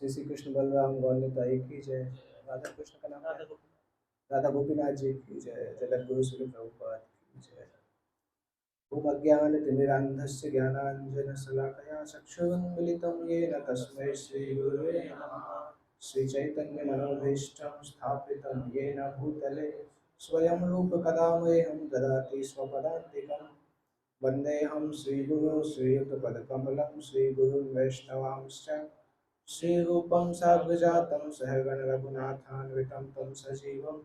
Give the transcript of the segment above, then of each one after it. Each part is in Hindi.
श्री कृष्ण बलराम गौरताई की जय। राधा कृष्ण का नाम है राधा गोपीनाथ जी की जय। जगत गुरु श्री प्रभुपाद की जय। ओम अज्ञानतिमिरान्धस्य ज्ञानाञ्जनशलाकया चक्षुरुन्मीलितं येन तस्मै श्रीगुरुवे नमः। श्रीचैतन्यमनोभीष्टं स्थापितं येन भूतले स्वयं रूप कदा मह्यं ददाति स्वपदान्तिकं। वन्देऽहं श्रीगुरुं श्रीयुतपदकमलं श्रीगुरुं वैष्णवांश्च श्रीरूपं साग्रजातं सहगण रघुनाथान्वितं तं सजीवं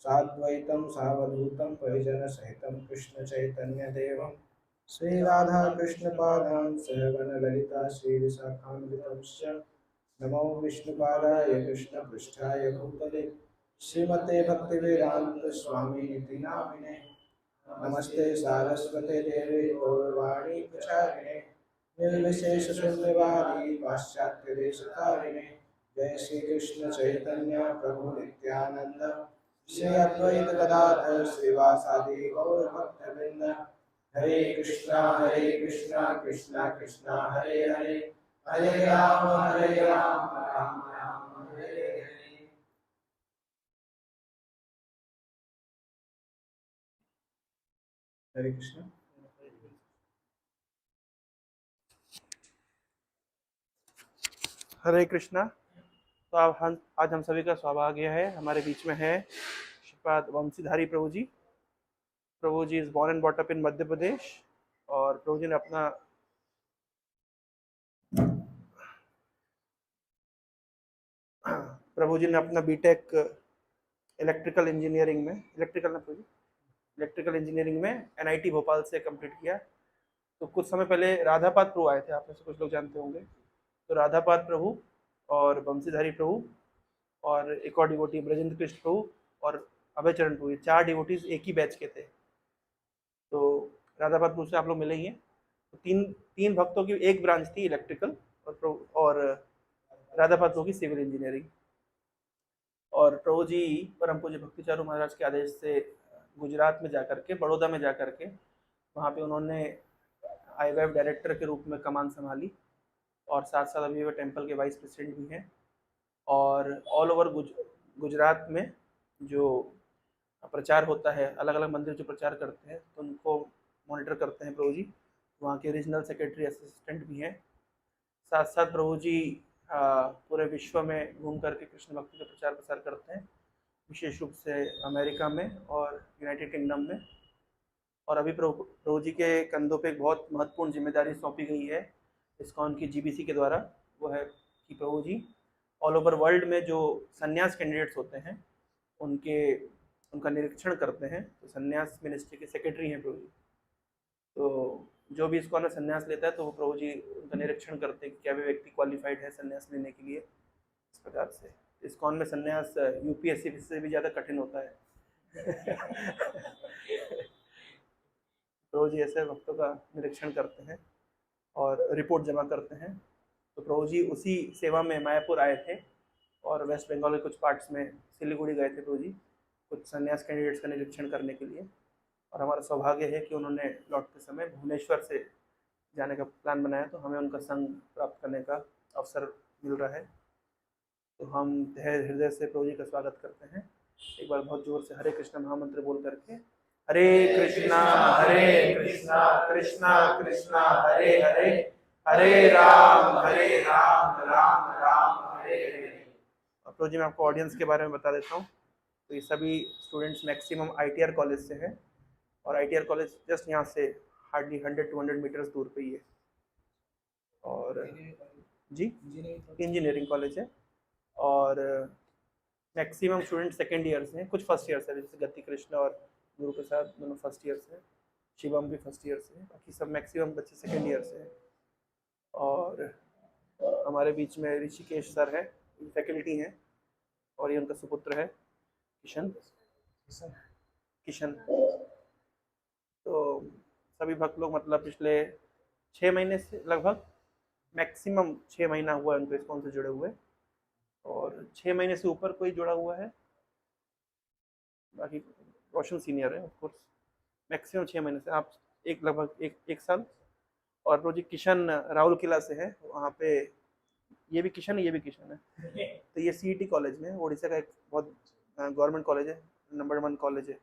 साद्वैतं सावधूतं परिजनसहितं कृष्णचैतन्यदेवं श्रीराधाकृष्णपादान् सहगण ललिता श्रीविशाखान्वितंश्च नमो विष्णुपादाय कृष्णपृष्ठाय भूतले श्रीमते भक्तिवेदान्तस्वामिनिति नामिने। नमस्ते सारस्वते देवे गौरवाणी प्रचारिणे निर्विशेष शून्यवादी पाश्चात्य देशतारिणे। जय श्री कृष्ण चैतन्य प्रभु नित्यानंद श्री अद्वैत गदाधर श्रीवासादि गौर भक्तवृंद। हरे कृष्णा कृष्णा कृष्णा हरे हरे हरे राम राम राम हरे हरे। हरे कृष्ण। हरे कृष्णा। तो आज हम सभी का सौभाग्य है, हमारे बीच में है Shripad Vanshidhari Prabhu ji. Prabhu ji is born and bought up in Madhya Pradesh, और प्रभु जी ने अपना बीटेक इलेक्ट्रिकल इंजीनियरिंग में, इलेक्ट्रिकल इंजीनियरिंग में एनआईटी भोपाल से कंप्लीट किया। तो कुछ समय पहले राधापाद प्रभु आए थे, आप में से कुछ लोग जानते होंगे। तो राधापाद प्रभु और बंसीधारी प्रभु और एक और डिवोटी ब्रजेंद्र कृष्ण प्रभु और अभय चरण प्रभु, ये 4 डिवोटीज एक ही बैच के थे। तो राधापाद प्रभु से आप लोग मिले ही हैं। तो तीन भक्तों की एक ब्रांच थी इलेक्ट्रिकल, और राधापाद प्रभु की सिविल इंजीनियरिंग। और प्रभु जी परम पूज्य भक्ति चारू महाराज के आदेश से गुजरात में जाकर के, बड़ौदा में जाकर के, वहाँ पे उन्होंने आईवाईएफ डायरेक्टर के रूप में कमान संभाली, और साथ साथ अभी वो टेम्पल के वाइस प्रेसिडेंट भी हैं। और ऑल ओवर गुजरात में जो प्रचार होता है, अलग अलग मंदिर जो प्रचार करते हैं, तो उनको मॉनिटर करते हैं प्रभु जी। वहाँ के रीजनल सेक्रेटरी असिस्टेंट भी हैं। साथ साथ प्रभु जी पूरे विश्व में घूम करके कृष्ण भक्ति का प्रचार प्रसार करते हैं, विशेष रूप से अमेरिका में और यूनाइटेड किंगडम में। और अभी प्रभु जी के कंधों पे एक बहुत महत्वपूर्ण जिम्मेदारी सौंपी गई है इस्कॉन की जीबीसी के द्वारा। वो है कि प्रभु जी ऑल ओवर वर्ल्ड में जो संन्यास कैंडिडेट्स होते हैं उनका निरीक्षण करते हैं। तो संन्यास मिनिस्ट्री के सेक्रेटरी हैं प्रभु जी। तो जो भी इस्कॉन में संन्यास लेता है तो वो प्रभु जी उनका निरीक्षण करते हैं कि क्या वे व्यक्ति क्वालिफाइड है संन्यास लेने के लिए। इस प्रकार से इस्कॉन में संन्यास यूपीएससी से भी ज़्यादा कठिन होता है। प्रभु जी ऐसे भक्तों का निरीक्षण करते हैं और रिपोर्ट जमा करते हैं। तो प्रभु जी उसी सेवा में मायापुर आए थे, और वेस्ट बंगाल के कुछ पार्ट्स में सिलीगुड़ी गए थे प्रभु जी कुछ संन्यास कैंडिडेट्स का निरीक्षण करने के लिए। और हमारा सौभाग्य है कि उन्होंने लौटते समय भुवनेश्वर से जाने का प्लान बनाया, तो हमें उनका संग प्राप्त करने का अवसर मिल रहा है। तो हम हृदय से प्रभु जी का स्वागत करते हैं। एक बार बहुत जोर से हरे कृष्णा महामंत्र बोल करके, हरे कृष्णा कृष्णा कृष्णा हरे हरे, हरे राम राम राम हरे हरे। और प्रभु जी मैं आपको ऑडियंस के बारे में बता देता हूँ। तो ये सभी स्टूडेंट्स मैक्सिमम आईटीआर कॉलेज से हैं, और आईटीआर कॉलेज जस्ट यहाँ से हार्डली 100-200 मीटर्स दूर पे ही है। और जी इंजीनियरिंग कॉलेज है, और मैक्सिमम स्टूडेंट सेकेंड ईयर से हैं, कुछ फर्स्ट ईयर से हैं, जैसे गति कृष्ण और गुरु प्रसाद दोनों फर्स्ट ईयर से हैं, शिवम भी फर्स्ट ईयर से हैं, बाकी सब मैक्सिमम बच्चे सेकेंड ईयर से हैं। और हमारे बीच में ऋषिकेश सर है, फैकल्टी हैं, और ये उनका सुपुत्र है किशन। तो सभी भक्त लोग मतलब पिछले 6 महीने से लगभग मैक्सिमम 6 महीना हुआ है उनको इस्कॉन से जुड़े हुए, और 6 महीने से ऊपर कोई जुड़ा हुआ है, बाकी रोशन सीनियर है ऑफकोर्स। मैक्सिमम 6 महीने से, आप लगभग एक साल। और प्रोजी किशन राहुल किला से है, वहाँ पे ये भी किशन है। तो ये सीईटी कॉलेज में, उड़ीसा का एक बहुत गवर्नमेंट कॉलेज है, नंबर 1 कॉलेज है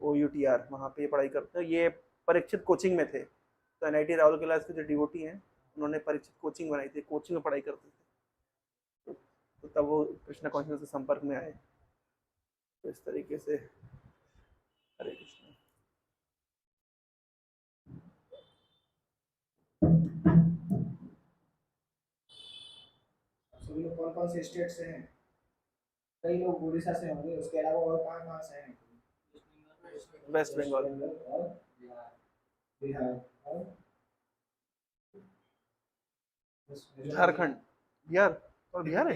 OUTR, वहाँ पे ये पढ़ाई करते हैं। ये परीक्षित कोचिंग में थे, तो एनआईटी राहुल किला के जो डिवोटी हैं उन्होंने परीक्षित कोचिंग बनाई थी, कोचिंग में पढ़ाई करते थे। तो तब वो कृष्णा कॉन्शियस से संपर्क में आए। तो इस तरीके से हरे कृष्ण। सभी लोग कौन कौन से स्टेट से हैं? कई लोग उड़ीसा से होंगे, उसके अलावा और कहाँ से हैं? वेस्ट बंगाल और बिहार और झारखंड, बिहार है।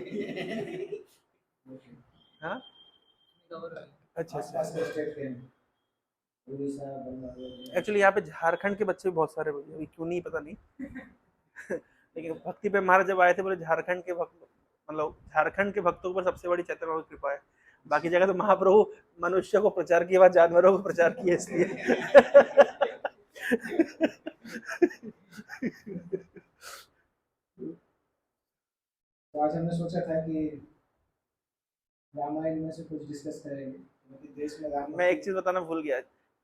हाँ अच्छा एक्चुअली यहाँ पे झारखंड के बच्चे भी बहुत सारे अभी क्यों नहीं पता नहीं। लेकिन भक्ति पे महाराज जब आए थे बोले झारखंड के भक्त, मतलब झारखंड के भक्तों पर सबसे बड़ी चैतन्य प्रभु की कृपा है। बाकी जगह तो महाप्रभु मनुष्य को प्रचार किए, बाद जानवरों को प्रचार किए, इसलिए। तो आज हमने सोचा था कि रामायण में से कुछ डिस्कस करेंगे, क्योंकि देश में राम। मैं एक चीज बताना भूल गया,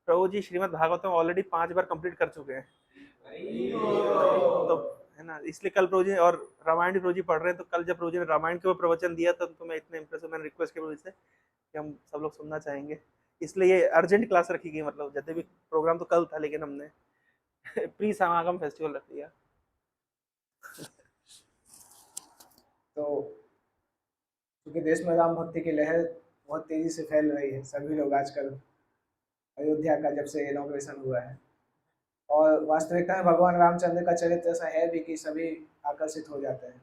प्रभु जी श्रीमद् भागवतम ऑलरेडी 5 बार कंप्लीट कर चुके हैं, तो है ना, इसलिए कल प्रभु जी और रामायण प्रभु जी पढ़ रहे हैं। तो कल जब प्रभु जी ने रामायण के ऊपर प्रवचन दिया था तो मैं इतने इम्प्रेस, मैंने रिक्वेस्ट किया प्रभु जी से कि हम सब लोग सुनना चाहेंगे, इसलिए ये अर्जेंट क्लास रखी गई, मतलब जब भी प्रोग्राम तो कल था लेकिन हमने प्री समागम फेस्टिवल रख दिया। तो क्योंकि देश में राम भक्ति की लहर बहुत तेजी से फैल रही है, सभी लोग आजकल अयोध्या का जब से इनॉग्रेशन हुआ है, और वास्तविकता में भगवान रामचंद्र का चरित्र ऐसा है भी कि सभी आकर्षित हो जाते हैं।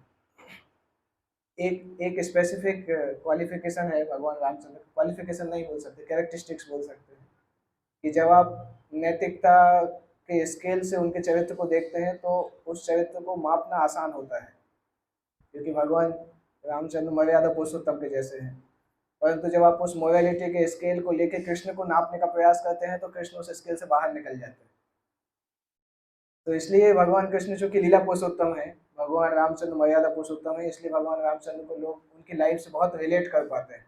एक एक स्पेसिफिक क्वालिफिकेशन है भगवान रामचंद्र, क्वालिफिकेशन नहीं बोल सकते, कैरेक्टरिस्टिक्स बोल सकते हैं, कि जब आप नैतिकता के स्केल से उनके चरित्र को देखते हैं तो उस चरित्र को मापना आसान होता है, क्योंकि भगवान रामचंद्र मर्यादा पुरुषोत्तम के जैसे हैं। परंतु जब आप उस मोरालिटी के स्केल को लेकर कृष्ण को नापने का प्रयास करते हैं तो कृष्ण उस स्केल से बाहर निकल जाते हैं। तो इसलिए भगवान कृष्ण चूंकि लीला पुरुषोत्तम है, भगवान रामचंद्र मर्यादा पुरुषोत्तम है, इसलिए भगवान रामचंद्र को लोग उनकी लाइफ से बहुत रिलेट कर पाते हैं।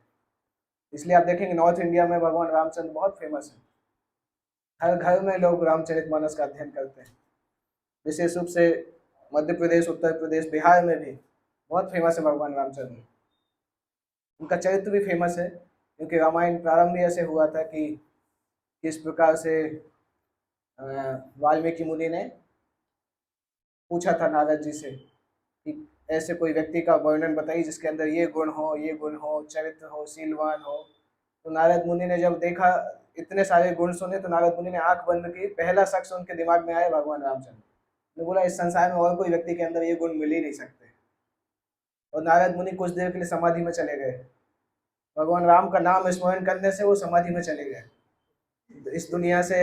इसलिए आप देखेंगे नॉर्थ इंडिया में भगवान रामचंद्र बहुत फेमस है, हर घर में लोग रामचरितमानस का अध्ययन करते हैं। विशेष रूप से मध्य प्रदेश, उत्तर प्रदेश, बिहार में भी बहुत फेमस है भगवान रामचंद्र। उनका चरित्र भी फेमस है, क्योंकि रामायण प्रारंभ ही ऐसे हुआ था कि किस प्रकार से वाल्मीकि मुनि ने पूछा था नारद जी से कि ऐसे कोई व्यक्ति का वर्णन बताइए जिसके अंदर ये गुण हो, ये गुण हो, चरित्र हो, शीलवान हो। तो नारद मुनि ने जब देखा, इतने सारे गुण सुने, तो नारद मुनि ने आंख बंद की, पहला शख्स उनके दिमाग में आया भगवान रामचंद्र। ने बोला इस संसार में और कोई व्यक्ति के अंदर ये गुण मिल ही नहीं सकते। और नारद मुनि कुछ देर के लिए समाधि में चले गए, भगवान राम का नाम स्मरण करने से वो समाधि में चले गए, इस दुनिया से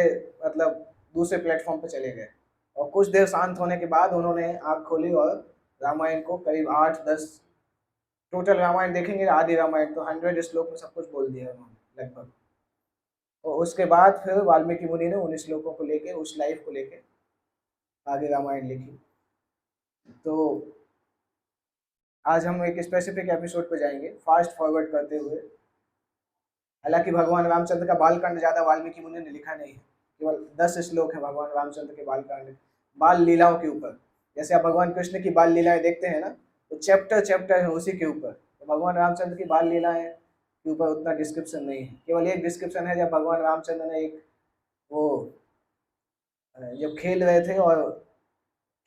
मतलब दूसरे प्लेटफॉर्म पे चले गए। और कुछ देर शांत होने के बाद उन्होंने आँख खोली और रामायण को करीब 8-10 टोटल रामायण देखेंगे, आदि रामायण तो 100 श्लोक में सब कुछ बोल दिया उन्होंने लगभग। और उसके बाद फिर वाल्मीकि मुनि ने उन श्लोकों को लेके, उस लाइफ को लेके आगे रामायण लिखी। तो आज हम एक स्पेसिफिक एपिसोड पे जाएंगे फास्ट फॉरवर्ड करते हुए। हालांकि भगवान रामचंद्र का बालकांड ज़्यादा वाल्मीकि मुनि ने लिखा नहीं है, केवल 10 श्लोक है भगवान रामचंद्र के बालकांड, बाल लीलाओं के ऊपर। जैसे आप भगवान कृष्ण की बाल लीलाएं देखते हैं ना, तो चैप्टर है उसी के ऊपर। तो भगवान रामचंद्र की बाल लीलाएं के ऊपर उतना डिस्क्रिप्शन नहीं है, केवल एक डिस्क्रिप्शन है जब भगवान रामचंद्र ने एक वो जब खेल रहे थे और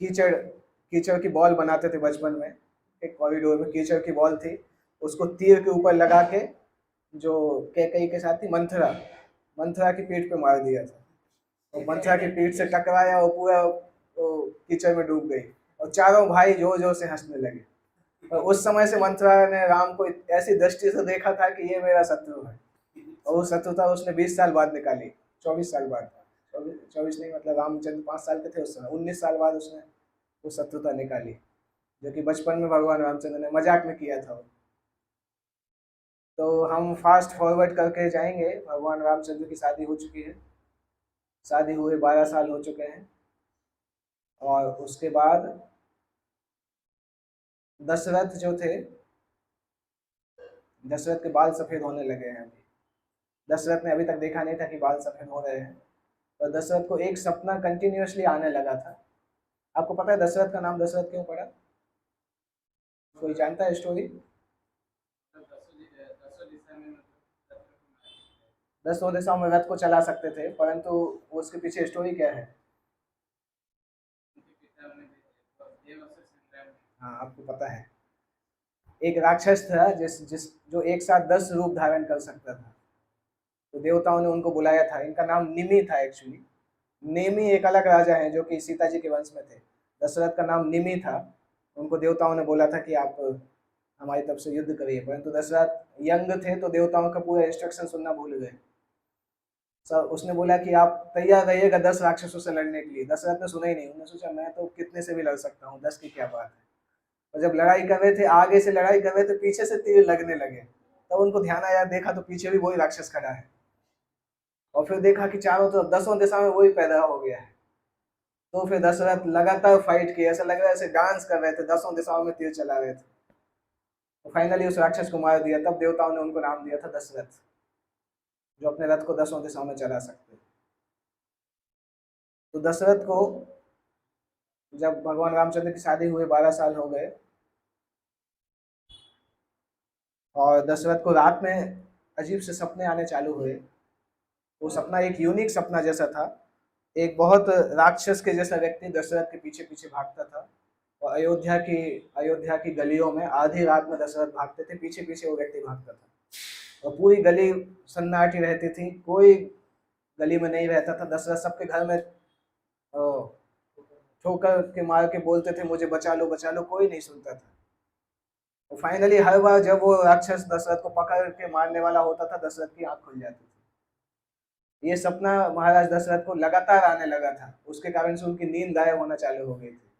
कीचड़ कीचड़ की बॉल बनाते थे बचपन में, एक कॉरिडोर में कीचड़ की बॉल थी, उसको तीर के ऊपर लगा के जो कैकई के साथ थी मंथरा की पीठ पे मार दिया था, और मंथरा की पीठ से टकराया और पूरा कीचड़ में डूब गई, और चारों भाई जोर जोर से हंसने लगे। और उस समय से मंथरा ने राम को ऐसी दृष्टि से देखा था कि ये मेरा शत्रु है, और वो शत्रुता उसने 20 साल बाद निकाली, 24 साल बाद, 24 नहीं, मतलब रामचंद्र 5 साल के थे उस समय, 19 साल बाद उसने वो शत्रुता निकाली, जो कि बचपन में भगवान रामचंद्र ने मजाक में किया था। तो हम फास्ट फॉरवर्ड करके जाएंगे। भगवान रामचंद्र की शादी हो चुकी है, शादी हुए 12 साल हो चुके हैं, और उसके बाद दशरथ जो थे, दशरथ के बाल सफ़ेद होने लगे हैं अभी। दशरथ ने अभी तक देखा नहीं था कि बाल सफ़ेद हो रहे हैं, और दशरथ को एक सपना कंटिन्यूसली आने लगा था। आपको पता है दशरथ का नाम दशरथ क्यों पड़ा? कोई जानता है स्टोरी? 10 दिशाओं में रथ को चला सकते थे, परंतु उसके पीछे स्टोरी क्या है? हाँ, आपको पता है। एक राक्षस था जो एक साथ 10 रूप धारण कर सकता था, तो देवताओं ने उनको बुलाया था। इनका नाम निमि था एक्चुअली। नेमि एक अलग राजा है जो कि सीता जी के वंश में थे। दशरथ का नाम निमि था। उनको देवताओं ने बोला था कि आप हमारी तरफ से युद्ध करिए, परंतु दशरथ यंग थे तो देवताओं का पूरा इंस्ट्रक्शन सुनना भूल गए। सर उसने बोला कि आप तैयार रहिएगा 10 राक्षसों से लड़ने के लिए। दशरथ ने सुना ही नहीं, उन्होंने सोचा मैं तो कितने से भी लड़ सकता हूँ, 10 की क्या बात है। और जब लड़ाई कर रहे थे, आगे से लड़ाई कर रहे थे, पीछे से तीर लगने लगे, तब उनको ध्यान आया, देखा तो पीछे भी वही राक्षस खड़ा है, और फिर देखा कि चारों तरफ 10 दिशा में वही पैदा हो गया है। तो फिर दशरथ लगातार फाइट किए, ऐसा लग रहा है ऐसे डांस कर रहे थे, 10 दिशाओं में तीर चला रहे थे। तो फाइनली उस राक्षस को मार दिया। तब देवताओं ने उनको नाम दिया था दशरथ, जो अपने रथ को 10 दिशाओं में चला सकते। तो दशरथ को जब भगवान रामचंद्र की शादी हुए 12 साल हो गए, और दशरथ को रात में अजीब से सपने आने चालू हुए। वो सपना एक यूनिक सपना जैसा था। एक बहुत राक्षस के जैसा व्यक्ति दशरथ के पीछे पीछे भागता था, और अयोध्या की गलियों में आधी रात में दशरथ भागते थे, पीछे पीछे वो व्यक्ति भागता था, और पूरी गली सन्नाटी रहती थी, कोई गली में नहीं रहता था। दशरथ सबके घर में ठोकर के मार के बोलते थे मुझे बचा लो, कोई नहीं सुनता था। और फाइनली हर बार जब वो राक्षस दशरथ को पकड़ के मारने वाला होता था, दशरथ की आंख खुल जाती थी। ये सपना महाराज दशरथ को लगातार आने लगा था, उसके कारण से उनकी नींद गायब होना चालू हो गई थी।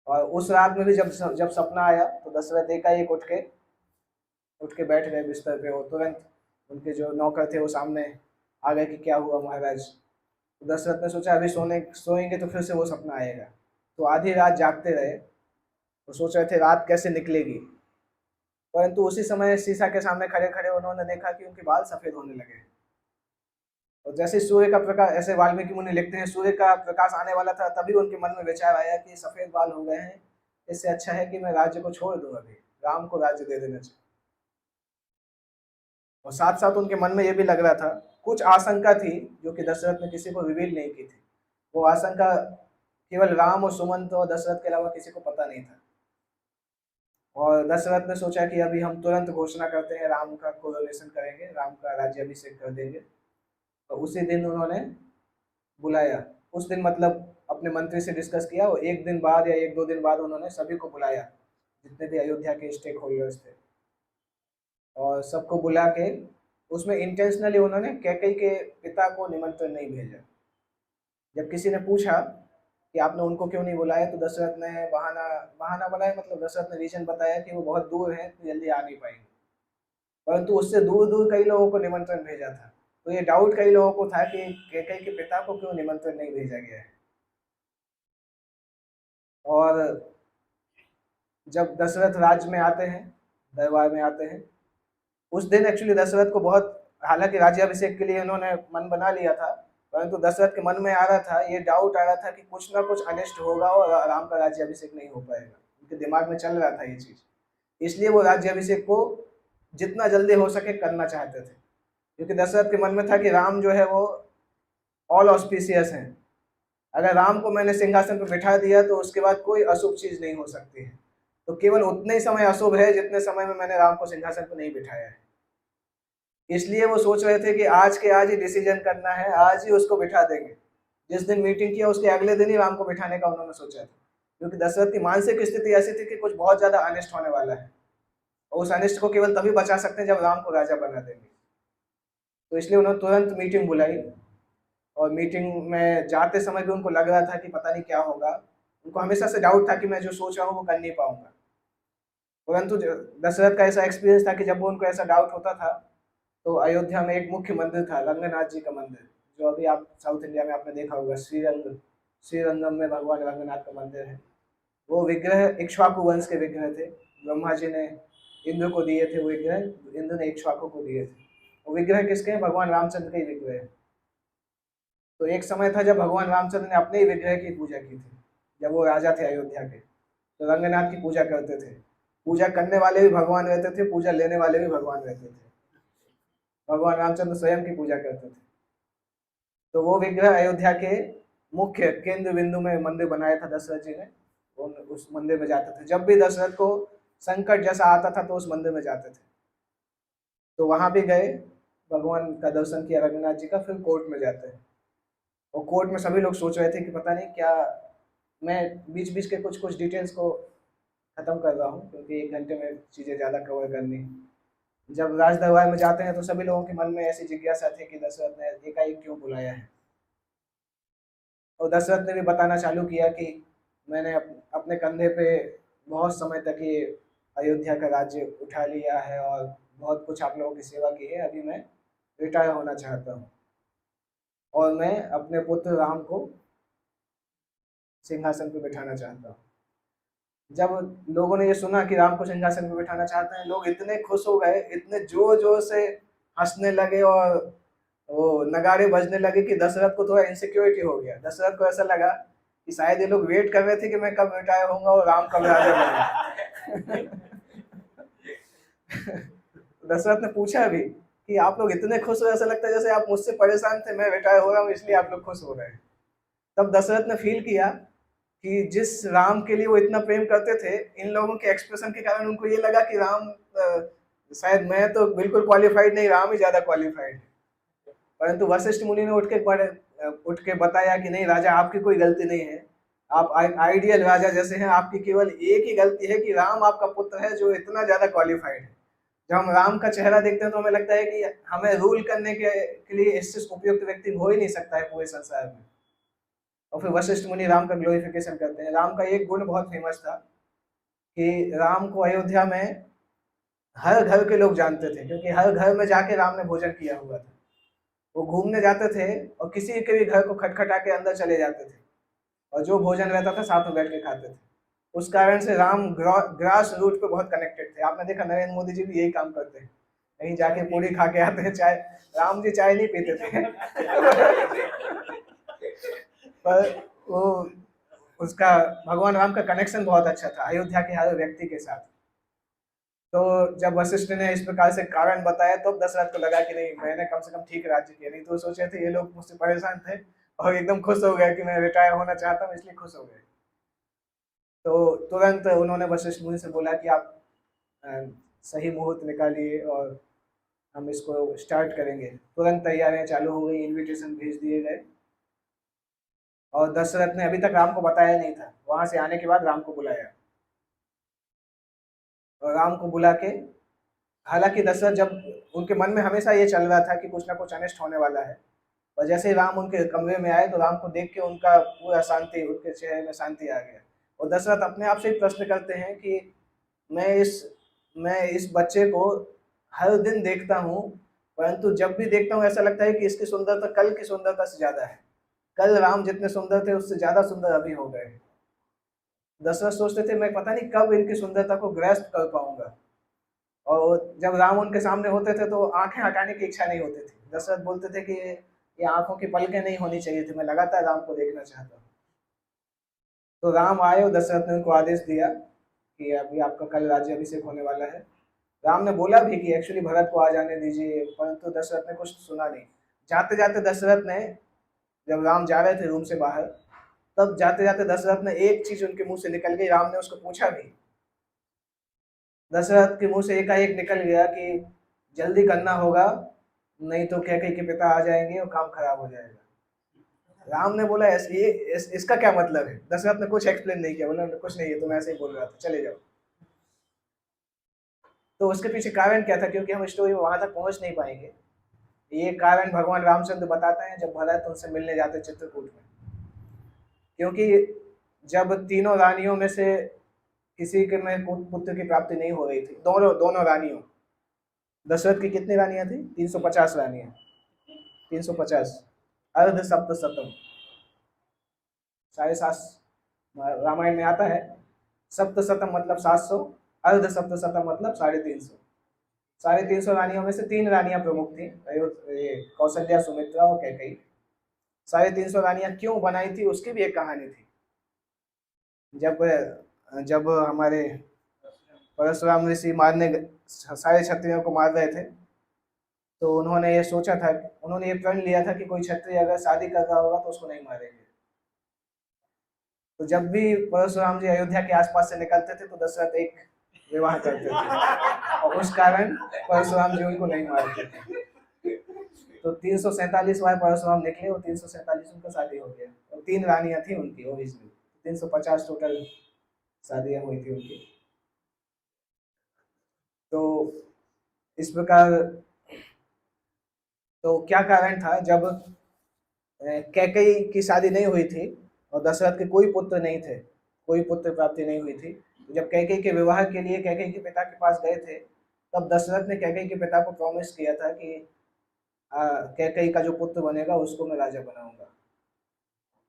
और उस रात में भी जब सपना आया तो दशरथ एकाएक उठ के बैठ गए बिस्तर पे। वो तुरंत उनके जो नौकर थे वो सामने आ गए कि क्या हुआ महाराज। तो दशरथ ने सोचा अभी सोएंगे तो फिर से वो सपना आएगा, तो आधी रात जागते रहे। वो सोच रहे थे रात कैसे निकलेगी, परंतु उसी समय शीशा के सामने खड़े खड़े उन्होंने देखा कि उनके बाल सफेद होने लगे। और जैसे सूर्य का प्रकाश, ऐसे वाल्मीकि मुनि लिखते हैं, सूर्य का प्रकाश आने वाला था, तभी उनके मन में विचार आया कि सफेद बाल हो गए हैं, इससे अच्छा है कि मैं राज्य को छोड़ दूं, अभी राम को राज्य दे देना चाहिए। और साथ साथ उनके मन में ये भी लग रहा था, कुछ आशंका थी जो कि दशरथ ने किसी को रिवील नहीं की थी। वो आशंका केवल राम और सुमंत और दशरथ के अलावा किसी को पता नहीं था। और दशरथ ने सोचा कि अभी हम तुरंत घोषणा करते हैं, राम का कोरोनेशन करेंगे, राम का राज्याभिषेक कर देंगे। तो उसी दिन उन्होंने बुलाया, उस दिन मतलब अपने मंत्री से डिस्कस किया, और एक दिन बाद या एक दो दिन बाद उन्होंने सभी को बुलाया, जितने भी अयोध्या के स्टेक होल्डर्स थे, और सबको बुला के उसमें इंटेंशनली उन्होंने कैकेयी के पिता को निमंत्रण नहीं भेजा। जब किसी ने पूछा कि आपने उनको क्यों नहीं बुलाया, तो दशरथ ने बहाना बनाया, मतलब दशरथ ने रीजन बताया कि वो बहुत दूर हैं तो जल्दी आ नहीं पाएंगे। परंतु उससे दूर दूर कई लोगों को निमंत्रण भेजा था, तो ये डाउट कई लोगों को था कि कैकेयी के पिता को क्यों निमंत्रण नहीं भेजा गया है। और जब दशरथ राज्य में आते हैं, दरबार में आते हैं, उस दिन एक्चुअली दशरथ को बहुत, हालांकि राज्याभिषेक के लिए उन्होंने मन बना लिया था, परंतु दशरथ के मन में आ रहा था, ये डाउट आ रहा था कि कुछ ना कुछ अनिष्ट होगा और राम का राज्याभिषेक नहीं हो पाएगा। उनके दिमाग में चल रहा था ये चीज, इसलिए वो राज्याभिषेक को जितना जल्दी हो सके करना चाहते थे, क्योंकि दशरथ के मन में था कि राम जो है वो ऑल ऑस्पिशियस हैं। अगर राम को मैंने सिंहासन पर बिठा दिया तो उसके बाद कोई अशुभ चीज नहीं हो सकती है, तो केवल उतने ही समय अशुभ है जितने समय में मैंने राम को सिंहासन पर नहीं बिठाया है। इसलिए वो सोच रहे थे कि आज के आज ही डिसीजन करना है, आज ही उसको बिठा देंगे। जिस दिन मीटिंग किया उसके अगले दिन ही राम को बिठाने का उन्होंने सोचा था, क्योंकि दशरथ की मानसिक स्थिति ऐसी थी कि कुछ बहुत ज्यादा अनिष्ट होने वाला है, और उस अनिष्ट को केवल तभी बचा सकते हैं जब राम को राजा बना देंगे। तो इसलिए उन्होंने तुरंत मीटिंग बुलाई, और मीटिंग में जाते समय भी उनको लग रहा था कि पता नहीं क्या होगा। उनको हमेशा से डाउट था कि मैं जो सोच रहा हूँ वो कर नहीं पाऊंगा। परंतु दशरथ का ऐसा एक्सपीरियंस था कि जब उनको ऐसा डाउट होता था, तो अयोध्या में एक मुख्य मंदिर था, रंगनाथ जी का मंदिर, जो अभी आप साउथ इंडिया में आपने देखा होगा, श्रीरंगम में भगवान रंगनाथ का मंदिर है। वो विग्रह इक्ष्वाकु वंश के विग्रह थे, ब्रह्मा जी ने इंद्र को दिए थे, वो विग्रह इंद्र ने इक्ष्वाकु को दिए थे। वो विग्रह किसके हैं? भगवान रामचंद्र के विग्रह है। तो एक समय था जब भगवान रामचंद्र ने अपने ही विग्रह की पूजा की थी, जब वो राजा थे अयोध्या के, तो रंगनाथ की पूजा करते थे। पूजा करने वाले भी भगवान रहते थे, पूजा लेने वाले भी भगवान रहते थे। भगवान रामचंद्र स्वयं की पूजा करते थे। तो वो विग्रह अयोध्या के मुख्य केंद्र बिंदु में मंदिर बनाया था दशरथ जी ने। उस मंदिर में जाते थे, जब भी दशरथ को संकट जैसा आता था तो उस मंदिर में जाते थे। तो वहां भी गए, भगवान का दर्शन किया रंगनाथ जी का, फिर कोर्ट में जाते हैं। और कोर्ट में सभी लोग सोच रहे थे कि पता नहीं क्या, मैं बीच बीच के कुछ डिटेल्स को खत्म कर रहा हूँ, क्योंकि 1 घंटे में चीज़ें ज़्यादा कवर करनी। जब राज दरबार में जाते हैं तो सभी लोगों के मन में ऐसी जिज्ञासा थी कि दशरथ ने एकाएक क्यों बुलाया है। और दशरथ ने भी बताना चालू किया कि मैंने अपने कंधे पे बहुत समय तक ये अयोध्या का राज्य उठा लिया है, और बहुत कुछ आप लोगों की सेवा की है, अभी मैं रिटायर होना चाहता हूँ, और मैं अपने पुत्र राम को सिंहासन पर बिठाना चाहता हूँ। जब लोगों ने ये सुना कि राम को सिंहासन पर बिठाना चाहते हैं, लोग इतने खुश हो गए, इतने जोर जोर से हंसने लगे और वो नगाड़े बजने लगे कि दशरथ को थोड़ा इनसिक्योरिटी हो गया। दशरथ को ऐसा लगा कि शायद ये लोग वेट कर रहे थे कि मैं कब रिटायर होऊंगा और राम कब राजा बनेगा। दशरथ ने पूछा भी कि आप लोग इतने खुश हो, ऐसा लगता है जैसे आप मुझसे परेशान थे, मैं रिटायर हो रहा हूँ इसलिए आप लोग खुश हो रहे हैं। तब दशरथ ने फील किया कि जिस राम के लिए वो इतना प्रेम करते थे, इन लोगों के एक्सप्रेशन के कारण उनको ये लगा कि राम शायद मैं तो बिल्कुल क्वालिफाइड नहीं, राम ही ज्यादा क्वालिफाइड है। परंतु वशिष्ठ मुनि ने उठ के बताया कि नहीं राजा, आपकी कोई गलती नहीं है, आप आइडियल राजा जैसे हैं, आपकी केवल एक ही गलती है कि राम आपका पुत्र है जो इतना ज्यादा क्वालिफाइड है। जब हम राम का चेहरा देखते हैं तो हमें लगता है कि हमें रूल करने के लिए इससे उपयुक्त व्यक्ति हो ही नहीं सकता है पूरे संसार में। और फिर वशिष्ठ मुनि राम का ग्लोरिफिकेशन करते हैं। राम का एक गुण बहुत फेमस था कि राम को अयोध्या में हर घर के लोग जानते थे, क्योंकि हर घर में जाके राम ने भोजन किया हुआ था। वो घूमने जाते थे और किसी के भी घर को खटखटा के अंदर चले जाते थे, और जो भोजन रहता था साथ में बैठ के खाते थे। उस कारण से राम ग्रास रूट पे बहुत कनेक्टेड थे। आपने देखा नरेंद्र मोदी जी भी यही काम करते हैं, कहीं जाके पूरी खा के आते हैं। चाय, राम जी चाय नहीं पीते थे पर वो उसका भगवान राम का कनेक्शन बहुत अच्छा था अयोध्या के हर व्यक्ति के साथ। तो जब वशिष्ठ ने इस प्रकार से कारण बताया तो दशरथ को लगा कि नहीं, मैंने कम से कम ठीक राज्य किया। नहीं तो सोचे थे ये लोग मुझसे परेशान थे और एकदम खुश हो गए कि मैं रिटायर होना चाहता हूँ, इसलिए खुश हो गए। तो तुरंत उन्होंने वशिष्ठ मुनि से बोला कि आप सही मुहूर्त निकालिए और हम इसको स्टार्ट करेंगे। तुरंत तैयारियां चालू हो गई, इनविटेशन भेज दिए गए। और दशरथ ने अभी तक राम को बताया नहीं था, वहां से आने के बाद राम को बुलाया और राम को बुला के, हालांकि दशरथ जब उनके मन में हमेशा ये चल रहा था कि कुछ ना कुछ अनिष्ट होने वाला है, और जैसे ही राम उनके कमरे में आए तो राम को देख के उनका पूरा शांति, उनके चेहरे में शांति आ गया। और दशरथ अपने आप से ही प्रश्न करते हैं कि मैं इस बच्चे को हर दिन देखता हूँ, परंतु जब भी देखता हूँ ऐसा लगता है कि इसकी सुंदरता कल की सुंदरता से ज्यादा है। कल राम जितने सुंदर थे उससे ज्यादा सुंदर अभी हो गए। दशरथ सोचते थे मैं पता नहीं कब इनकी सुंदरता को ग्रस्त कर पाऊंगा। और जब राम उनके सामने होते थे तो आंखें हटाने की इच्छा नहीं होती थी। दशरथ बोलते थे कि ये आंखों की पलकें नहीं होनी चाहिए थी, मैं लगातार राम को देखना चाहता हूँ। तो राम आए और दशरथ ने उनको आदेश दिया कि अभी आपका कल राज्य अभिषेक होने वाला है। राम ने बोला भी कि एक्चुअली भरत को आ जाने दीजिए, परंतु दशरथ ने कुछ सुना नहीं। जाते जाते दशरथ ने, जब राम जा रहे थे रूम से बाहर, तब जाते जाते दशरथ ने एक चीज उनके मुंह से निकल गई। राम ने उसको पूछा भी, दशरथ के मुंह से एकाएक निकल गया कि जल्दी करना होगा, नहीं तो कैकेयी के पिता आ जाएंगे और काम खराब हो जाएगा। राम ने बोला इसका क्या मतलब है? दशरथ ने कुछ एक्सप्लेन नहीं किया, बोला कुछ नहीं है, तुम ऐसे ही बोल रहा था, चले जाओ। तो उसके पीछे कारण क्या था, क्योंकि हम स्टोरी में वहां तक पहुंच नहीं पाएंगे। ये कारण भगवान रामचंद्र बताते हैं जब भरत उनसे मिलने जाते चित्रकूट में। क्योंकि जब तीनों रानियों में से किसी के में पुत्र की प्राप्ति नहीं हो रही थी, दोनों रानियों, दशरथ की कितनी रानियां थी? 350 रानियां, 350 अर्ध सप्त शतम, 750 रामायण में आता है। सप्त शतम मतलब 700, अर्ध सप्त शतम मतलब 350। 350 रानियों में से 3 रानियां प्रमुख थी, कौशल्या, सुमित्रा और कैकेयी। 350 रानियां क्यों बनाई थी उसकी भी एक कहानी थी। जब जब हमारे परशुराम ऋषि मारने सारे क्षत्रियों को मार रहे थे, तो उन्होंने ये सोचा था, उन्होंने ये प्रण लिया था कि कोई क्षत्रिय अगर शादी कर रहा होगा तो उसको नहीं मारेंगे। तो जब भी परशुराम जी अयोध्या के आसपास से निकलते थे तो दशरथ एक विवाह करते थे, और उस कारण परशुराम जी उनको नहीं मारते थे। तो 347 बार परशुराम निकले और 347 उनका शादी हो गया, और 3 रानियां थी उनकी ओरिजिनल। 350 टोटल शादियां हुई थी उनकी। तो इस प्रकार, तो क्या कारण था जब कैकेयी की शादी नहीं हुई थी और दशरथ के कोई पुत्र नहीं थे, कोई पुत्र प्राप्ति नहीं हुई थी, तो जब कैकेयी के विवाह के लिए कैकेयी के पिता के पास गए थे, तब दशरथ ने कैकेयी के पिता को प्रॉमिस किया था कि कैकेयी का जो पुत्र बनेगा उसको मैं राजा बनाऊंगा।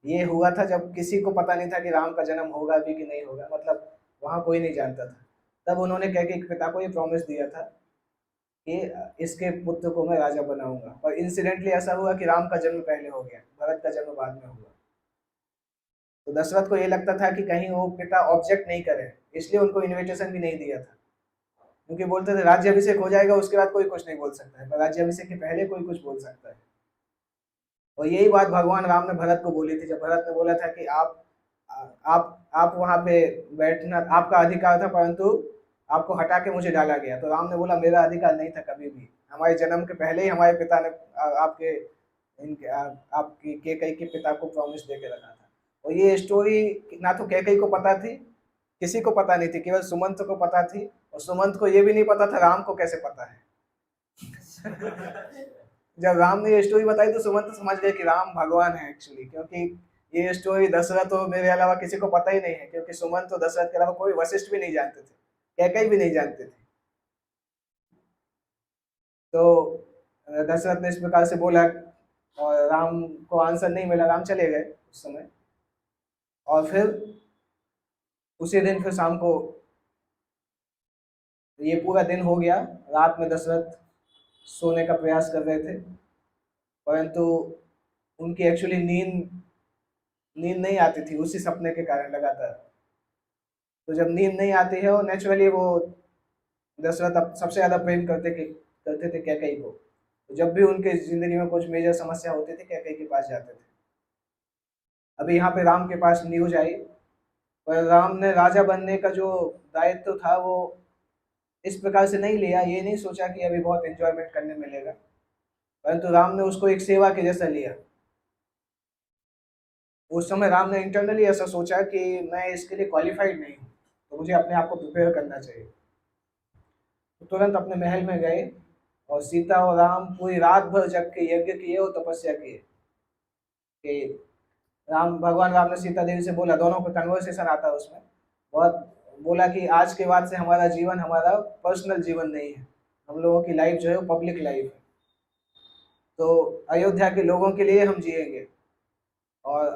ये हुआ था जब किसी को पता नहीं था कि राम का जन्म होगा भी कि नहीं होगा, मतलब वहां कोई नहीं जानता था। तब उन्होंने कैकेयी के पिता को ये प्रॉमिस दिया था कि इसके पुत्र को मैं राजा बनाऊंगा। और इंसिडेंटली ऐसा हुआ कि राम का जन्म पहले हो गया, भरत का जन्म बाद में हुआ। तो दशरथ को ये लगता था कि कहीं वो पिता ऑब्जेक्ट नहीं करे, इसलिए उनको इनविटेशन भी नहीं दिया था। क्योंकि बोलते थे राज्याभिषेक हो जाएगा उसके बाद कोई कुछ नहीं बोल सकता है, पर राज्याभिषेक के पहले कोई कुछ बोल सकता है। और यही बात भगवान राम ने भरत को बोली थी, जब भरत ने बोला था कि आप वहां पे बैठना आपका अधिकार था, परंतु आपको हटा के मुझे डाला गया। तो राम ने बोला मेरा अधिकार नहीं था कभी भी, हमारे जन्म के पहले ही हमारे पिता ने आपके आपकी कैकई के पिता को प्रॉमिस दे के रखा था। और ये स्टोरी ना तो कैकई को पता थी, किसी को पता नहीं थी, केवल सुमंत को पता थी। और सुमंत को ये भी नहीं पता था राम को कैसे पता है। जब राम ने ये स्टोरी बताई तो सुमंत समझ गए कि राम भगवान है एक्चुअली, क्योंकि ये स्टोरी दशरथ और मेरे अलावा किसी को पता ही नहीं है, क्योंकि सुमंत और दशरथ के अलावा कोई वशिष्ठ भी नहीं जानते थे, कैकई भी नहीं जानते थे। तो दशरथ ने इस प्रकार से बोला और राम को आंसर नहीं मिला, राम चले गए उस समय। और फिर उसी दिन फिर शाम को ये पूरा दिन हो गया, रात में दशरथ सोने का प्रयास कर रहे थे, परंतु उनकी एक्चुअली नींद नहीं आती थी उसी सपने के कारण लगातार। तो जब नींद नहीं आती है और नेचुरली वो दशरथ सबसे ज्यादा प्रेम करते थे कैकई को, तो जब भी उनके जिंदगी में कुछ मेजर समस्या होती थी कैकई के पास जाते थे। अभी यहाँ पे राम के पास न्यूज आई, पर राम ने राजा बनने का जो दायित्व था वो इस प्रकार से नहीं लिया, ये नहीं सोचा कि अभी बहुत एंजॉयमेंट करने मिलेगा, परंतु राम ने उसको एक सेवा के जैसा लिया। उस समय राम ने इंटरनली ऐसा सोचा कि मैं इसके लिए क्वालिफाइड नहीं हूँ, तो मुझे अपने आप को प्रिपेयर करना चाहिए। तो तुरंत अपने महल में गए और सीता और राम पूरी रात भर जग के यज्ञ किए और तपस्या किए। कि भगवान राम ने सीता देवी से बोला, दोनों का कन्वर्सेशन आता है उसमें, बहुत बोला कि आज के बाद से हमारा जीवन हमारा पर्सनल जीवन नहीं है, हम लोगों की लाइफ जो है वो पब्लिक लाइफ है। तो अयोध्या के लोगों के लिए हम जिएंगे और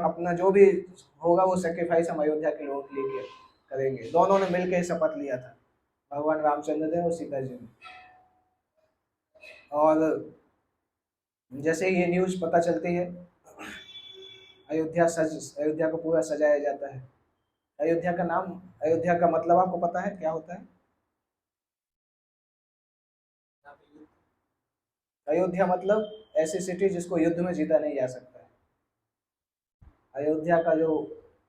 अपना जो भी होगा वो सेक्रीफाइस हम अयोध्या के लोगों के लिए करेंगे। दोनों ने मिलकर शपथ लिया था, भगवान रामचंद्र ने और सीता जी ने। और जैसे ये न्यूज़ पता चलती है, अयोध्या को पूरा सजाया जाता है। अयोध्या का मतलब आपको पता है क्या होता है? अयोध्या मतलब ऐसी सिटी जिसको युद्ध में जीता नहीं जा सकता है। अयोध्या का जो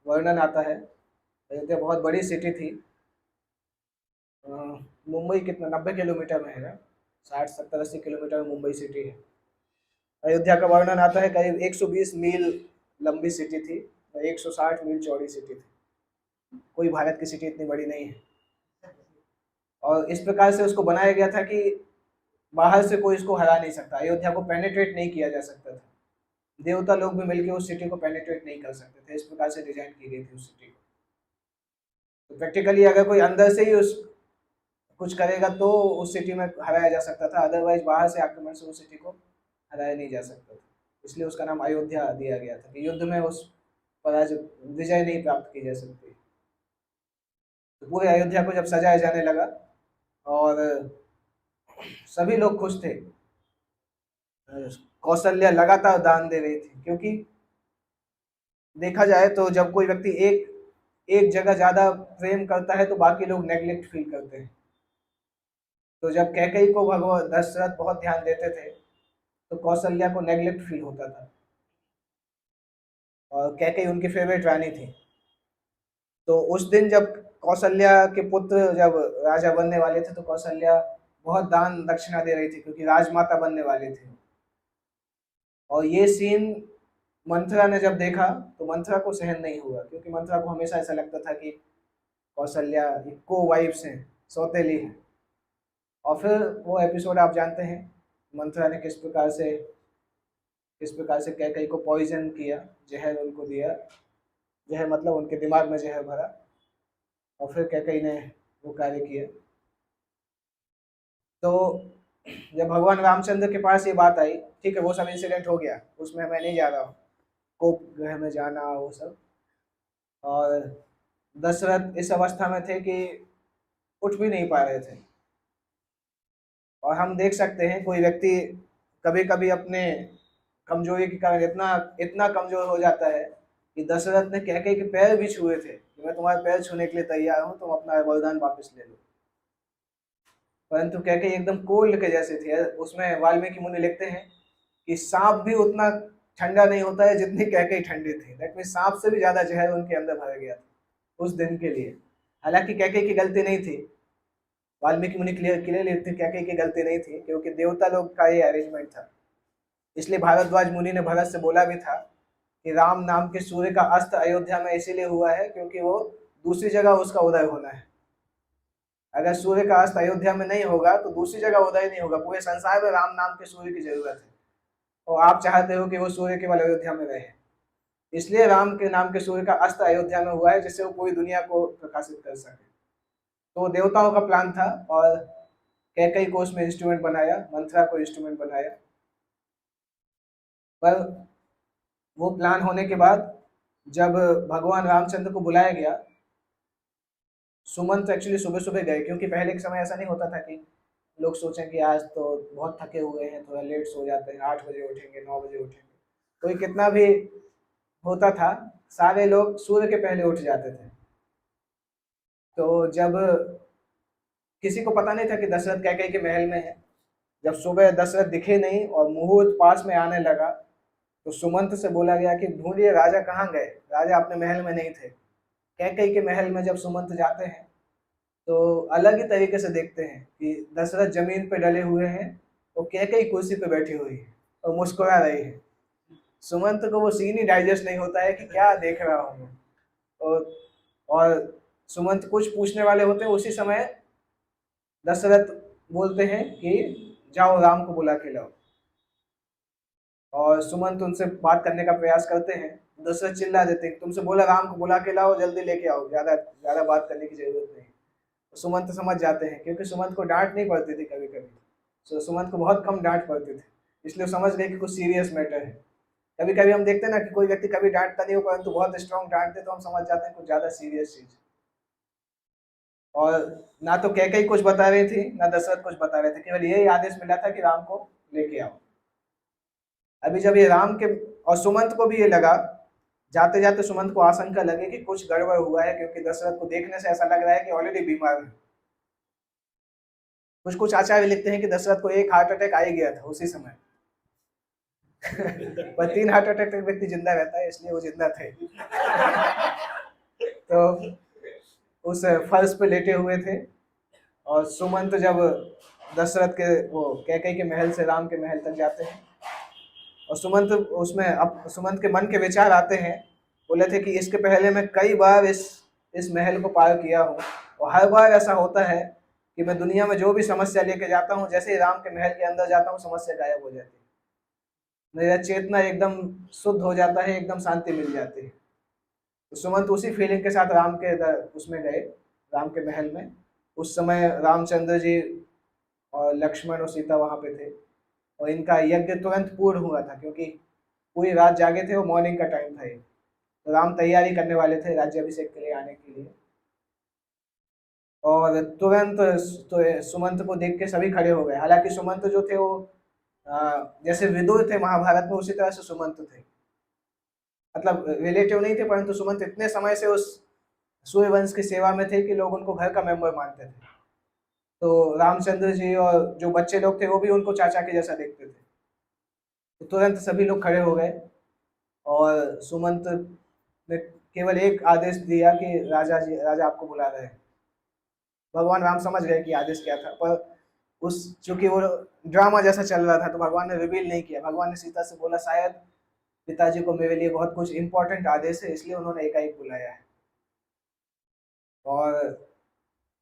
वर्णन आता है, अयोध्या बहुत बड़ी सिटी थी। मुंबई कितना 90 किलोमीटर में है ना, 60-70-80 किलोमीटर में मुंबई सिटी है। अयोध्या का वर्णन आता है करीब 120 मील लंबी सिटी थी और 160 मील चौड़ी सिटी थी। कोई भारत की सिटी इतनी बड़ी नहीं है। और इस प्रकार से उसको बनाया गया था कि बाहर से कोई इसको हरा नहीं सकता, अयोध्या को पेनिट्रेट नहीं किया जा सकता था। देवता लोग भी मिलकर उस सिटी को पेनिट्रेट नहीं कर सकते थे, इस प्रकार से डिजाइन की गई थी उस सिटी को। तो प्रैक्टिकली अगर कोई अंदर से ही उस कुछ करेगा तो उस सिटी में हराया जा सकता था, अदरवाइज बाहर से आक्रमण से उस सिटी को हराया नहीं जा सकता था। इसलिए उसका नाम अयोध्या दिया गया था कि युद्ध में उस पर विजय नहीं प्राप्त की जा सकती। तो पूरे अयोध्या को जब सजाया जाने लगा और सभी लोग खुश थे, कौशल्या लगातार दान दे रही थी, क्योंकि देखा जाए तो जब कोई व्यक्ति एक जगह ज्यादा प्रेम करता है तो बाकी लोग नेग्लेक्ट फील करते हैं। तो जब कैकई को भगवान दशरथ बहुत ध्यान देते थे तो कौशल्या को नेग्लेक्ट फील होता था, और कैकई उनकी फेवरेट रानी थी। तो उस दिन जब कौशल्या के पुत्र जब राजा बनने वाले थे तो कौशल्या बहुत दान दक्षिणा दे रही थी, क्योंकि राजमाता बनने वाली थी। और ये सीन मंथरा ने जब देखा तो मंथरा को सहन नहीं हुआ, क्योंकि मंथरा को हमेशा ऐसा लगता था कि कौशल्या को वाइफ्स हैं, सौतेली है। और फिर वो एपिसोड आप जानते हैं, मंथरा ने किस प्रकार से कैकई को पॉइजन किया, जहर उनको दिया, जहर मतलब उनके दिमाग में जहर भरा, और फिर कैकई ने वो कार्य किया। तो जब भगवान रामचंद्र के पास ये बात आई, ठीक है वो सब इंसिडेंट हो गया, उसमें मैं नहीं जा रहा हूँ, कोप ग्रह में जाना वो सब। और दशरथ इस अवस्था में थे कि उठ भी नहीं पा रहे थे। और हम देख सकते हैं कोई व्यक्ति कभी कभी अपने कमजोरी के कारण इतना कमजोर हो जाता है कि दशरथ ने कैकई के पैर भी छुए थे कि मैं तुम्हारे पैर छूने के लिए तैयार हूँ, तुम अपना वरदान वापस ले लो। परंतु कैकेयी एकदम कोल्ड के जैसे थी। उसमें वाल्मीकि मुनि लिखते हैं कि सांप भी उतना ठंडा नहीं होता है जितनी कैकेयी ठंडी थी। दैट मीन सांप से भी ज्यादा जहर उनके अंदर भर गया था उस दिन के लिए। हालांकि कैकेयी की गलती नहीं थी, वाल्मीकि मुनि क्लियर लिखते हैं कैकेयी की गलती नहीं थी, क्योंकि देवता लोग का ये अरेंजमेंट था। इसलिए भारद्वाज मुनि ने भरत से बोला भी था कि राम नाम के सूर्य का अस्त अयोध्या में इसीलिए हुआ है क्योंकि वो दूसरी जगह उसका उदय होना है। अगर सूर्य का अस्त अयोध्या में नहीं होगा तो दूसरी जगह उदय नहीं होगा। पूरे संसार में राम नाम के सूर्य की जरूरत है और आप चाहते हो कि वो सूर्य केवल अयोध्या में रहे, इसलिए राम के नाम के सूर्य का अस्त अयोध्या में हुआ है, जिससे वो पूरी दुनिया को प्रकाशित कर सके। तो देवताओं का प्लान था और कैकेयी को उसमें इंस्ट्रूमेंट बनाया, मंथरा को इंस्ट्रूमेंट बनाया। पर वो प्लान होने के बाद जब भगवान रामचंद्र को बुलाया गया, सुमंत एक्चुअली सुबह सुबह गए, क्योंकि पहले के समय ऐसा नहीं होता था कि लोग सोचें कि आज तो बहुत थके हुए हैं, थोड़ा लेट सो जाते हैं, 8 बजे उठेंगे, 9 बजे उठेंगे। कोई कितना भी होता था, सारे लोग सूर्य के पहले उठ जाते थे। तो जब किसी को पता नहीं था कि दशरथ कैकेयी के महल में है, जब सुबह दशरथ दिखे नहीं और मुहूर्त पास में आने लगा, तो सुमंत से बोला गया कि ढूंढिए राजा कहाँ गए, राजा अपने महल में नहीं थे। कैकेयी के महल में जब सुमंत जाते हैं तो अलग ही तरीके से देखते हैं कि दशरथ जमीन पे डले हुए हैं और कैकेयी कुर्सी पे बैठी हुई है और मुस्कुरा रही है। सुमंत को वो सीन ही डाइजेस्ट नहीं होता है कि क्या देख रहा हूँ मैं। और सुमंत कुछ पूछने वाले होते हैं, उसी समय दशरथ बोलते हैं कि जाओ राम को बुला के लाओ। और सुमंत उनसे बात करने का प्रयास करते हैं, दशरथ चिल्ला देते हैं तुमसे बोला राम को बुला के लाओ, जल्दी लेके आओ, ज्यादा ज्यादा बात करने की जरूरत नहीं। तो सुमंत समझ जाते हैं, क्योंकि सुमंत को डांट नहीं पड़ती थी कभी कभी, तो सुमंत को बहुत कम डांट पड़ती थी, इसलिए समझ गए कि कुछ सीरियस मैटर है। कभी कभी हम देखते हैं ना कि कोई व्यक्ति कभी डांटता नहीं हो, परंतु बहुत स्ट्रॉन्ग डांटते तो हम समझ जाते हैं कुछ ज्यादा सीरियस चीज। और ना तो कैकेयी कुछ बता रही थी, ना दशरथ कुछ बता रहे थे, केवल यही आदेश मिला था कि राम को लेके आओ। अभी जब ये राम के, और सुमंत को भी ये लगा, जाते जाते सुमंत को आशंका लगी कि कुछ गड़बड़ हुआ है, क्योंकि दशरथ को देखने से ऐसा लग रहा है कि ऑलरेडी बीमार है। कुछ कुछ आचार्य लिखते हैं कि दशरथ को एक हार्ट अटैक आ ही गया था उसी समय। पर 3 हार्ट अटैक तक व्यक्ति जिंदा रहता है, इसलिए वो जिंदा थे। तो उस फर्श पे लेटे हुए थे और सुमंत जब दशरथ के वो कैकेयी के महल से राम के महल तक जाते हैं, और सुमंत के मन के विचार आते हैं, बोले थे कि इसके पहले मैं कई बार इस महल को पार किया हूँ और हर बार ऐसा होता है कि मैं दुनिया में जो भी समस्या लेके जाता हूँ, जैसे ही राम के महल के अंदर जाता हूँ समस्या गायब हो जाती है, मेरा चेतना एकदम शुद्ध हो जाता है, एकदम शांति मिल जाती है। तो सुमंत उसी फीलिंग के साथ राम के उसमें गए, राम के महल में। उस समय रामचंद्र जी और लक्ष्मण और सीता वहाँ पे थे और इनका यज्ञ तुरंत पूर्ण हुआ था, क्योंकि पूरी रात जागे थे और मॉर्निंग का टाइम था ये। तो राम तैयारी करने वाले थे राज्याभिषेक के लिए आने के लिए, और तुरंत तो सुमंत को देख के सभी खड़े हो गए। हालांकि सुमंत जो थे वो जैसे विदुर थे महाभारत में, उसी तरह से सुमंत थे, मतलब रिलेटिव नहीं थे, परंतु सुमंत इतने समय से उस सूर्यवंश की सेवा में थे कि लोग उनको घर का मेंबर मानते थे। तो रामचंद्र जी और जो बच्चे लोग थे वो भी उनको चाचा के जैसा देखते थे। तो तुरंत सभी लोग खड़े हो गए और सुमंत ने केवल एक आदेश दिया कि राजा आपको बुला रहे हैं। भगवान राम समझ गए कि आदेश क्या था, पर उस चूंकि वो ड्रामा जैसा चल रहा था तो भगवान ने रिवील नहीं किया। भगवान ने सीता से बोला शायद पिताजी को मेरे लिए बहुत कुछ इंपॉर्टेंट आदेश है, इसलिए उन्होंने एकाएक बुलाया है। और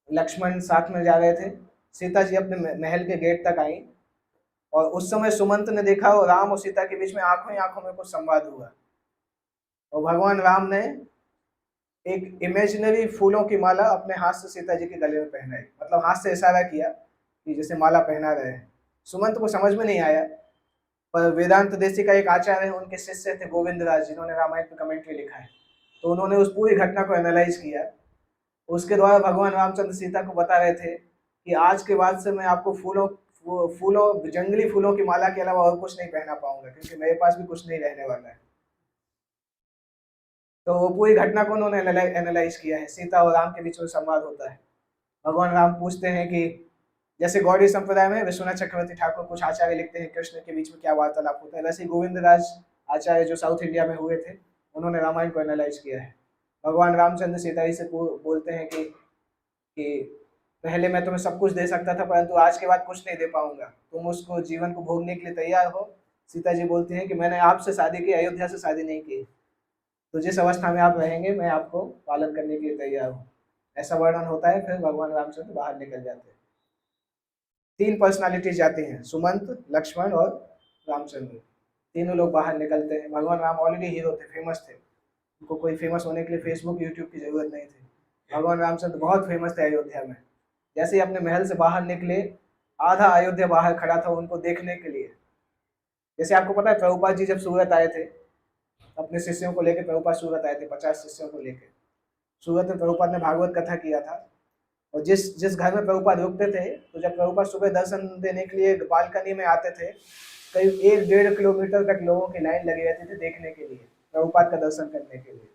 लक्ष्मण साथ में जा रहे थे। सीता जी अपने महल के गेट तक आई और उस समय सुमंत ने देखा और राम और सीता के बीच में आंखों ही आंखों में कुछ संवाद हुआ, और भगवान राम ने एक इमेजिनरी फूलों की माला अपने हाथ से सीता जी के गले में पहनाई, मतलब हाथ से इशारा किया कि जैसे माला पहना रहे हैं। सुमंत को समझ में नहीं आया, पर वेदांत देशी का एक आचार्य है, उनके शिष्य थे गोविंद राज, जिन्होंने रामायण पे कमेंट्री लिखा है, तो उन्होंने उस पूरी घटना को एनालाइज किया। उसके द्वारा भगवान रामचंद्र सीता को बता रहे थे कि आज के बाद से मैं आपको जंगली फूलों की माला के अलावा और कुछ नहीं पहना पाऊंगा, क्योंकि मेरे पास भी कुछ नहीं रहने वाला है। तो वो पूरी घटना को उन्होंने एनालाइज किया है। सीता और राम के बीच में संवाद होता है। भगवान राम पूछते हैं कि जैसे गौड़ी संप्रदाय में विश्वनाथ चक्रवर्ती ठाकुर कुछ आचार्य लिखते हैं कृष्ण के बीच में क्या वार्तालाप होता है, वैसे ही गोविंद राज आचार्य जो साउथ इंडिया में हुए थे उन्होंने रामायण को एनालाइज किया है। भगवान रामचंद्र सीता जी से बोलते हैं कि पहले मैं तुम्हें सब कुछ दे सकता था परंतु आज के बाद कुछ नहीं दे पाऊंगा, तुम उसको जीवन को भोगने के लिए तैयार हो। सीता जी बोलती हैं कि मैंने आपसे शादी की, अयोध्या से शादी नहीं की, तो जिस अवस्था में आप रहेंगे मैं आपको पालन करने के लिए तैयार हूँ, ऐसा वर्णन होता है। फिर भगवान रामचंद्र बाहर निकल जाते हैं। 3 पर्सनालिटीज जाती हैं, सुमंत, लक्ष्मण और रामचंद्र, तीनों लोग बाहर निकलते हैं। भगवान राम ऑलरेडी हीरो थे, फेमस थे, उनको कोई फेमस होने के लिए फेसबुक यूट्यूब की जरूरत नहीं थी। भगवान रामचंद्र बहुत फेमस थे अयोध्या में। जैसे ही अपने महल से बाहर निकले, आधा अयोध्या बाहर खड़ा था उनको देखने के लिए। जैसे आपको पता है प्रभुपाद जी जब सूरत आए थे अपने शिष्यों को लेकर, प्रभुपाद सूरत आए थे 50 शिष्यों को लेकर। सूरत में प्रभुपाद ने भागवत कथा किया था, और जिस घर में प्रभुपाद रुकते थे, तो जब प्रभुपाद सुबह दर्शन देने के लिए बालकनी में आते थे, करीब 1-1.5 किलोमीटर तक लोगों की लाइन लगी रहती थी देखने के लिए, प्रभुपाद का दर्शन करने के लिए।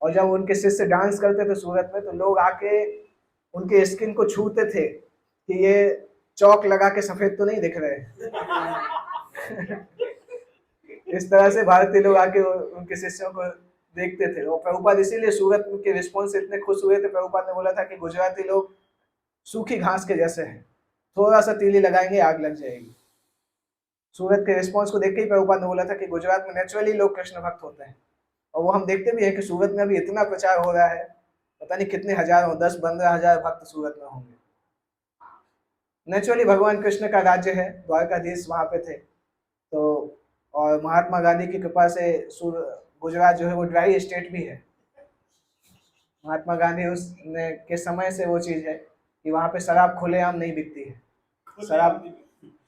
और जब उनके शिष्य डांस करते थे सूरत में, तो लोग आके उनके स्किन को छूते थे कि ये चौक लगा के सफेद तो नहीं दिख रहे। इस तरह से भारतीय लोग आके उनके शिष्यों को देखते थे। और प्रभुपाद इसीलिए सूरत के रिस्पॉन्स से इतने खुश हुए थे, प्रभुपाद ने बोला था कि गुजराती लोग सूखी घास के जैसे हैं, थोड़ा सा तीली लगाएंगे आग लग जाएगी। सूरत के रिस्पॉन्स को देख के ही प्रभुपाद ने बोला था कि गुजरात में नेचुरली लोग कृष्ण भक्त होते हैं। और वो हम देखते भी हैं कि सूरत में अभी इतना प्रचार हो रहा है, पता नहीं कितने हजारों, 10-15 हजार भक्त सूरत में होंगे। नेचुरली भगवान कृष्ण का राज्य है, द्वारकाधीश वहाँ पे थे। तो और महात्मा गांधी की कृपा से गुजरात जो है वो ड्राई स्टेट भी है। महात्मा गांधी उसने के समय से वो चीज़ है कि वहाँ पे शराब खुलेआम नहीं बिकती है।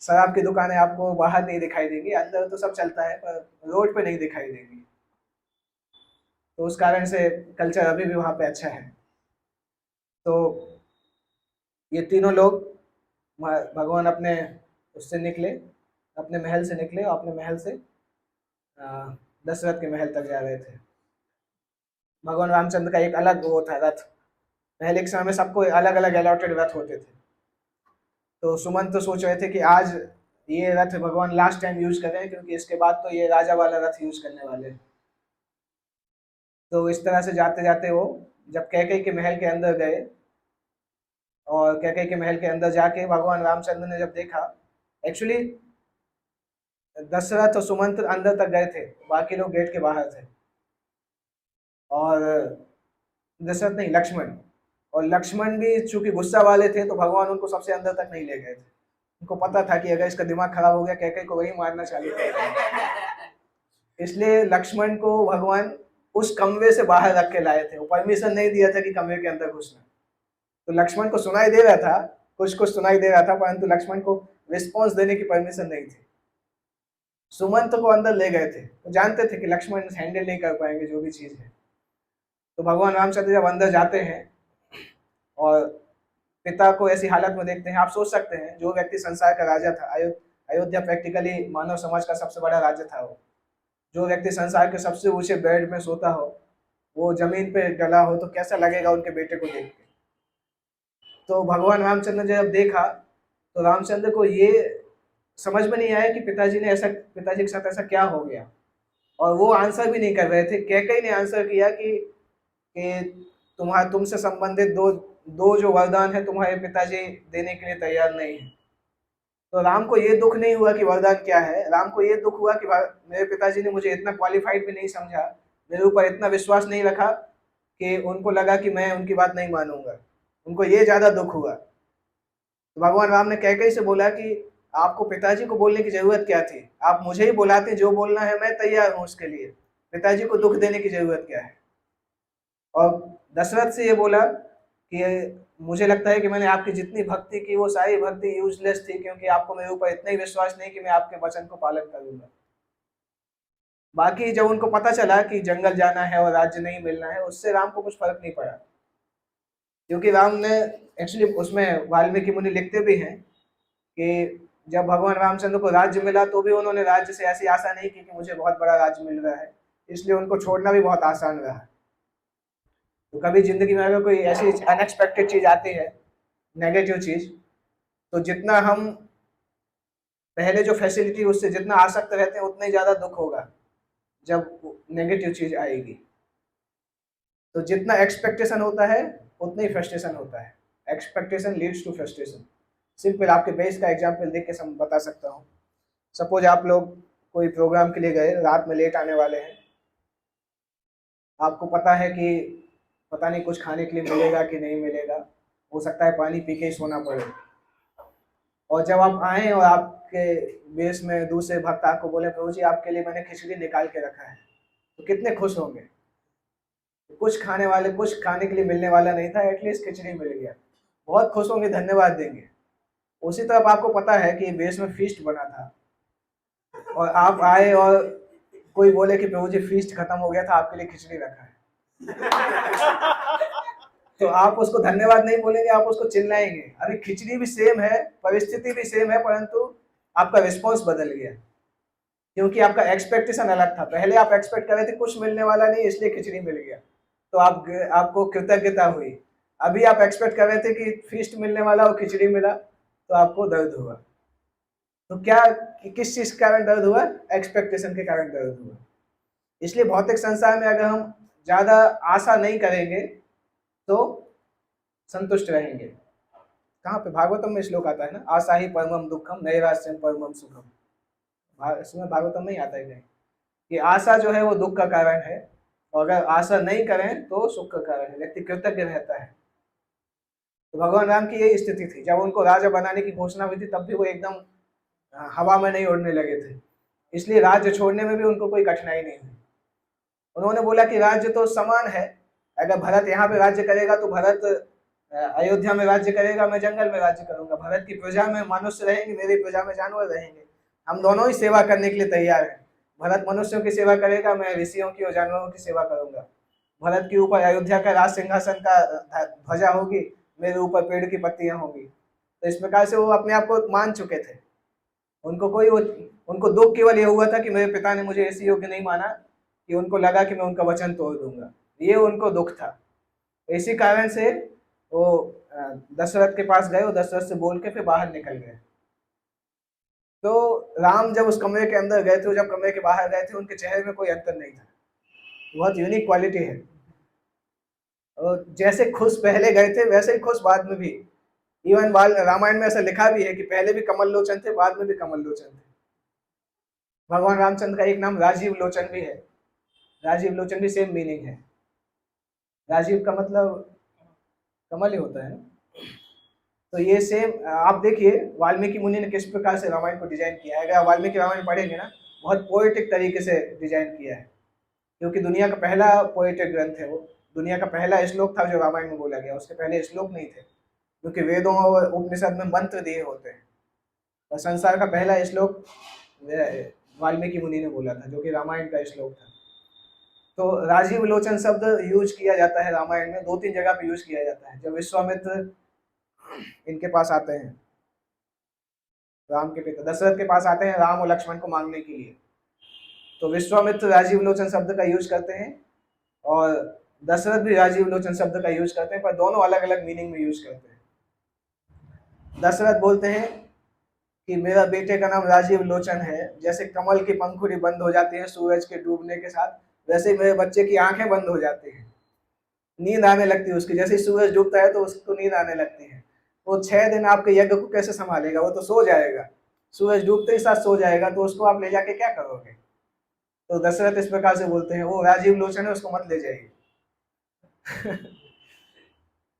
शराब की दुकानें आपको बाहर नहीं दिखाई देंगी, अंदर तो सब चलता है पर रोड पे नहीं दिखाई देंगी। तो उस कारण से कल्चर अभी भी वहाँ पे अच्छा है। तो ये तीनों लोग भगवान अपने उससे निकले, अपने महल से निकले और अपने महल से दशरथ के महल तक जा रहे थे। भगवान रामचंद्र का एक अलग वो था रथ। पहले के समय में सबको अलग अलग अलॉटेड रथ होते थे। तो सुमंत तो सोच रहे थे कि आज ये रथ भगवान लास्ट टाइम यूज कर रहे हैं, क्योंकि इसके बाद तो ये राजा वाला रथ यूज करने वाले हैं। तो इस तरह से जाते जाते वो जब कैकेयी के महल के अंदर गए, और कैकेयी के महल के अंदर जाके भगवान रामचंद्र ने जब देखा, एक्चुअली दशरथ और सुमंत अंदर तक गए थे, बाकी लोग गेट के बाहर थे। और दशरथ नहीं, लक्ष्मण, और लक्ष्मण भी चूंकि गुस्सा वाले थे तो भगवान उनको सबसे अंदर तक नहीं ले गए थे। उनको पता था कि अगर इसका दिमाग खराब हो गया कैकेयी को वही मारना चालू कर। इसलिए लक्ष्मण को भगवान उस कमरे से बाहर रख के लाए थे, वो परमिशन नहीं दिया था कि कमरे के अंदर घुसना। तो लक्ष्मण को सुनाई दे रहा था, कुछ कुछ सुनाई दे रहा था, परंतु लक्ष्मण को रिस्पॉन्स देने की परमिशन नहीं थी। सुमंत को अंदर ले गए थे, तो जानते थे कि लक्ष्मण हैंडल नहीं कर पाएंगे जो भी चीज है। तो भगवान रामचंद्र जब अंदर जाते हैं और पिता को ऐसी हालत में देखते हैं, आप सोच सकते हैं जो व्यक्ति संसार का राजा था, अयोध्या प्रैक्टिकली मानव समाज का सबसे बड़ा राज्य था, वो जो व्यक्ति संसार के सबसे ऊंचे बेड में सोता हो, वो जमीन पे डला हो, तो कैसा लगेगा उनके बेटे को देख के। तो भगवान रामचंद्र ने जब देखा तो रामचंद्र को ये समझ में नहीं आया कि पिताजी के साथ ऐसा क्या हो गया, और वो आंसर भी नहीं कर रहे थे। कैकेयी ने आंसर किया कि तुमसे संबंधित दो जो वरदान है तुम्हारे पिताजी देने के लिए तैयार नहीं है। तो राम को ये दुख नहीं हुआ कि वरदान क्या है, राम को ये दुख हुआ कि मेरे पिताजी ने मुझे इतना क्वालिफाइड भी नहीं समझा, मेरे ऊपर इतना विश्वास नहीं रखा कि उनको लगा कि मैं उनकी बात नहीं मानूंगा। उनको ये ज्यादा दुख हुआ। तो भगवान राम ने कैकेयी से बोला कि आपको पिताजी को बोलने की जरूरत क्या थी, आप मुझे ही बुलाते, जो बोलना है मैं तैयार हूँ उसके लिए, पिताजी को दुख देने की जरूरत क्या है। और दशरथ से ये बोला कि मुझे लगता है कि मैंने आपकी जितनी भक्ति की वो सारी भक्ति यूजलेस थी, क्योंकि आपको मेरे ऊपर इतना ही विश्वास नहीं कि मैं आपके वचन को पालन करूंगा। बाकी जब उनको पता चला कि जंगल जाना है और राज्य नहीं मिलना है, उससे राम को कुछ फर्क नहीं पड़ा, क्योंकि राम ने एक्चुअली उसमें वाल्मीकि मुनि लिखते भी हैं कि जब भगवान रामचंद्र को राज्य मिला तो भी उन्होंने राज्य से ऐसी आशा नहीं की कि मुझे बहुत बड़ा राज्य मिल रहा है, इसलिए उनको छोड़ना भी बहुत आसान रहा। तो कभी जिंदगी में अगर कोई ऐसी अनएक्सपेक्टेड चीज आती है, नेगेटिव चीज, तो जितना हम पहले जो फैसिलिटी उससे जितना आसक्त रहते हैं उतना ही ज़्यादा दुख होगा जब नेगेटिव चीज़ आएगी। तो जितना एक्सपेक्टेशन होता है उतना ही फ्रस्ट्रेशन होता है। Expectation leads to frustration. Simple आपके बेस का एग्जाम्पल देख के बता सकता हूँ। सपोज आप लोग कोई प्रोग्राम के लिए गए, रात में लेट आने वाले हैं, आपको पता है कि पता नहीं कुछ खाने के लिए मिलेगा कि नहीं मिलेगा, हो सकता है पानी पी के ही सोना पड़े। और जब आप आए और आपके बेस में दूसरे भक्त आपको बोले प्रभु जी आपके लिए मैंने खिचड़ी निकाल के रखा है, तो कितने खुश होंगे। कुछ खाने के लिए मिलने वाला नहीं था, एटलीस्ट खिचड़ी मिल गया, बहुत खुश होंगे, धन्यवाद देंगे। उसी तरफ आपको पता है कि बेस में फीस्ट बना था और आप आए और कोई बोले कि प्रभु जी फीस्ट खत्म हो गया था, आपके लिए खिचड़ी रखा है, तो आप उसको धन्यवाद नहीं बोलेंगे, आप उसको चिल्लाएंगे। अरे खिचड़ी भी सेम है, परिस्थिति भी सेम है, परंतु आपका रिस्पॉन्स बदल गया क्योंकि आपका एक्सपेक्टेशन अलग था। पहले आप एक्सपेक्ट कर रहे थे कुछ मिलने वाला नहीं इसलिए खिचड़ी मिल गया, तो आपको कृतज्ञता हुई। अभी आप एक्सपेक्ट कर रहे थे कि फीस्ट मिलने वाला और खिचड़ी मिला, तो आपको दर्द हुआ। तो क्या किस चीज के कारण दर्द हुआ? एक्सपेक्टेशन के कारण दर्द हुआ। इसलिए भौतिक संसार में अगर हम ज्यादा आशा नहीं करेंगे तो संतुष्ट रहेंगे। कहाँ पे? भागवतम में श्लोक आता है ना, आशा ही परमम दुखम नैराश्यम परमम सुखम। इसमें भागवतम में ही आता है कहीं कि आशा जो है वो दुख का कारण है, और अगर आशा नहीं करें तो सुख का कारण है। व्यक्ति कृतज्ञ रहता है। तो भगवान राम की यही स्थिति थी। जब उनको राजा बनाने की घोषणा हुई थी तब भी वो एकदम हवा में नहीं उड़ने लगे थे, इसलिए राज्य छोड़ने में भी उनको कोई कठिनाई नहीं हुई। उन्होंने बोला कि राज्य तो समान है, अगर भरत यहाँ पे राज्य करेगा तो भरत अयोध्या में राज्य करेगा, मैं जंगल में राज्य करूंगा। भरत की प्रजा में मनुष्य रहेंगे, मेरी प्रजा में जानवर रहेंगे, हम दोनों ही सेवा करने के लिए तैयार हैं। भरत मनुष्यों की सेवा करेगा, मैं ऋषियों की और जानवरों की सेवा करूंगा। भरत के ऊपर अयोध्या का राज सिंहासन का ध्वजा होगी, मेरे ऊपर पेड़ की पत्तियां होंगी। तो इस प्रकार से वो अपने आप को मान चुके थे। उनको दुख केवल ये हुआ था कि मेरे पिता ने मुझे ऐसे योग्य नहीं माना कि उनको लगा कि मैं उनका वचन तोड़ दूंगा, ये उनको दुख था। इसी कारण से वो दशरथ के पास गए और दशरथ से बोल के फिर बाहर निकल गए। तो राम जब उस कमरे के अंदर गए थे, जब कमरे के बाहर गए थे, उनके चेहरे में कोई अंतर नहीं था। बहुत यूनिक क्वालिटी है। और जैसे खुश पहले गए थे वैसे ही खुश बाद में भी। इवन रामायण में ऐसा लिखा भी है कि पहले भी कमल लोचन थे, बाद में भी कमल लोचन थे। भगवान रामचंद्र का एक नाम राजीव लोचन भी है। राजीव लोचन भी सेम मीनिंग है। राजीव का मतलब कमल ही होता है ना। तो ये सेम आप देखिए वाल्मीकि मुनि ने किस प्रकार से रामायण को डिजाइन किया है। अगर आप वाल्मीकि रामायण पढ़ेंगे ना, बहुत पोएटिक तरीके से डिजाइन किया है, क्योंकि दुनिया का पहला पोएटिक ग्रंथ है वो। दुनिया का पहला श्लोक था जो रामायण में बोला गया, उसके पहले श्लोक नहीं थे, क्योंकि वेदों और उपनिषद में मंत्र दिए होते हैं। और संसार का पहला श्लोक वाल्मीकि मुनि ने बोला था, जो कि रामायण का श्लोक था। तो राजीव लोचन शब्द यूज किया जाता है रामायण में, 2-3 जगह पे यूज किया जाता है। जब विश्वामित्र इनके पास आते हैं, राम के पिता दशरथ के पास आते हैं राम और लक्ष्मण को मांगने के लिए, तो विश्वामित्र राजीव लोचन शब्द का यूज करते हैं और दशरथ भी राजीव लोचन शब्द का यूज करते हैं, पर दोनों अलग अलग मीनिंग में यूज करते हैं। दशरथ बोलते हैं कि मेरा बेटे का नाम राजीव लोचन है, जैसे कमल की पंखुड़ी बंद हो जाती है सूरज के डूबने के साथ, वैसे मेरे बच्चे की आंखें बंद हो जाती हैं, नींद आने लगती है उसकी। जैसे सूरज डूबता है तो उसको नींद आने लगती है। वो 6 दिन आपके यज्ञ को कैसे संभालेगा? वो तो सो जाएगा, सूरज डूबते ही साथ सो जाएगा, तो उसको आप ले जाके क्या करोगे? तो दशरथ इस प्रकार से बोलते हैं, वो राजीव लोचन है, उसको मत ले जाइए।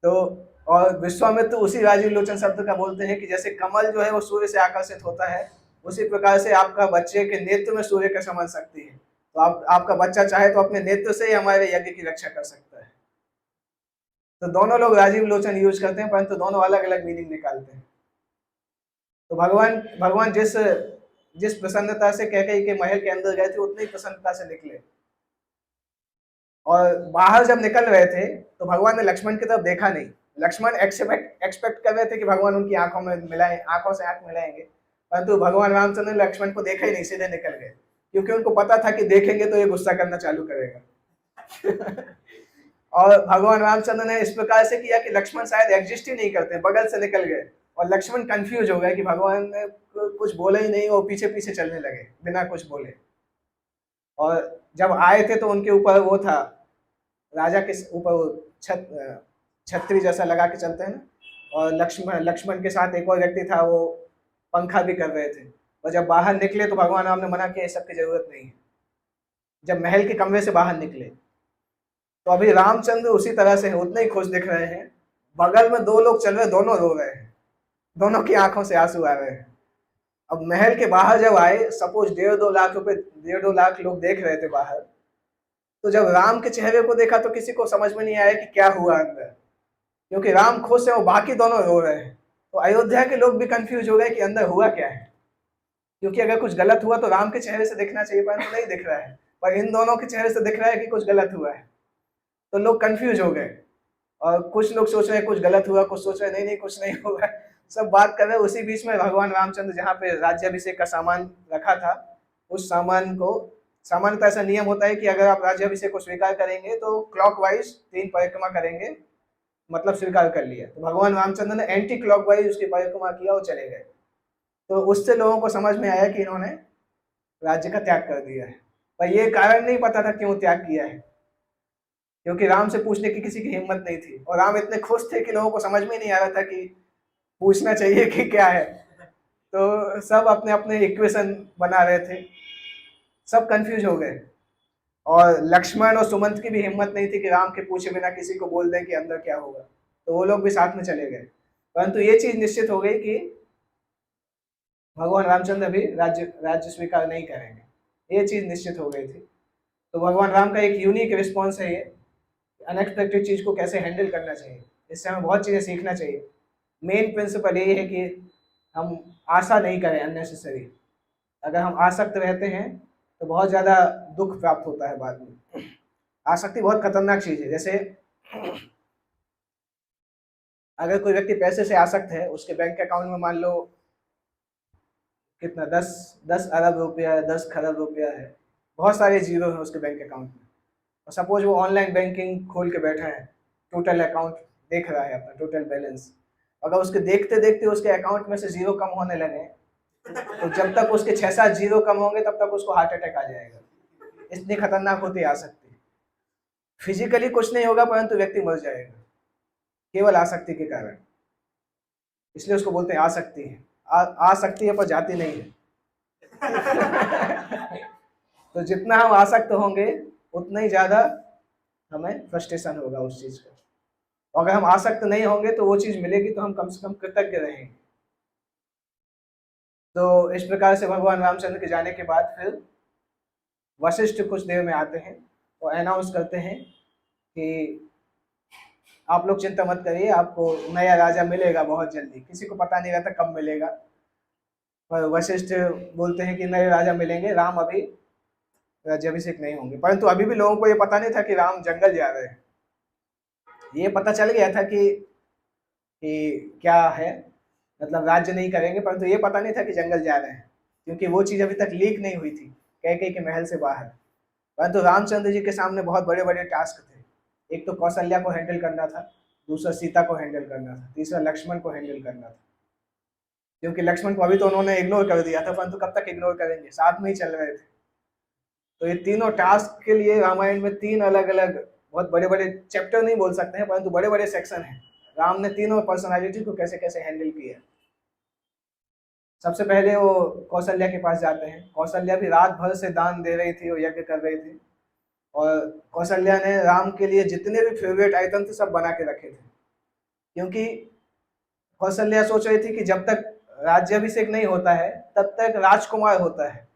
तो और विश्वामित्र उसी राजीव लोचन शब्द का बोलते हैं कि जैसे कमल जो है वो सूर्य से आकर्षित होता है, उसी प्रकार से आपका बच्चे के नेत्र में सूर्य का समान शक्ति है। तो आपका बच्चा चाहे तो अपने नेत्र से ही हमारे यज्ञ की रक्षा कर सकता है। तो दोनों लोग राजीव लोचन यूज करते हैं, परंतु दोनों अलग अलग मीनिंग निकालते हैं। तो भगवान जिस प्रसन्नता से कैकेयी के महल के अंदर गए थे, उतनी प्रसन्नता से निकले। और बाहर जब निकल रहे थे तो भगवान ने लक्ष्मण की तरफ देखा नहीं। लक्ष्मण एक्सपेक्ट कर रहे थे कि भगवान उनकी आंखों से आंख मिलाएंगे, परंतु भगवान रामचंद्र ने लक्ष्मण को देखा ही नहीं, सीधे निकल गए, क्योंकि उनको पता था कि देखेंगे तो ये गुस्सा करना चालू करेगा। और भगवान रामचंद्र ने इस प्रकार से किया कि लक्ष्मण शायद एग्जिस्ट ही नहीं करते, बगल से निकल गए और लक्ष्मण कंफ्यूज हो गए कि भगवान ने कुछ बोला ही नहीं, वो पीछे पीछे चलने लगे बिना कुछ बोले। और जब आए थे तो उनके ऊपर वो था, राजा के ऊपर वो छतरी जैसा लगा के चलते हैं ना, और लक्ष्मण के साथ एक और व्यक्ति था, वो पंखा भी कर रहे थे। और जब बाहर निकले तो भगवान राम ने मना किया, इस सब की जरूरत नहीं है। जब महल के कमरे से बाहर निकले तो अभी रामचंद्र उसी तरह से उतने ही खुश दिख रहे हैं, बगल में 2 लोग चल रहे, दोनों रो रहे हैं, दोनों की आंखों से आंसू आ रहे हैं। अब महल के बाहर जब आए, सपोज 1.5-2 लाख रुपए, 1.5-2 लाख लोग देख रहे थे बाहर, तो जब राम के चेहरे को देखा तो किसी को समझ में नहीं आया कि क्या हुआ अंदर, क्योंकि राम खुश है और बाकी दोनों रो रहे हैं। तो अयोध्या के लोग भी कंफ्यूज हो गए कि अंदर हुआ क्या है, क्योंकि अगर कुछ गलत हुआ तो राम के चेहरे से दिखना चाहिए, परंतु नहीं दिख रहा है, पर इन दोनों के चेहरे से दिख रहा है कि कुछ गलत हुआ है। तो लोग कंफ्यूज हो गए, और कुछ लोग सोच रहे हैं कुछ गलत हुआ, कुछ सोच रहे हैं नहीं नहीं कुछ नहीं हुआ, सब बात कर रहे हैं। उसी बीच में भगवान रामचंद्र जहाँ पे राज्याभिषेक का सामान रखा था, उस सामान को, सामान्यतः ऐसा नियम होता है कि अगर आप राज्याभिषेक को स्वीकार करेंगे तो क्लॉकवाइज 3 परिक्रमा करेंगे, मतलब स्वीकार कर लिया। तो भगवान रामचंद्र ने एंटी क्लॉकवाइज उसकी परिक्रमा किया और चले गए। तो उससे लोगों को समझ में आया कि इन्होंने राज्य का त्याग कर दिया है, पर ये कारण नहीं पता था क्यों त्याग किया है, क्योंकि राम से पूछने की किसी की हिम्मत नहीं थी, और राम इतने खुश थे कि लोगों को समझ में नहीं आ रहा था कि पूछना चाहिए कि क्या है। तो सब अपने अपने इक्वेशन बना रहे थे, सब कंफ्यूज हो गए, और लक्ष्मण और सुमंत की भी हिम्मत नहीं थी कि राम के पूछे बिना किसी को बोल दें कि अंदर क्या होगा, तो वो लोग भी साथ में चले गए। परंतु ये चीज निश्चित हो गई कि भगवान रामचंद्र भी राज्य स्वीकार नहीं करेंगे, ये चीज निश्चित हो गई थी। तो भगवान राम का एक यूनिक रिस्पॉन्स है ये, अनएक्सपेक्टेड चीज को कैसे हैंडल करना चाहिए, इससे हमें बहुत चीजें सीखना चाहिए। मेन प्रिंसिपल ये है कि हम आशा नहीं करें अननेसेसरी। अगर हम आसक्त रहते हैं तो बहुत ज़्यादा दुख प्राप्त होता है बाद में। आसक्ति बहुत खतरनाक चीज़ है। जैसे अगर कोई व्यक्ति पैसे से आसक्त है, उसके बैंक अकाउंट में मान लो कितना 10 अरब रुपया है, 10 खरब रुपया है, बहुत सारे जीरो हैं उसके बैंक अकाउंट में, और सपोज वो ऑनलाइन बैंकिंग खोल के बैठा है, टोटल अकाउंट देख रहा है अपना टोटल बैलेंस, अगर उसके देखते देखते उसके अकाउंट में से जीरो कम होने लगे तो जब तक उसके 6-7 जीरो कम होंगे तब तक उसको हार्ट अटैक आ जाएगा। इतनी खतरनाक होती आ सकती। फिजिकली कुछ नहीं होगा परंतु व्यक्ति मर जाएगा केवल आसक्ति के कारण। इसलिए उसको बोलते हैं आसक्ति है। आ सकती है पर जाती नहीं है। तो जितना हम आसक्त होंगे उतना ही ज्यादा हमें फ्रस्ट्रेशन होगा उस चीज का। अगर हम आसक्त नहीं होंगे तो वो चीज मिलेगी तो हम कम से कम कृतज्ञ रहेंगे। तो इस प्रकार से भगवान रामचंद्र के जाने के बाद फिर वशिष्ठ कुछ देर में आते हैं और अनाउंस करते हैं कि आप लोग चिंता मत करिए, आपको नया राजा मिलेगा बहुत जल्दी। किसी को पता नहीं रहता कब मिलेगा, पर वशिष्ठ बोलते हैं कि नए राजा मिलेंगे, राम अभी राज्याभिषेक नहीं होंगे। परंतु अभी भी लोगों को ये पता नहीं था कि राम जंगल जा रहे हैं। ये पता चल गया था कि क्या है, मतलब राज्य नहीं करेंगे, परंतु ये पता नहीं था कि जंगल जा रहे हैं, क्योंकि वो चीज़ अभी तक लीक नहीं हुई थी कैकेयी के महल से बाहर। परंतु रामचंद्र जी के सामने बहुत बड़े बड़े टास्क थे। एक तो कौशल्या को हैंडल करना था, दूसरा सीता को हैंडल करना था, तीसरा लक्ष्मण को हैंडल करना था। क्योंकि लक्ष्मण को अभी तो उन्होंने इग्नोर कर दिया था, परंतु कब तक इग्नोर करेंगे, साथ में ही चल रहे थे। तो ये तीनों टास्क के लिए रामायण में 3 अलग अलग बहुत बड़े बड़े चैप्टर नहीं बोल सकते हैं, परंतु बड़े बड़े सेक्शन हैं। राम ने तीनों पर्सनालिटी को कैसे कैसे हैंडल किया। सबसे पहले वो कौशल्या के पास जाते हैं। कौशल्या भी रात भर से दान दे रही थी और यज्ञ कर रही थी, और कौशल्या ने राम के लिए जितने भी फेवरेट आइटम थे सब बना के रखे थे। क्योंकि कौशल्या सोच रही थी कि जब तक राज्याभिषेक नहीं होता है तब तक राजकुमार होता है,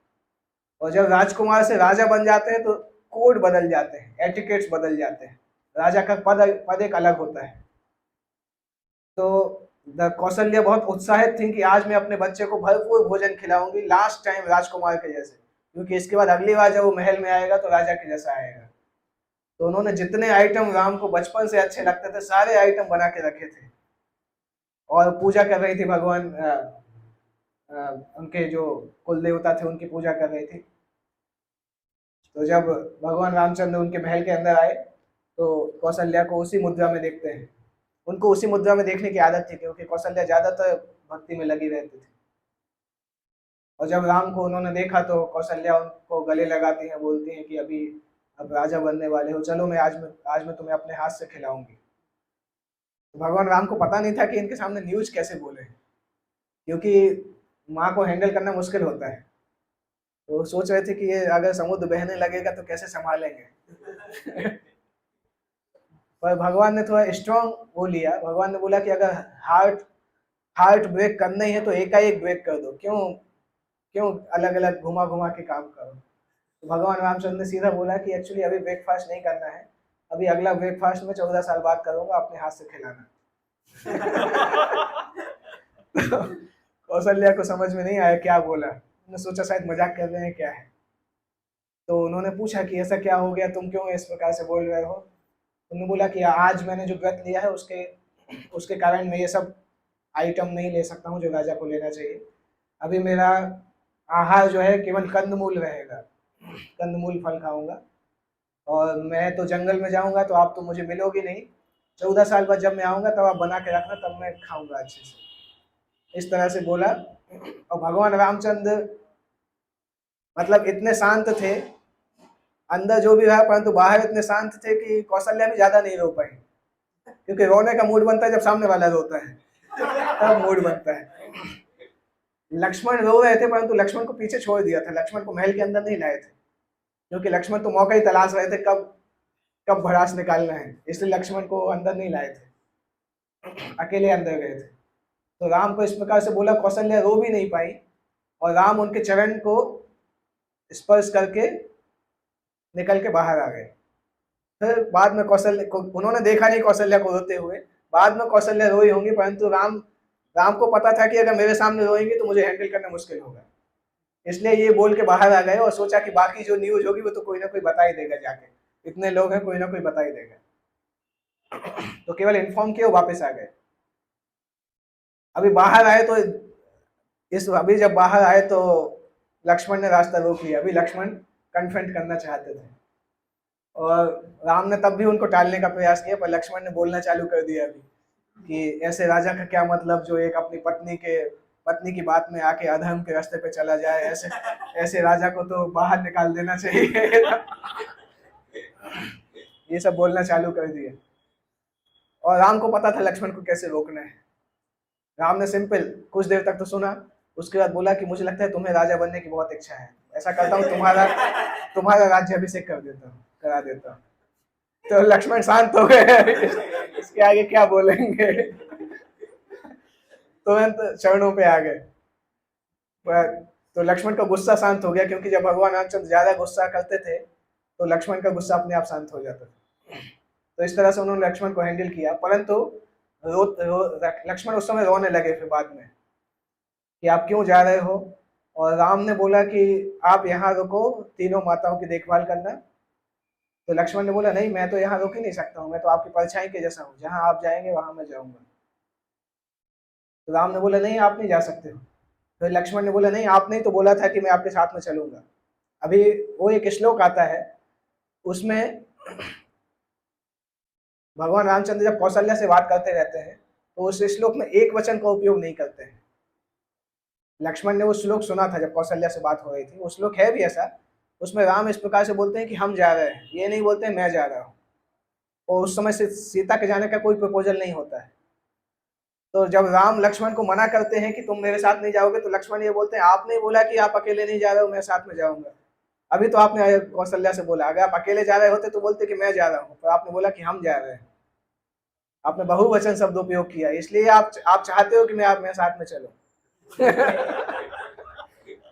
और जब राजकुमार से राजा बन जाते हैं तो कोड बदल जाते हैं, एटिकेट्स बदल जाते हैं, राजा का पद एक अलग होता है। तो कौशल्या बहुत उत्साहित थी कि आज मैं अपने बच्चे को भरपूर भोजन खिलाऊंगी, लास्ट टाइम राजकुमार के जैसे, क्योंकि इसके बाद अगली बार जब वो महल में आएगा तो राजा के जैसा आएगा। तो उन्होंने जितने आइटम राम को बचपन से अच्छे लगते थे सारे आइटम बना के रखे थे, और पूजा कर रही थी भगवान, उनके जो कुल देवता थे उनकी पूजा कर रही थी। तो जब भगवान रामचंद्र उनके महल के अंदर आए तो कौशल्या को उसी मुद्रा में देखते हैं। उनको उसी मुद्रा में देखने की आदत थी, क्योंकि कौशल्या ज़्यादातर भक्ति में लगी रहती थी। और जब राम को उन्होंने देखा तो कौशल्या उनको गले लगाती हैं, बोलती हैं कि अभी अब राजा बनने वाले हो, चलो आज मैं तुम्हें अपने हाथ से खिलाऊंगी। तो भगवान राम को पता नहीं था कि इनके सामने न्यूज कैसे बोले, क्योंकि माँ को हैंडल करना मुश्किल होता है। तो वो सोच रहे थे कि ये अगर समुद्र बहने लगेगा तो कैसे संभालेंगे। पर भगवान ने थोड़ा स्ट्रॉन्ग वो लिया। भगवान ने बोला कि अगर हार्ट ब्रेक करना ही है तो एकाएक ब्रेक कर दो, क्यों क्यों अलग अलग घुमा घुमा के काम करो। तो भगवान रामचंद्र ने सीधा बोला कि एक्चुअली अभी ब्रेकफास्ट नहीं करना है, अभी अगला ब्रेकफास्ट में 14 साल बाद करूंगा, अपने हाथ से खिलाना। कौशल्या को समझ में नहीं आया क्या बोला, उन्होंने सोचा शायद मजाक कर रहे हैं क्या है। तो उन्होंने पूछा कि ऐसा क्या हो गया, तुम क्यों इस प्रकार से बोल रहे हो। उन्होंने बोला कि आज मैंने जो व्रत लिया है उसके कारण मैं ये सब आइटम नहीं ले सकता हूँ जो राजा को लेना चाहिए। अभी मेरा आहार जो है केवल कंदमूल रहेगा, कंदमूल फल खाऊंगा, और मैं तो जंगल में जाऊंगा तो आप तो मुझे मिलोगे नहीं। 14 साल बाद जब मैं आऊंगा तब आप बना के रखना, तब मैं खाऊंगा अच्छे से। इस तरह से बोला। और भगवान रामचंद्र मतलब इतने शांत थे, अंदर जो भी रहा, परंतु बाहर इतने शांत थे कि कौशल्या भी ज्यादा नहीं रो पाई, क्योंकि रोने का मूड बनता है जब सामने वाला रोता है, तब मूड बनता है। लक्ष्मण रो रहे थे, परंतु लक्ष्मण को पीछे छोड़ दिया था, लक्ष्मण को महल के अंदर नहीं लाए थे, क्योंकि लक्ष्मण तो मौका ही तलाश रहे थे कब भड़ास निकालना है, इसलिए लक्ष्मण को अंदर नहीं लाए थे, अकेले अंदर गए थे। तो राम को इस प्रकार से बोला, कौशल्या रो भी नहीं पाई, और राम उनके चरण को स्पर्श करके निकल के बाहर आ गए। फिर बाद में कौशल्या को उन्होंने देखा नहीं कौशल्या को रोते हुए, बाद में कौशल्या रोई होंगी, परंतु राम को पता था कि अगर मेरे सामने रोएंगे तो मुझे हैंडल करना मुश्किल होगा, इसलिए ये बोल के बाहर आ गए और सोचा कि बाकी जो न्यूज होगी वो तो कोई ना कोई बता ही देगा, जाके इतने लोग हैं कोई ना कोई बता ही देगा। तो केवल इन्फॉर्म किया, वापस आ गए। अभी बाहर आए तो अभी जब बाहर आए तो लक्ष्मण ने रास्ता रोक लिया। अभी लक्ष्मण कन्फ्रंट करना चाहते थे, और राम ने तब भी उनको टालने का प्रयास किया, पर लक्ष्मण ने बोलना चालू कर दिया अभी कि ऐसे राजा का क्या मतलब जो एक अपनी पत्नी की बात में आके अधर्म के रास्ते पे चला जाए, ऐसे राजा को तो बाहर निकाल देना चाहिए। ये सब बोलना चालू कर दिया, और राम को पता था लक्ष्मण को कैसे रोकना है। राम ने सिंपल कुछ देर तक तो सुना, उसके बाद बोला कि मुझे लगता है तुम्हें राजा बनने की बहुत इच्छा है, ऐसा करता हूँ तुम्हारा राज्याभिषेक करा देता हूँ। तो लक्ष्मण शांत हो गए, इसके आगे क्या बोलेंगे। तुरंत चरणों पे आ गए। तो लक्ष्मण का गुस्सा शांत हो गया, क्योंकि जब भगवान रामचंद्र ज्यादा गुस्सा करते थे तो लक्ष्मण का गुस्सा अपने आप शांत हो जाता था। तो इस तरह से उन्होंने लक्ष्मण को हैंडल किया, परंतु लक्ष्मण उस समय रोने लगे फिर बाद में कि आप क्यों जा रहे हो। और राम ने बोला कि आप यहाँ रुको, तीनों माताओं की देखभाल करना। तो लक्ष्मण ने बोला, नहीं मैं तो यहाँ रुक ही नहीं सकता हूँ, मैं तो आपकी परछाई के जैसा हूँ, जहाँ आप जाएंगे वहां मैं जाऊंगा। तो राम ने बोला, नहीं आप नहीं जा सकते हो। फिर लक्ष्मण ने बोला, नहीं आपने तो बोला था कि मैं आपके साथ में चलूंगा। अभी वो एक श्लोक आता है, उसमें भगवान रामचंद्र जब कौशल्या से बात करते रहते हैं तो उस श्लोक में एक वचन का उपयोग नहीं करते हैं। लक्ष्मण ने वो श्लोक सुना था जब कौशल्या से बात हो रही थी, वो श्लोक है भी ऐसा, उसमें राम इस प्रकार से बोलते हैं कि हम जा रहे हैं, ये नहीं बोलते हैं मैं जा रहा हूँ। और उस समय से सीता के जाने का कोई प्रपोजल नहीं होता है। तो जब राम लक्ष्मण को मना करते हैं कि तुम मेरे साथ नहीं जाओगे, तो लक्ष्मण ये बोलते हैं, आपने बोला कि आप अकेले नहीं जा रहे हो, मैं साथ में जाऊंगा। अभी तो आपने कौशल्या से बोला, अगर आप अकेले जा रहे होते तो बोलते कि मैं जा रहा हूँ, पर आपने बोला कि हम जा रहे हैं। आपने बहुवचन शब्द उपयोग किया, इसलिए आप चाहते हो कि मैं साथ में चलूं।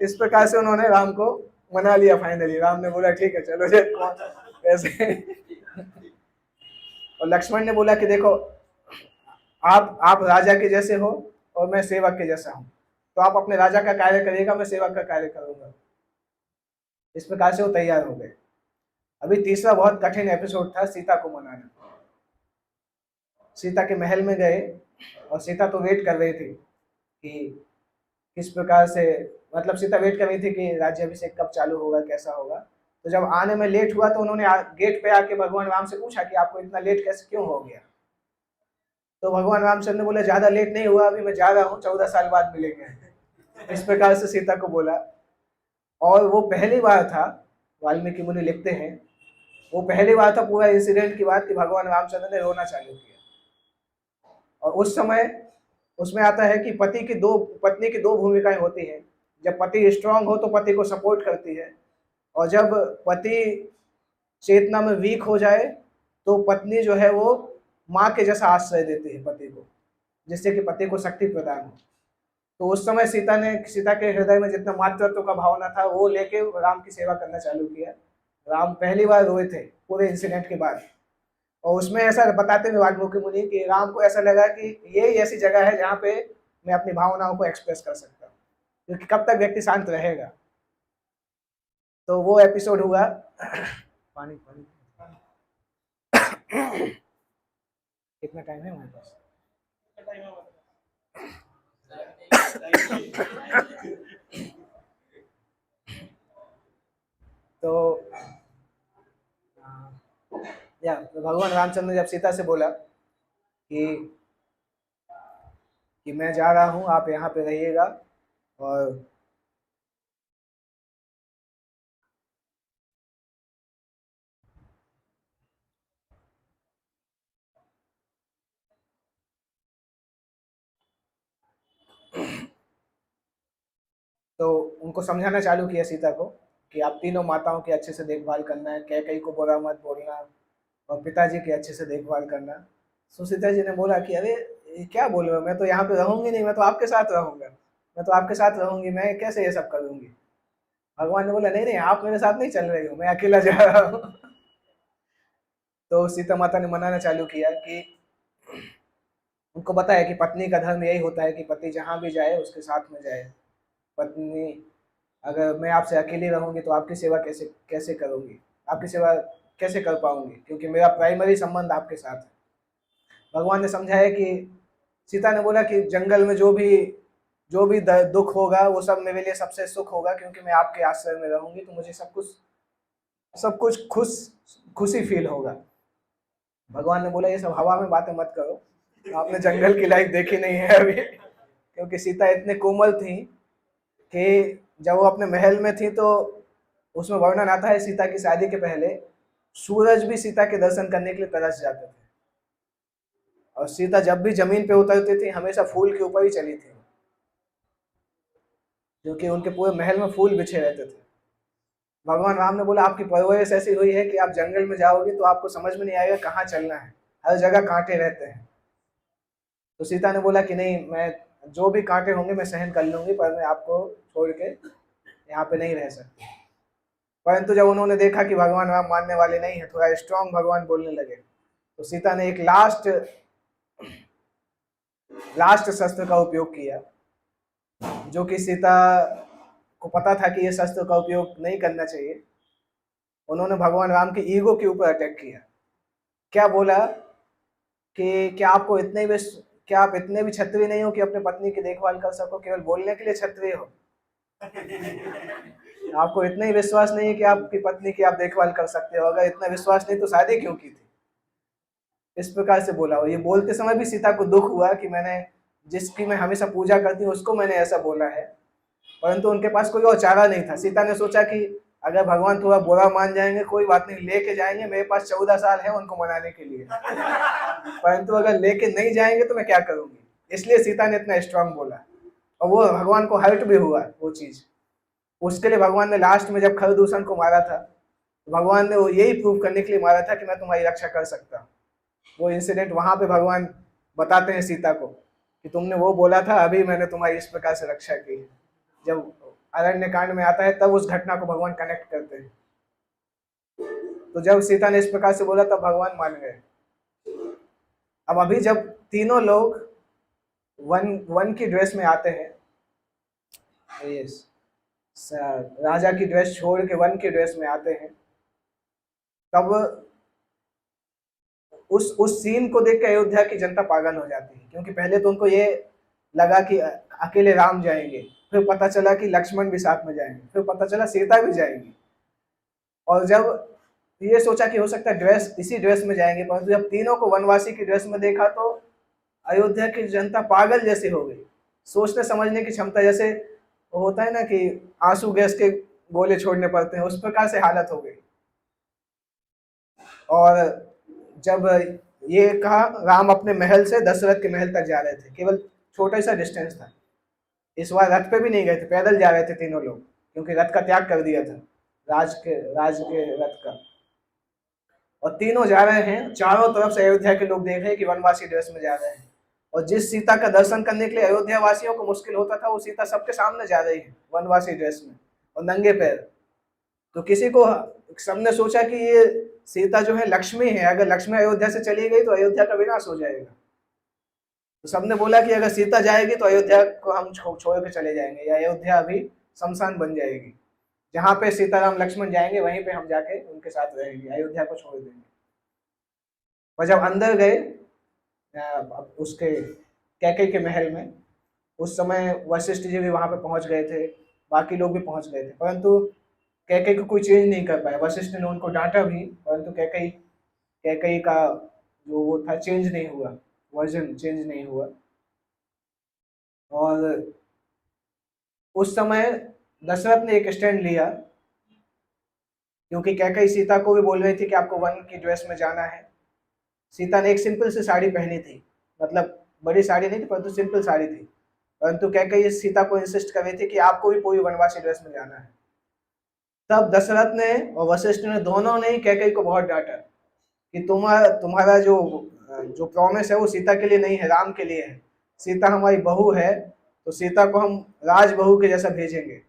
इस प्रकार से उन्होंने राम को मना लिया। फाइनली राम ने बोला ठीक है चलो ऐसे। और लक्ष्मण ने बोला कि देखो आप राजा के जैसे हो और मैं सेवक के जैसा हूं, तो आप अपने राजा का कार्य करिएगा, मैं सेवक का कार्य करूंगा। इस प्रकार से वो तैयार हो गए। अभी तीसरा बहुत कठिन एपिसोड था, सीता को मनाना। सीता के महल में गए और सीता तो वेट कर रही थी कि किस प्रकार से, मतलब सीता वेट कर रही थी कि राज्याभिषेक कब चालू होगा, कैसा होगा। तो जब आने में लेट हुआ तो उन्होंने गेट पे आके भगवान राम से पूछा कि आपको इतना लेट कैसे क्यों हो गया। तो भगवान रामचंद्र ने बोला ज्यादा लेट नहीं हुआ, अभी मैं जा रहा हूँ, 14 साल बाद मिलेंगे। इस प्रकार से सीता को बोला। और वो पहली बार था, वाल्मीकि मुनि लिखते हैं, वो पहली बार था पूरा इंसिडेंट की बात कि भगवान रामचंद्र ने रोना चालू किया। और उस समय उसमें आता है कि पत्नी की दो भूमिकाएं होती हैं। जब पति स्ट्रांग हो तो पति को सपोर्ट करती है, और जब पति चेतना में वीक हो जाए तो पत्नी जो है वो माँ के जैसा आश्रय देती है पति को, जिससे कि पति को शक्ति प्रदान हो। तो उस समय सीता के हृदय में जितना मातृत्व का भावना था वो लेके राम की सेवा करना चालू किया। राम पहली बार रोए थे पूरे इंसिडेंट के बाद। और उसमें ऐसा बताते हुए वाल्मीकि मुनि कि राम को ऐसा लगा कि ये ऐसी जगह है जहाँ पे मैं अपनी भावनाओं को एक्सप्रेस कर सकता हूँ, क्योंकि कब तक व्यक्ति शांत रहेगा। तो वो एपिसोड हुआ। पानी पानी कितना टाइम है हमारे पास? तो तो भगवान रामचंद्र ने जब सीता से बोला कि मैं जा रहा हूँ, आप यहाँ पे रहिएगा, और तो उनको समझाना चालू किया सीता को कि आप तीनों माताओं की अच्छे से देखभाल करना है, कैकेयी को बुरा मत बोलना, और पिताजी की अच्छे से देखभाल करना। तो सीता जी ने बोला कि अरे ये क्या बोल रहे हो, मैं तो यहाँ पे रहूंगी नहीं, मैं तो आपके साथ रहूंगा, मैं तो आपके साथ रहूंगी, मैं कैसे ये सब करूंगी। भगवान ने बोला नहीं नहीं, आप मेरे साथ नहीं चल रही हो, मैं अकेला जा रहा हूँ। तो सीता माता ने मनाना चालू किया कि उनको बताया कि पत्नी का धर्म यही होता है कि पति जहाँ भी जाए उसके साथ में जाए। पत्नी, अगर मैं आपसे अकेली रहूंगी तो आपकी सेवा कैसे कैसे करूंगी, आपकी सेवा कैसे कर पाऊंगी, क्योंकि मेरा प्राइमरी संबंध आपके साथ है। भगवान ने समझाया कि सीता ने बोला कि जंगल में जो भी दुख होगा वो सब मेरे लिए सबसे सुख होगा, क्योंकि मैं आपके आश्रय में रहूंगी तो मुझे सब कुछ खुशी फील होगा। भगवान ने बोला ये सब हवा में बातें मत करो, आपने जंगल की लाइफ देखी नहीं है अभी। क्योंकि सीता इतने कोमल थी कि जब वो अपने महल में थी तो उसमें वर्णन आता है सीता की शादी के पहले सूरज भी सीता के दर्शन करने के लिए तरस जाते थे, और सीता जब भी जमीन पे उतरती थी हमेशा फूल के ऊपर ही चली थी, क्योंकि उनके पूरे महल में फूल बिछे रहते थे। भगवान राम ने बोला आपकी परवरिश ऐसी हुई है कि आप जंगल में जाओगे तो आपको समझ में नहीं आएगा कहाँ चलना है, हर जगह कांटे रहते हैं। तो सीता ने बोला कि नहीं, मैं जो भी कांटे होंगे मैं सहन कर लूंगी, पर मैं आपको छोड़ के यहाँ पे नहीं रह सकती। परंतु जब उन्होंने देखा कि भगवान राम मानने वाले नहीं है, थोड़ा स्ट्रांग भगवान बोलने लगे, तो सीता ने एक लास्ट शस्त्र का उपयोग किया, जो कि सीता को पता था कि ये शस्त्र का उपयोग नहीं करना चाहिए। उन्होंने भगवान राम के ईगो के ऊपर अटैक किया। क्या बोला कि क्या आप इतने भी क्षत्रिय नहीं हो कि अपने पत्नी की देखभाल कर सको, केवल बोलने के लिए क्षत्रिय हो? आपको इतना ही विश्वास नहीं है कि आपकी पत्नी की आप देखभाल कर सकते हो? अगर इतना विश्वास नहीं तो शादी क्यों की थी? इस प्रकार से बोला। और ये बोलते समय भी सीता को दुख हुआ कि मैंने जिसकी मैं हमेशा पूजा करती हूँ उसको मैंने ऐसा बोला है। परंतु उनके पास कोई और चारा नहीं था। सीता ने सोचा कि अगर भगवान थोड़ा बुरा मान जाएंगे कोई बात नहीं, लेके जाएंगे, मेरे पास 14 साल है उनको मनाने के लिए। परंतु अगर लेके नहीं जाएंगे तो मैं क्या करूंगी, इसलिए सीता ने इतना स्ट्रांग बोला। और वो भगवान को हर्ट भी हुआ वो चीज। उसके लिए भगवान ने लास्ट में जब खरदूषण को मारा था, तो भगवान ने वो यही प्रूव करने के लिए मारा था कि मैं तुम्हारी रक्षा कर सकता हूँ। वो इंसिडेंट वहां पे भगवान बताते हैं सीता को कि तुमने वो बोला था, अभी मैंने तुम्हारी इस प्रकार से रक्षा की। जब अरण्य कांड में आता है तब उस घटना को भगवान कनेक्ट करते हैं। तो जब सीता ने इस प्रकार से बोला तब भगवान मान गए। अब अभी जब तीनों लोग वन की ड्रेस में आते हैं, यस, राजा की ड्रेस छोड़ के वन की ड्रेस में आते हैं, तब उस सीन को देख के अयोध्या की जनता पागल हो जाती है। क्योंकि पहले तो उनको ये लगा कि अकेले राम जाएंगे, फिर पता चला कि लक्ष्मण भी साथ में जाएंगे, फिर पता चला सीता भी जाएंगी। और जब ये सोचा कि हो सकता है इसी ड्रेस में जाएंगे, परंतु जब तीनों को वनवासी की ड्रेस में देखा तो अयोध्या की जनता पागल जैसे हो गई, सोचने समझने की क्षमता, जैसे वो होता है ना कि आंसू गैस के गोले छोड़ने पड़ते हैं, उस प्रकार से हालत हो गई। और जब ये कहा, राम अपने महल से दशरथ के महल तक जा रहे थे, केवल छोटा सा डिस्टेंस था। इस बार रथ पे भी नहीं गए थे, पैदल जा रहे थे तीनों लोग, क्योंकि रथ का त्याग कर दिया था, राज के रथ का। और तीनों जा रहे हैं, चारों तरफ से अयोध्या के लोग देख रहे हैं कि वनवासी ड्रेस में जा रहे हैं। और जिस सीता का दर्शन करने के लिए अयोध्या वासियों को मुश्किल होता था, वो सीता सबके सामने जा रही है वनवासी ड्रेस में और नंगे पैर। तो किसी को, सबने सोचा कि ये सीता जो है लक्ष्मी है, अगर लक्ष्मी अयोध्या से चली गई तो अयोध्या का विनाश हो जाएगा। तो सबने बोला कि अगर सीता जाएगी तो अयोध्या को हम छोड़ के चले जाएंगे, या अयोध्या अभी शमशान बन जाएगी। जहाँ पे सीताराम लक्ष्मण जाएंगे वहीं पे हम जाके उनके साथ रहेंगे, अयोध्या को छोड़ देंगे। और जब अंदर गए उसके कैकेयी के महल में, उस समय वशिष्ठ जी भी वहां पे पहुंच गए थे, बाकी लोग भी पहुंच गए थे, परंतु कैकेयी को कोई चेंज नहीं कर पाया। वशिष्ठ ने उनको डांटा भी, परंतु कैकेयी का जो वो था चेंज नहीं हुआ, वर्जन चेंज नहीं हुआ। और उस समय दशरथ ने एक स्टैंड लिया, क्योंकि कैकेयी सीता को भी बोल रही थी कि आपको वन की ड्रेस में जाना है। सीता ने एक सिंपल सी साड़ी पहनी थी, मतलब बड़ी साड़ी नहीं थी परंतु सिंपल साड़ी थी, परंतु कैकेयी सीता को इंसिस्ट कर रही थी कि आपको भी पूरी वनवासी ड्रेस में जाना है। तब दशरथ ने और वशिष्ठ ने, दोनों ने ही कैकेयी को बहुत डांटा कि तुम्हारा जो प्रॉमिस है वो सीता के लिए नहीं है, राम के लिए है। सीता हमारी बहू है, तो सीता को हम राज बहू के जैसा भेजेंगे।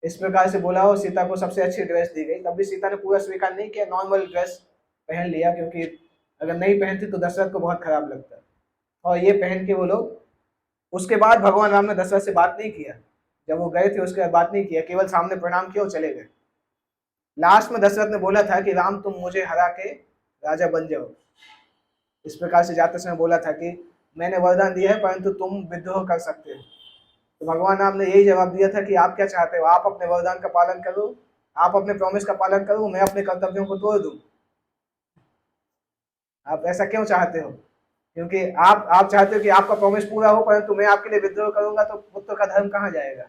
इस प्रकार से बोला और सीता को सबसे अच्छी ड्रेस दी गई। तब भी सीता ने पूरा स्वीकार नहीं किया, नॉर्मल ड्रेस पहन लिया, क्योंकि अगर नहीं पहनती तो दशरथ को बहुत खराब लगता। और ये पहन के वो लोग, उसके बाद भगवान राम ने दशरथ से बात नहीं किया, जब वो गए थे उसके बाद बात नहीं किया, केवल सामने प्रणाम किया और चले गए। लास्ट में दशरथ ने बोला था कि राम तुम मुझे हरा के राजा बन जाओ। इस प्रकार से जाते समय बोला था कि मैंने वरदान दिया है परंतु तुम विद्रोह कर सकते हो। तो भगवान राम ने यही जवाब दिया था कि आप क्या चाहते हो, आप अपने वरदान का पालन करो, आप अपने प्रॉमिस का पालन करो, मैं अपने कर्तव्यों को तोड़ दूं। आप ऐसा क्यों चाहते हो? क्योंकि आप चाहते हो कि आपका प्रॉमिस पूरा हो, परंतु मैं आपके लिए विद्रोह करूंगा तो पुत्र का धर्म कहाँ जाएगा।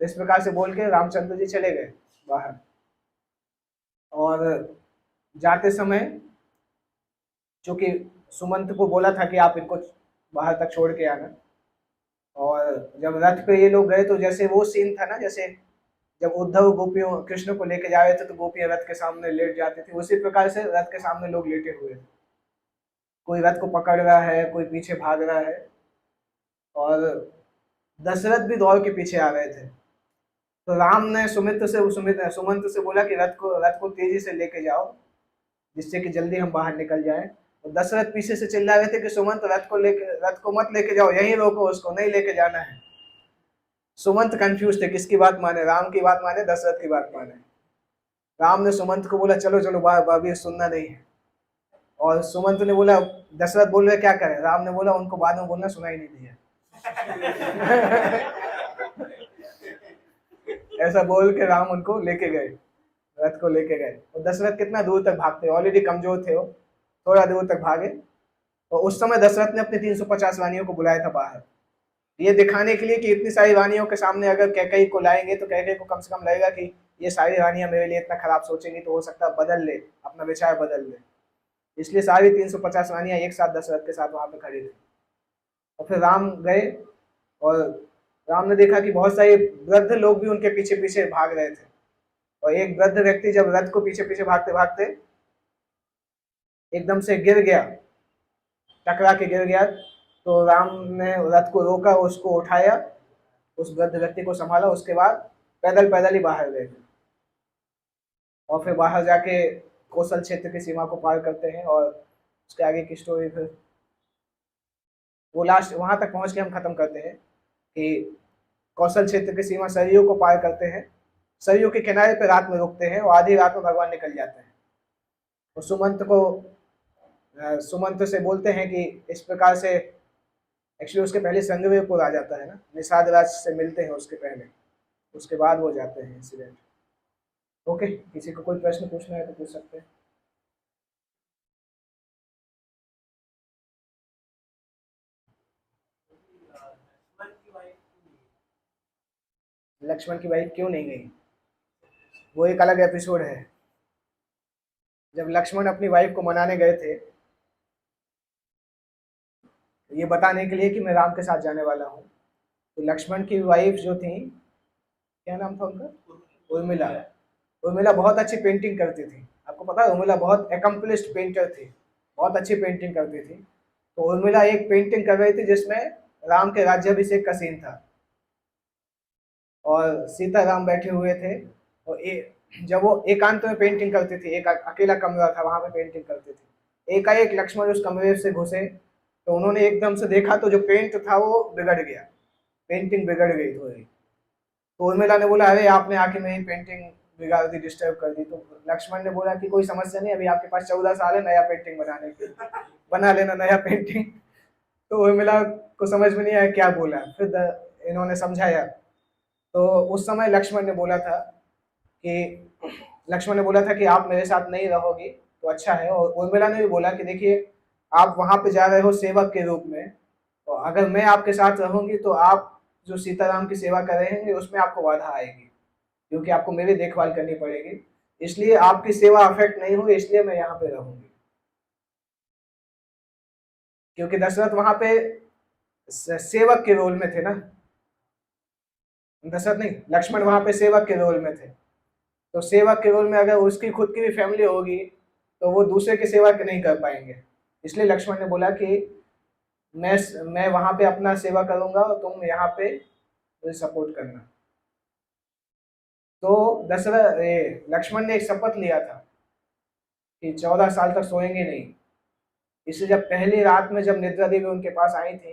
इस प्रकार से बोल के रामचंद्र जी चले गए बाहर। और जाते समय चूंकि सुमंत को बोला था कि आप इनको बाहर तक छोड़ के आना, और जब रथ पे ये लोग गए तो जैसे वो सीन था ना, जैसे जब उद्धव गोपियों कृष्ण को लेके जा रहे थे तो गोपियां रथ के सामने लेट जाती थी, उसी प्रकार से रथ के सामने लोग लेटे हुए थे। कोई रथ को पकड़ रहा है, कोई पीछे भाग रहा है, और दशरथ भी दौड़ के पीछे आ रहे थे। तो राम ने सुमंत से बोला कि रथ को तेजी से लेके जाओ, जिससे कि जल्दी हम बाहर निकल जाएं। और दशरथ पीछे से चिल्ला रहे थे कि सुमंत रथ को मत लेके जाओ, यहीं रोको, उसको नहीं लेके जाना है। सुमंत कंफ्यूज थे, किसकी बात माने, राम की बात माने दशरथ की बात माने। राम ने सुमंत को बोला चलो चलो, अभी सुनना नहीं है। और सुमंत ने बोला, दशरथ बोल रहे क्या करें, राम ने बोला उनको बाद में बोलना, सुना ही नहीं दिया। ऐसा बोल के राम उनको लेके गए, रथ को लेके गए। और दशरथ कितना दूर तक भागते, ऑलरेडी कमजोर थे वो, थोड़ा दूर तक भागे। और उस समय दशरथ ने अपनी 350 रानियों को बुलाया था बाहर, ये दिखाने के लिए कि इतनी सारी रानियों के सामने अगर कैकेयी को लाएंगे तो कैकेयी को कम से कम लगेगा कि ये सारी रानियां मेरे लिए इतना खराब सोचेंगी, तो हो सकता है बदल ले, अपना विचार बदल ले। इसलिए सारी 350 रानियां एक साथ दशरथ के साथ वहां पे खड़ी थी। और फिर राम गए, और राम ने देखा कि बहुत सारे वृद्ध लोग भी उनके पीछे पीछे भाग रहे थे। और एक वृद्ध व्यक्ति जब रथ को पीछे पीछे भागते भागते एकदम से गिर गया, टकरा के गिर गया, तो राम ने रथ को रोका, उसको उठाया, उस वृद्ध व्यक्ति को संभाला, उसके बाद पैदल पैदल ही बाहर गए। और फिर बाहर जाके कौशल क्षेत्र की सीमा को पार करते हैं, और उसके आगे की स्टोरी फिर वो लास्ट वहां तक पहुंच के हम खत्म करते हैं कि कौशल क्षेत्र की सीमा सरयू को पार करते हैं, सरयू के किनारे पे रात में रुकते हैं, और आधी रात में भगवान निकल जाते हैं। और सुमंत से बोलते हैं कि इस प्रकार से, एक्चुअली उसके पहले संग्रहपुर आ जाता है ना, निषाद राज से मिलते हैं उसके पहले, उसके बाद वो जाते हैं इंसिडेंट। ओके, किसी को कोई प्रश्न पूछना है तो पूछ सकते हैं। लक्ष्मण की वाइफ क्यों नहीं गई, वो एक अलग एपिसोड है। जब लक्ष्मण अपनी वाइफ को मनाने गए थे, ये बताने के लिए कि मैं राम के साथ जाने वाला हूँ, तो लक्ष्मण की वाइफ जो थी, क्या नाम था उनका, उर्मिला। उर्मिला बहुत अच्छी पेंटिंग करती थी, आपको पता है उर्मिला बहुत एकम्प्लिश्ड पेंटर थी, बहुत अच्छी पेंटिंग करती थी। तो उर्मिला एक पेंटिंग कर रही थी जिसमें राम के राज्याभिषेक का सीन था, और सीता राम बैठे हुए थे, और जब वो एकांत में पेंटिंग करती थी, एक अकेला कमरा था वहां पे पेंटिंग करती थी, एकाएक लक्ष्मण उस कमरे से घुसे, तो उन्होंने एकदम से देखा तो जो पेंट था वो बिगड़ गया, पेंटिंग बिगड़ गई थोड़ी। तो उर्मिला ने बोला, अरे आपने आके मेरी पेंटिंग बिगाड़ दी, डिस्टर्ब कर दी। तो लक्ष्मण ने बोला कि कोई समस्या नहीं, अभी आपके पास 14 साल है नया पेंटिंग बनाने के, बना लेना नया पेंटिंग। तो उर्मिला को समझ में नहीं आया क्या बोला, फिर इन्होंने समझाया। तो उस समय लक्ष्मण ने बोला था कि आप मेरे साथ नहीं रहोगी तो अच्छा है, और उर्मिला ने भी बोला कि देखिए आप वहां पे जा रहे हो सेवक के रूप में, तो अगर मैं आपके साथ रहूंगी तो आप जो सीताराम की सेवा कर रहे हैं उसमें आपको बाधा आएगी, क्योंकि आपको मेरी देखभाल करनी पड़ेगी, इसलिए आपकी सेवा अफेक्ट नहीं होगी, इसलिए मैं यहाँ पे रहूंगी। क्योंकि दशरथ वहां पे सेवक के रोल में थे ना, दशरथ नहीं, लक्ष्मण वहां पे सेवक के रोल में थे। तो सेवक के रोल में अगर उसकी खुद की भी फैमिली होगी तो वो दूसरे की सेवा नहीं कर पाएंगे, इसलिए लक्ष्मण ने बोला कि मैं मैं वहां पे अपना सेवा करूंगा और तुम यहाँ पे मुझे सपोर्ट करना। तो लक्ष्मण ने एक शपथ लिया था कि 14 साल तक सोएंगे नहीं। इसलिए जब पहली रात में जब निद्रा देवी उनके पास आई थी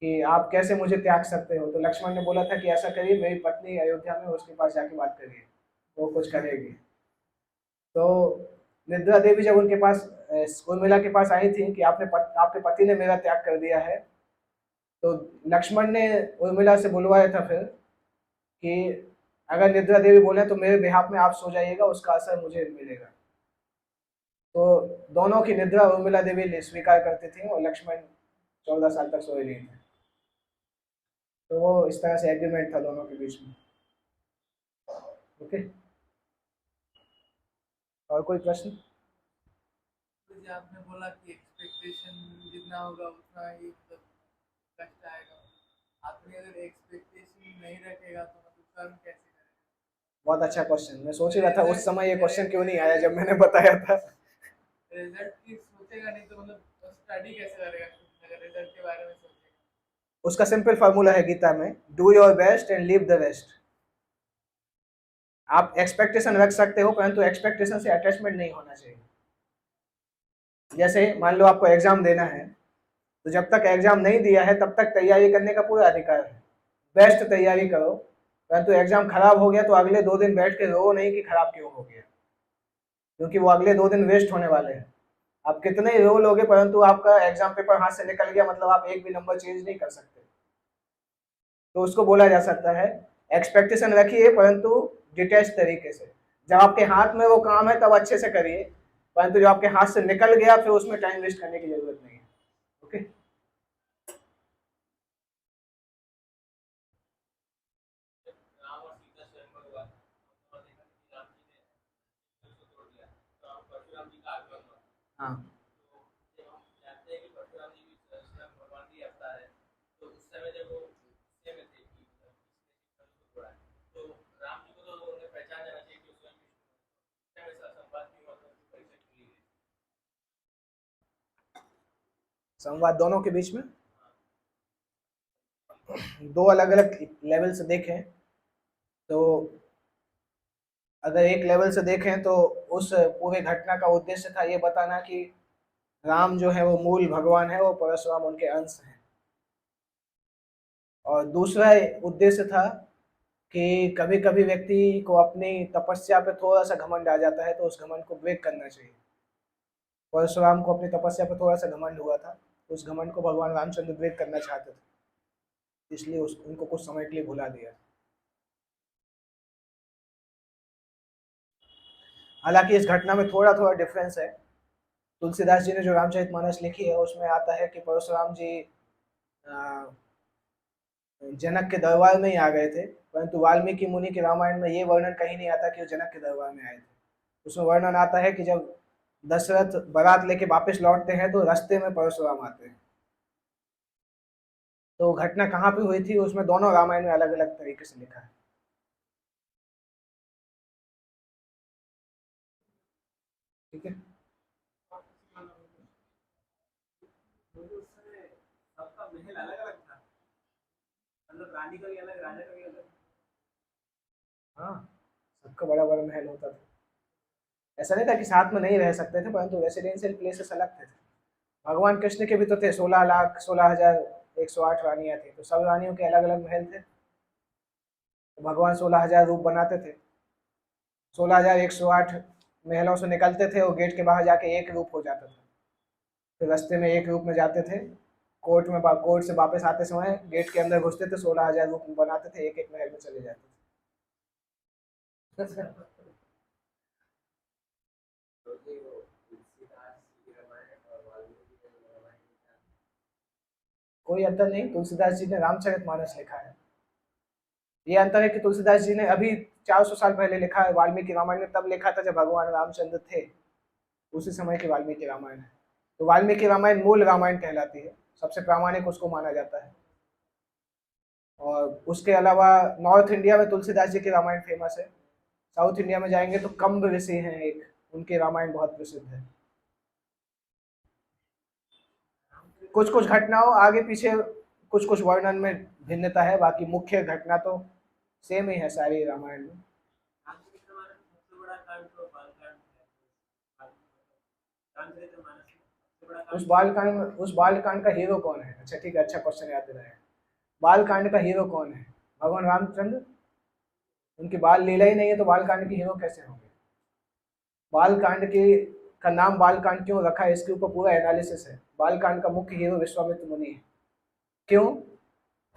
कि आप कैसे मुझे त्याग सकते हो, तो लक्ष्मण ने बोला था कि ऐसा करिए, मेरी पत्नी अयोध्या में, उसके पास जाके बात करिए, वो कुछ करेगी। तो निद्रा देवी जब उनके पास उर्मिला के पास आई थी कि आपके पति ने मेरा त्याग कर दिया है, तो लक्ष्मण ने उर्मिला से बुलवाया था फिर कि अगर निद्रा देवी बोले तो मेरे बिहाफ में आप सो जाइएगा, उसका असर मुझे मिलेगा। तो दोनों की निद्रा उर्मिला देवी स्वीकार करती थी और लक्ष्मण 14 साल तक सोए नहीं थे। तो वो इस तरह से एग्रीमेंट था दोनों के बीच में। ओके, और कोई प्रश्न? जैसे आपने बोला कि एक्सपेक्टेशन जितना होगा उतना ही मतलब कष्ट आएगा, आदमी अगर एक्सपेक्टेशन नहीं रखेगा तो मतलब कर्म कैसे करेगा? बहुत अच्छा क्वेश्चन, मैं सोच ही रहा था उस समय ये क्वेश्चन क्यों नहीं आया जब मैंने बताया था। रिजल्ट की सोचेगा नहीं तो मतलब स्टडी कैसे करेगा अगर रिजल्ट के बारे में सोचेगा? उसका सिंपल फार्मूला है गीता में, do your best and leave the rest. आप एक्सपेक्टेशन रख सकते हो परंतु एक्सपेक्टेशन से अटैचमेंट नहीं होना चाहिए। जैसे मान लो आपको एग्जाम देना है, तो जब तक एग्जाम नहीं दिया है तब तक तैयारी करने का पूरा अधिकार है, बेस्ट तैयारी करो, परंतु एग्जाम खराब हो गया तो अगले 2 दिन बैठ के रो नहीं कि खराब क्यों हो गया, क्योंकि वो अगले 2 दिन वेस्ट होने वाले हैं। आप कितने ही रो लोगे परंतु आपका एग्जाम पेपर हाथ से निकल गया, मतलब आप एक भी नंबर चेंज नहीं कर सकते। तो उसको बोला जा सकता है एक्सपेक्टेशन रखिए परंतु डिटैच तरीके से। जब आपके हाथ में वो काम है तब अच्छे से करिए, परंतु जो आपके हाथ से निकल गया फिर उसमें टाइम वेस्ट करने की जरूरत नहीं है। ओके, राम और सीता स्वयं भगवान और देखा कि राम जी ने उसको तोड़ दिया तो आप परशुराम जी का आगमन हुआ। हाँ, तो जब हम जानते हैं कि परशुराम जी भी स्वयं भगवान की अवतार है, तो उस समय जब वो गुस्से में थे कि किसने उसको तोड़ा है, तो राम जी को तो उन्हें पहचान जाना चाहिए कि स्वयं विष्णु है। उस समय ऐसा संवाद नहीं हुआ था, उनकी परीक्षा खुली गई। संवाद दोनों के बीच में दो अलग अलग लेवल से देखें तो अगर एक लेवल से देखें तो उस पूरे घटना का उद्देश्य था ये बताना कि राम जो है वो मूल भगवान है, वो परशुराम उनके अंश हैं। और दूसरा उद्देश्य था कि कभी कभी व्यक्ति को अपनी तपस्या पे थोड़ा सा घमंड आ जाता है तो उस घमंड को ब्रेक करना चाहिए। परशुराम को अपनी तपस्या पे थोड़ा सा घमंड हुआ था, उस घमंड को भगवान रामचंद्र ब्रेक करना चाहते थे, इसलिए उनको कुछ समय के लिए भुला दिया। हालांकि इस घटना में थोड़ा थोड़ा डिफरेंस है। तुलसीदास जी ने जो रामचरितमानस लिखी है उसमें आता है कि परशुराम जी जनक के दरबार में ही आ गए थे, परंतु वाल्मीकि मुनि के रामायण में ये वर्णन कहीं नहीं आता कि वो जनक के दरबार में आए थे। उसमें वर्णन आता है कि जब दशरथ बारात लेके वापस लौटते हैं तो रास्ते में परशुराम आते हैं। तो घटना कहाँ पे हुई थी उसमें दोनों रामायण में अलग अलग तरीके से लिखा है। ठीक है, सबका महल अलग अलग था, मतलब रानी का भी अलग, राजा का भी अलग। हाँ, सबका बड़ा बड़ा महल होता था। ऐसा नहीं था कि साथ में नहीं रह सकते थे, परंतु रेसिडेंशियल प्लेसेस अलग थे। भगवान कृष्ण के भी तो थे 16,16,108 रानियां थी, तो सब रानियों के अलग अलग महल थे। तो भगवान 16,000 रूप बनाते थे, 16,108 महलों से निकलते थे और गेट के बाहर जाके एक रूप हो जाता था। फिर रास्ते में एक रूप में जाते थे, कोर्ट से वापस आते समय गेट के अंदर घुसते थे, 16,000 रूप बनाते थे, एक एक महल में चले जाते थे। कोई अंतर नहीं, तुलसीदास जी ने रामचरितमानस लिखा है। ये अंतर है कि तुलसीदास जी ने अभी 400 साल पहले लिखा है, वाल्मीकि रामायण ने तब लिखा था जब भगवान रामचंद्र थे, उसी समय की वाल्मीकि रामायण है। तो वाल्मीकि रामायण मूल रामायण कहलाती है, सबसे प्रामाणिक उसको माना जाता है। और उसके अलावा नॉर्थ इंडिया में तुलसीदास जी की रामायण फेमस है। साउथ इंडिया में जाएंगे तो कंब ऋषि हैं एक, उनके रामायण बहुत प्रसिद्ध है। कुछ कुछ घटनाओं आगे पीछे कुछ कुछ वर्णन में भिन्नता है, बाकी मुख्य घटना तो सेम ही है सारी रामायण में। रामचरितमानस सबसे बड़ा कांड तो बालकांड है। रामचरितमानस सबसे बड़ा कांड उस बालकांड का हीरो कौन है? अच्छा ठीक है, अच्छा क्वेश्चन याद दिलाया। बालकांड का हीरो कौन है? भगवान रामचंद्र। उनकी बाल लीला ही नहीं है तो बालकांड के हीरो कैसे होंगे? बालकांड के का नाम बालकांड क्यों रखा है, इसके ऊपर पूरा एनालिसिस है। बालकांड का मुख्य हीरो विश्वामित्र मुनि है। क्यों?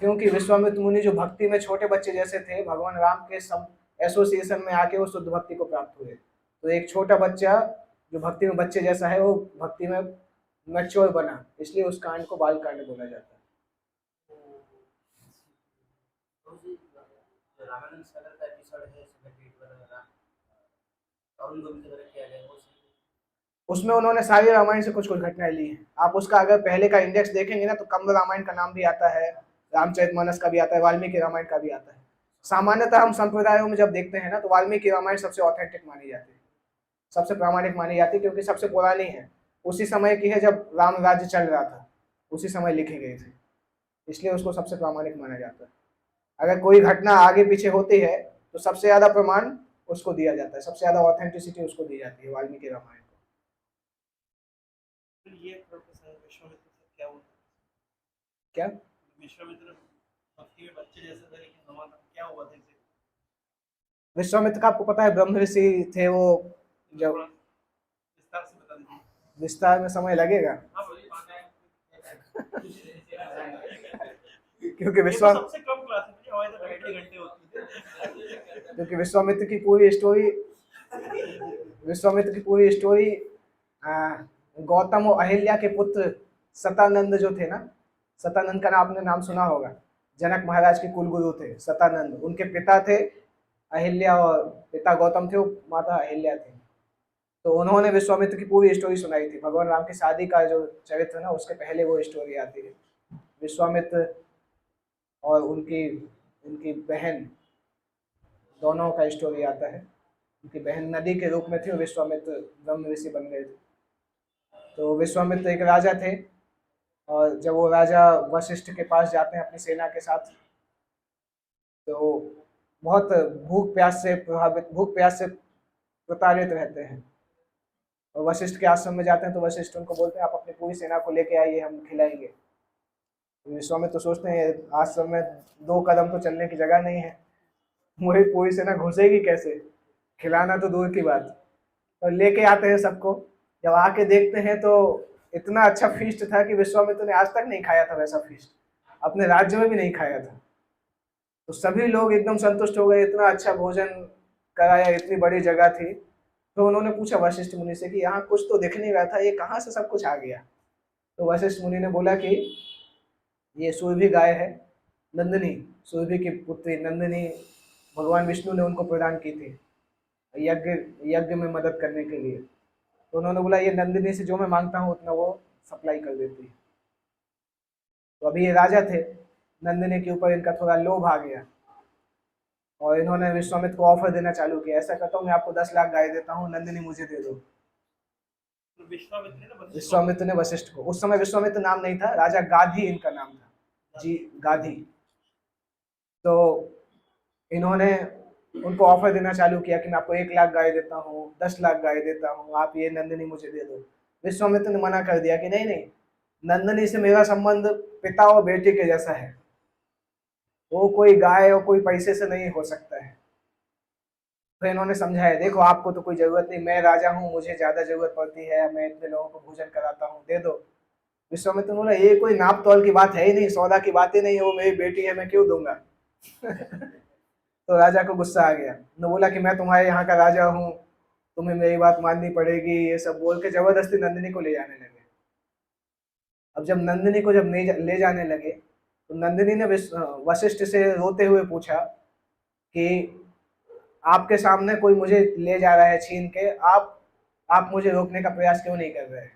क्योंकि विश्वामित्र मुनि जो भक्ति में छोटे बच्चे जैसे थे, भगवान राम के एसोसिएशन में आके वो शुद्ध भक्ति को प्राप्त हुए। तो एक छोटा बच्चा जो भक्ति में बच्चे जैसा है, वो भक्ति में मैच्योर बना, इसलिए उस कांड को बाल कांड बोला जाता है। रामानंद सागर का एपिसोड है 78 वाला, अरुण गोविंद द्वारा किया गया वो उसमें उन्होंने सारी रामायण से कुछ कुछ घटनाएं ली हैं। आप उसका अगर पहले का इंडेक्स देखेंगे ना तो कंब रामायण का नाम भी आता है, रामचरितमानस का भी आता है, वाल्मीकि रामायण का भी आता है। सामान्यतः हम संप्रदायों में जब देखते हैं ना तो वाल्मीकि रामायण सबसे ऑथेंटिक मानी जाती है, सबसे प्रामाणिक मानी जाती है, क्योंकि सबसे पुरानी है, उसी समय की है जब राम राज्य चल रहा था, उसी समय लिखी गई थी, इसलिए उसको सबसे प्रामाणिक माना जाता है। अगर कोई घटना आगे पीछे होती है तो सबसे ज्यादा प्रमाण उसको दिया जाता है, सबसे ज्यादा ऑथेंटिसिटी उसको दी जाती है वाल्मीकि रामायण को। ये विश्वामित्र से क्या हुआ? क्या विश्वामित्र भक्ति में बच्चे जैसे थे, लेकिन हमारा क्या हुआ था इसे? विश्वामित्र का आपको पता है ब्रह्म ऋषि थे वो, जब विस्तार से बता दीजिए। विस्तार में समय लगेगा हाँ बोलिए। क्योंकि ये तो सबसे कम क्लास है, हमारे तो 2.5 घंटे होती है। क्योंकि विश्वामित्र की पूरी स्टोरी गौतम और अहिल्या के पुत्र सतानंद जो थे ना, सतानंद का आपने नाम सुना होगा, जनक महाराज के कुलगुरु थे सतानंद। उनके पिता थे अहिल्या और पिता गौतम थे, माता अहिल्या थी। तो उन्होंने विश्वामित्र की पूरी स्टोरी सुनाई थी। भगवान राम की शादी का जो चरित्र ना, उसके पहले वो स्टोरी आती है। विश्वामित्र और उनकी उनकी बहन दोनों का स्टोरी आता है। उनकी बहन नदी के रूप में थी और विश्वामित्र ब्रह्म ऋषि बन गए थे। तो विश्वामित्र एक राजा थे, और जब वो राजा वशिष्ठ के पास जाते हैं अपनी सेना के साथ, तो बहुत भूख प्यास से प्रताड़ित रहते हैं। और वशिष्ठ के आश्रम में जाते हैं तो वशिष्ठ उनको बोलते हैं आप अपनी पूरी सेना को लेके आइए, हम खिलाएंगे। विश्वामित्र तो सोचते हैं आश्रम में 2 कदम तो चलने की जगह नहीं है, वही पूरी सेना घुसेगी कैसे, खिलाना तो दूर की बात। और लेके आते हैं सबको। जब आके देखते हैं तो इतना अच्छा फीस्ट था कि विश्वामित्र ने आज तक नहीं खाया था वैसा फीस्ट, अपने राज्य में भी नहीं खाया था। तो सभी लोग एकदम संतुष्ट हो गए, इतना अच्छा भोजन कराया, इतनी बड़ी जगह थी। तो उन्होंने पूछा वशिष्ठ मुनि से कि यहाँ कुछ तो दिख नहीं रहा था, ये कहाँ से सब कुछ आ गया? तो वशिष्ठ मुनि ने बोला कि ये सूरभी गाय है, नंदिनी, सूर्य की पुत्री नंदिनी, भगवान विष्णु ने उनको प्रदान की थी यज्ञ यज्ञ में मदद करने के लिए। तो उन्होंने बोला ये नंदिनी से जो मैं मांगता हूँ उतना वो सप्लाई कर देती है। तो अभी ये राजा थे, नंदिनी के ऊपर इनका थोड़ा लोभ आ गया और इन्होंने विश्वामित्र को ऑफर देना चालू किया, ऐसा करता हूँ मैं आपको 10 लाख गाय देता हूँ, नंदिनी मुझे दे दो। तो विश्वामित्र ने वशिष्ठ को, उस समय विश्वामित्र नाम नहीं था, राजा गाधी इनका नाम था जी, गाधी। तो इन्होंने उनको ऑफर देना चालू किया कि मैं आपको 1 लाख गाय देता हूँ, 10 लाख गाय देता हूँ, आप ये नंदिनी मुझे दे दो। विश्वामित्र ने मना कर दिया कि नहीं नहीं, नंदिनी से मेरा संबंध पिता और बेटे के जैसा है, वो कोई गाय और कोई पैसे से नहीं हो सकता है। तो इन्होंने समझाया, देखो आपको तो कोई जरूरत नहीं, मैं राजा हूँ, मुझे ज्यादा जरूरत पड़ती है, मैं इतने लोगों को भोजन कराता हूँ, दे दो। विश्वामित्र ने बोला ये कोई नाप तौल की बात है ही नहीं, सौदा की बात ही नहीं है, वो मेरी बेटी है, मैं क्यों दूंगा। तो राजा को गुस्सा आ गया, ने बोला कि मैं तुम्हारे यहाँ का राजा हूँ, तुम्हें मेरी बात माननी पड़ेगी, ये सब बोल के जबरदस्ती नंदिनी को ले जाने लगे। अब जब नंदिनी को जब ले जाने लगे तो नंदिनी ने वशिष्ठ से रोते हुए पूछा कि आपके सामने कोई मुझे ले जा रहा है छीन के, आप मुझे रोकने का प्रयास क्यों नहीं कर रहे।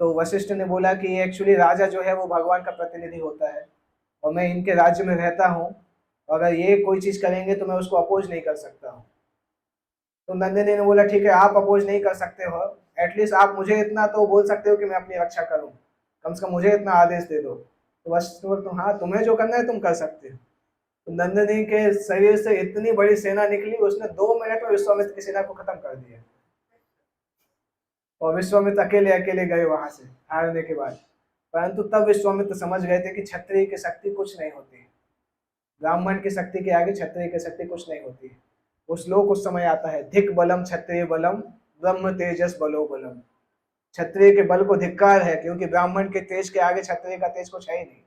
तो वशिष्ठ ने बोला कि एक्चुअली राजा जो है वो भगवान का प्रतिनिधि होता है और मैं इनके राज्य में रहता हूँ, अगर ये कोई चीज करेंगे तो मैं उसको अपोज नहीं कर सकता हूँ। तो नंदिनी ने बोला ठीक है, आप अपोज नहीं कर सकते हो, एटलीस्ट आप मुझे इतना तो बोल सकते हो कि मैं अपनी रक्षा करूँ, कम से कम मुझे इतना आदेश दे दो। तो वशिष्ठ बोले तो हाँ, तुम्हें जो करना है तुम कर सकते हो। तो नंदिनी के शरीर से इतनी बड़ी सेना निकली, उसने 2 मिनट में विश्वामित्र की सेना को खत्म कर दिया और विश्वामित्र अकेले अकेले गए वहां से हारने के बाद। परंतु तब विश्वामित्र समझ गए थे कि क्षत्रिय की शक्ति कुछ नहीं होती, ब्राह्मण की शक्ति के आगे क्षत्रिय की शक्ति कुछ नहीं होती। वो श्लोक उस समय आता है, धिक बलम क्षत्रिय बलम ब्रह्म तेजस बलो बलम। क्षत्रिय के बल को धिक्कार है, क्योंकि ब्राह्मण के तेज के आगे क्षत्रिय का तेज कुछ है ही नहीं।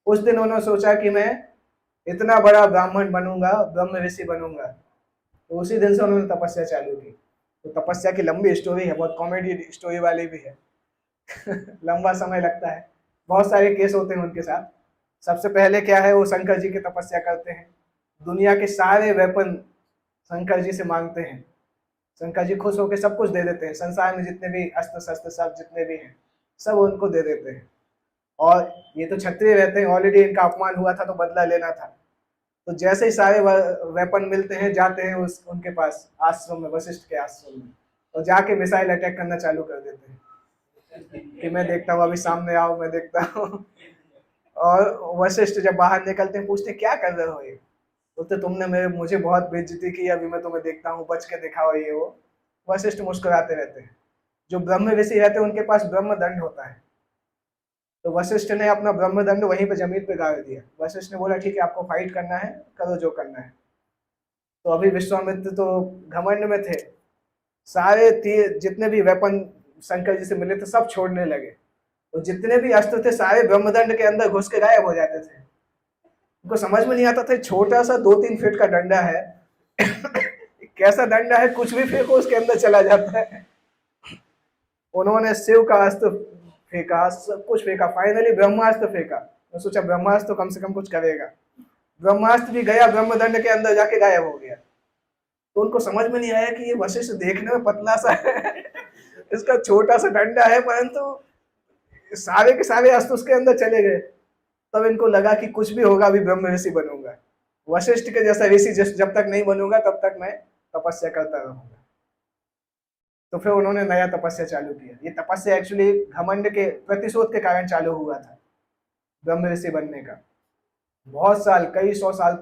उस दिन उन्होंने सोचा कि मैं इतना बड़ा ब्राह्मण बनूंगा, ब्रह्म ऋषि बनूंगा। तो उसी दिन से उन्होंने तपस्या चालू की। तो तपस्या की लंबी स्टोरी है, बहुत कॉमेडी स्टोरी वाली भी है। लंबा समय लगता है, बहुत सारे केस होते हैं उनके साथ। सबसे पहले क्या है, वो शंकर जी की तपस्या करते हैं, दुनिया के सारे वेपन शंकर जी से मांगते हैं, शंकर जी खुश होकर सब कुछ दे देते हैं, संसार में जितने भी अस्त्र शस्त्र सब जितने भी हैं सब उनको दे देते हैं। और ये तो क्षत्रिय रहते हैं, ऑलरेडी इनका अपमान हुआ था तो बदला लेना था। तो जैसे ही सारे वेपन मिलते हैं, जाते हैं उनके पास आश्रम में, वशिष्ठ के आश्रम में, और जाके मिसाइल अटैक करना चालू कर देते हैं कि मैं देखता हूँ, अभी सामने आओ, मैं देखता हूँ। और वशिष्ठ जब बाहर निकलते हैं पूछते क्या कर रहे हो ये, बोलते तुमने मुझे बहुत बेइज्जती की, अभी मैं तुम्हें देखता हूँ, बच के दिखाओ ये वो। वशिष्ठ मुस्कुराते रहते हैं। जो ब्रह्म ऋषि रहते हैं उनके पास ब्रह्म दंड होता है, तो वशिष्ठ ने अपना ब्रह्मदंड वहीं पे जमीन पे गाड़ दिया। वशिष्ठ ने बोला ठीक है, आपको फाइट करना है, करो जो करना है। तो अभी विश्वामित्र तो घमंड में थे, सारे तीर जितने भी वेपन शंकर जी से मिले थे सब छोड़ने लगे, तो जितने भी अस्त्र थे सारे ब्रह्मदंड के अंदर घुस के गायब हो जाते थे। उनको समझ में नहीं आता था, छोटा सा 2-3 फीट का डंडा है, कैसा डंडा है, कुछ भी फेंको उसके अंदर चला जाता है। उन्होंने शिव का अस्त्र फेंका, सब कुछ फेंका, फाइनली ब्रह्मास्त्र फेंका। मैं सोचा ब्रह्मास्त्र तो कम से कम कुछ करेगा, ब्रह्मास्त्र भी गया, ब्रह्मदंड के अंदर जाके गायब हो गया। तो उनको समझ में नहीं आया कि ये वशिष्ठ देखने में पतला सा है, इसका छोटा सा डंडा है, परंतु सारे के सारे अस्त्र उसके अंदर चले गए। तब इनको लगा कि कुछ भी होगा, अभी ब्रह्म ऋषि बनूंगा, वशिष्ठ के जैसा ऋषि जब तक नहीं बनूंगा तब तक मैं तपस्या करता रहूंगा। तो फिर उन्होंने नया तपस्या चालू किया। ये तपस्या एक्चुअली घमंड के प्रतिशोध के कारण चालू हुआ था, ब्रह्म ऋषि बनने का। बहुत साल, कई 100 साल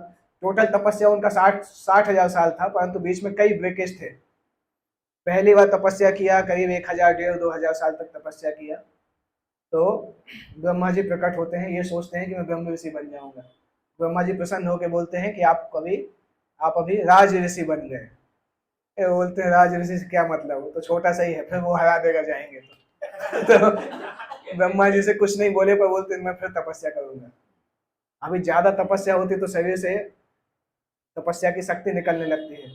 टोटल तपस्या उनका 60,000 साल था, परंतु बीच में कई ब्रेकेज थे। पहली बार तपस्या किया, करीब 1000, 1500-2000 साल तक तपस्या किया। तो ब्रह्मा जी प्रकट होते हैं, ये सोचते हैं कि मैं ब्रह्म ऋषि बन जाऊंगा। ब्रह्मा जी प्रसन्न होकर बोलते हैं कि आप अभी राज ऋषि बन गए। बोलते हैं राज ऋषि से क्या मतलब, वो तो छोटा सा ही है, फिर वो हरा देगा जाएंगे तो ब्रह्मा जी से कुछ नहीं बोले, पर बोलते मैं फिर तपस्या करूंगा। अभी ज्यादा तपस्या होती तो शरीर से तपस्या की शक्ति निकलने लगती है।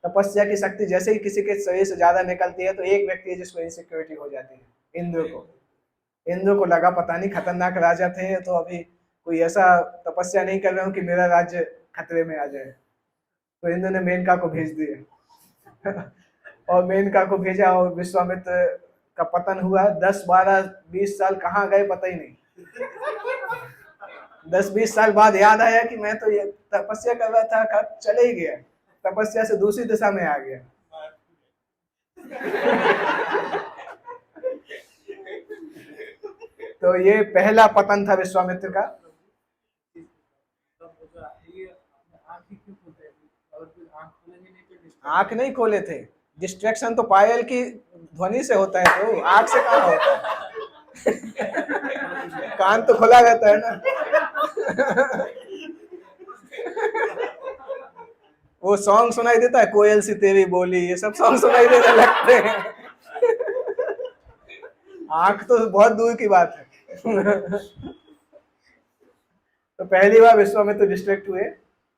तपस्या की शक्ति जैसे ही किसी के शरीर से ज्यादा निकलती है तो एक व्यक्ति है जिसको इनसिक्योरिटी हो जाती है, इंद्र को। इंद्र को लगा पता नहीं खतरनाक राजा थे, तो अभी कोई ऐसा तपस्या नहीं कर रहा हूँ कि मेरा राज्य खतरे में आ जाए। तो इंद्र ने मेनका को भेज दिया और मेनका को भेजा और विश्वामित्र का पतन हुआ। 10, 12, 20 साल कहाँ गए पता ही नहीं। 10-20 साल बाद याद आया कि मैं तो ये तपस्या कर रहा था, कब चले ही गया, तपस्या से दूसरी दिशा में आ गया। तो ये पहला पतन था विश्वामित्र का। आंख नहीं खोले थे, डिस्ट्रैक्शन तो पायल की ध्वनि से होता है, तो आंख से कहाँ होता है। कान तो खुला रहता है ना। वो सॉन्ग सुनाई देता है, कोयल सी तेरी बोली, ये सब सॉन्ग सुनाई देने लगते हैं। आंख तो बहुत दूर की बात है। तो पहली बार विश्वामित्र डिस्ट्रैक्ट हुए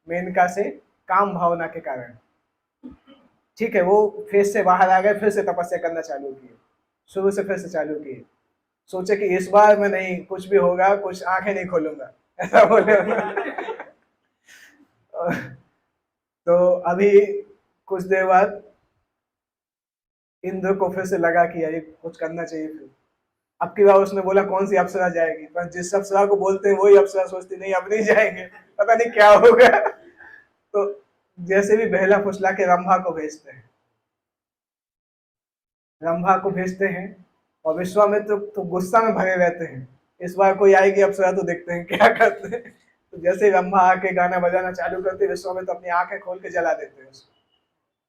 मेनका से काम भावना के कारण। ठीक है, वो फेस से बाहर आ गए, फिर से तपस्या करना चालू किए, शुरू से फिर से चालू किए। सोचे कि इस बार मैं नहीं, कुछ भी होगा, कुछ आंखें नहीं खोलूंगा, ऐसा बोले। तो अभी कुछ देर बाद इंद्र को फिर से लगा कि यार कुछ करना चाहिए। फिर अब की बार उसने बोला कौन सी अप्सरा जाएगी, पर जिस अप्सरा को बोलते हैं वही अप्सरा सोचती नहीं अब नहीं जाएंगे, पता नहीं क्या होगा। तो जैसे भी बहला फुसला के रंभा को भेजते हैं, रंभा को भेजते हैं और विश्वामित्र तो गुस्सा में भरे रहते हैं, इस बार कोई आएगी अप्सरा तो देखते हैं क्या करते हैं। तो जैसे ही रंभा आके गाना बजाना चालू करते, विश्वामित्र अपनी आंखें खोल के जला देते हैं उसको।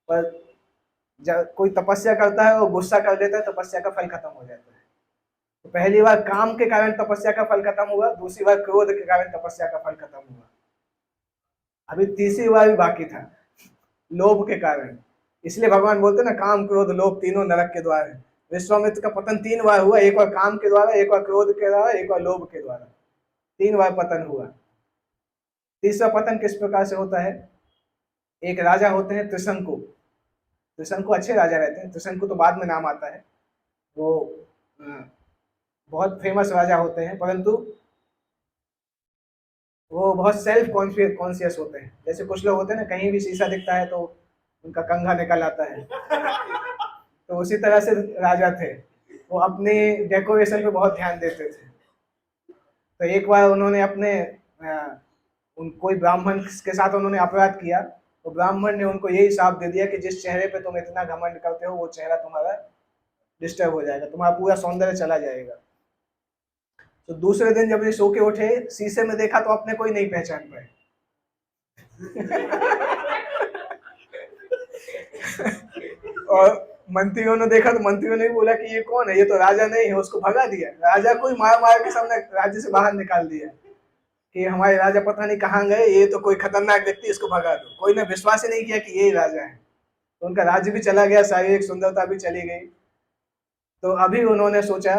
पर कोई तपस्या करता है और गुस्सा कर देता है, तपस्या का फल खत्म हो जाता है। तो पहली बार काम के कारण तपस्या का फल खत्म हुआ, दूसरी बार क्रोध के कारण तपस्या का फल खत्म हुआ। अभी तीसरी बार भी बाकी था, लोभ के कारण। इसलिए भगवान बोलते ना, काम क्रोध लोभ तीनों नरक के द्वार है। विश्वामित्र का पतन 3 बार हुआ, एक बार काम के द्वारा, एक बार क्रोध के द्वारा, एक बार लोभ के द्वारा, 3 बार पतन हुआ। तीसरा पतन किस प्रकार से होता है? एक राजा होते हैं त्रिशंकु। त्रिशंकु अच्छे राजा रहते हैं, त्रिशंकु तो बाद में नाम आता है। वो बहुत फेमस राजा होते हैं, परंतु वो बहुत सेल्फ कॉन्शियस होते हैं। जैसे कुछ लोग होते हैं ना, कहीं भी शीशा दिखता है तो उनका कंघा निकल आता है। तो उसी तरह से राजा थे, वो अपने डेकोरेशन पे बहुत ध्यान देते थे। तो एक बार उन्होंने अपने कोई ब्राह्मण के साथ उन्होंने अपराध किया, तो ब्राह्मण ने उनको यही शाप दे दिया कि जिस चेहरे पे तुम इतना घमंड करते हो वो चेहरा तुम्हारा डिस्टर्ब हो जाएगा, तुम्हारा पूरा सौंदर्य चला जाएगा। तो दूसरे दिन जब ये सो के उठे, शीशे में देखा तो अपने कोई नहीं पहचान पाए। और मंत्रियों ने देखा तो मंत्रियों ने भी बोला कि ये कौन है, ये तो राजा नहीं है, उसको भगा दिया। राजा को ही मार मार के सामने राज्य से बाहर निकाल दिया कि हमारे राजा पता नहीं कहाँ गए, ये तो कोई खतरनाक व्यक्ति, इसको भगा दो। कोई ने विश्वास ही नहीं किया कि यही राजा है। तो उनका राज्य भी चला गया, शारीरिक सुंदरता भी चली गई। तो अभी उन्होंने सोचा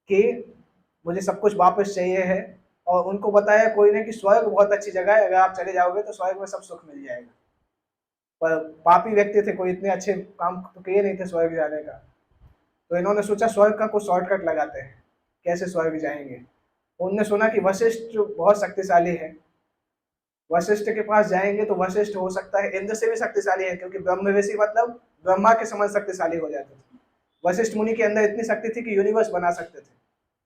कि मुझे सब कुछ वापस चाहिए है, और उनको बताया कोई ने कि स्वर्ग बहुत अच्छी जगह है, अगर आप चले जाओगे तो स्वर्ग में सब सुख मिल जाएगा। पर पापी व्यक्ति थे, कोई इतने अच्छे काम तो किए नहीं थे स्वर्ग जाने का। तो इन्होंने सोचा स्वर्ग का कुछ शॉर्टकट लगाते हैं, कैसे स्वर्ग जाएंगे। उनने सुना कि वशिष्ठ बहुत शक्तिशाली है, वशिष्ठ के पास जाएंगे तो वशिष्ठ हो सकता है इंद्र से भी शक्तिशाली है, क्योंकि ब्रह्मवेशी मतलब ब्रह्मा के समान शक्तिशाली हो जाते थे। वशिष्ठ मुनि के अंदर इतनी शक्ति थी कि यूनिवर्स बना सकते थे।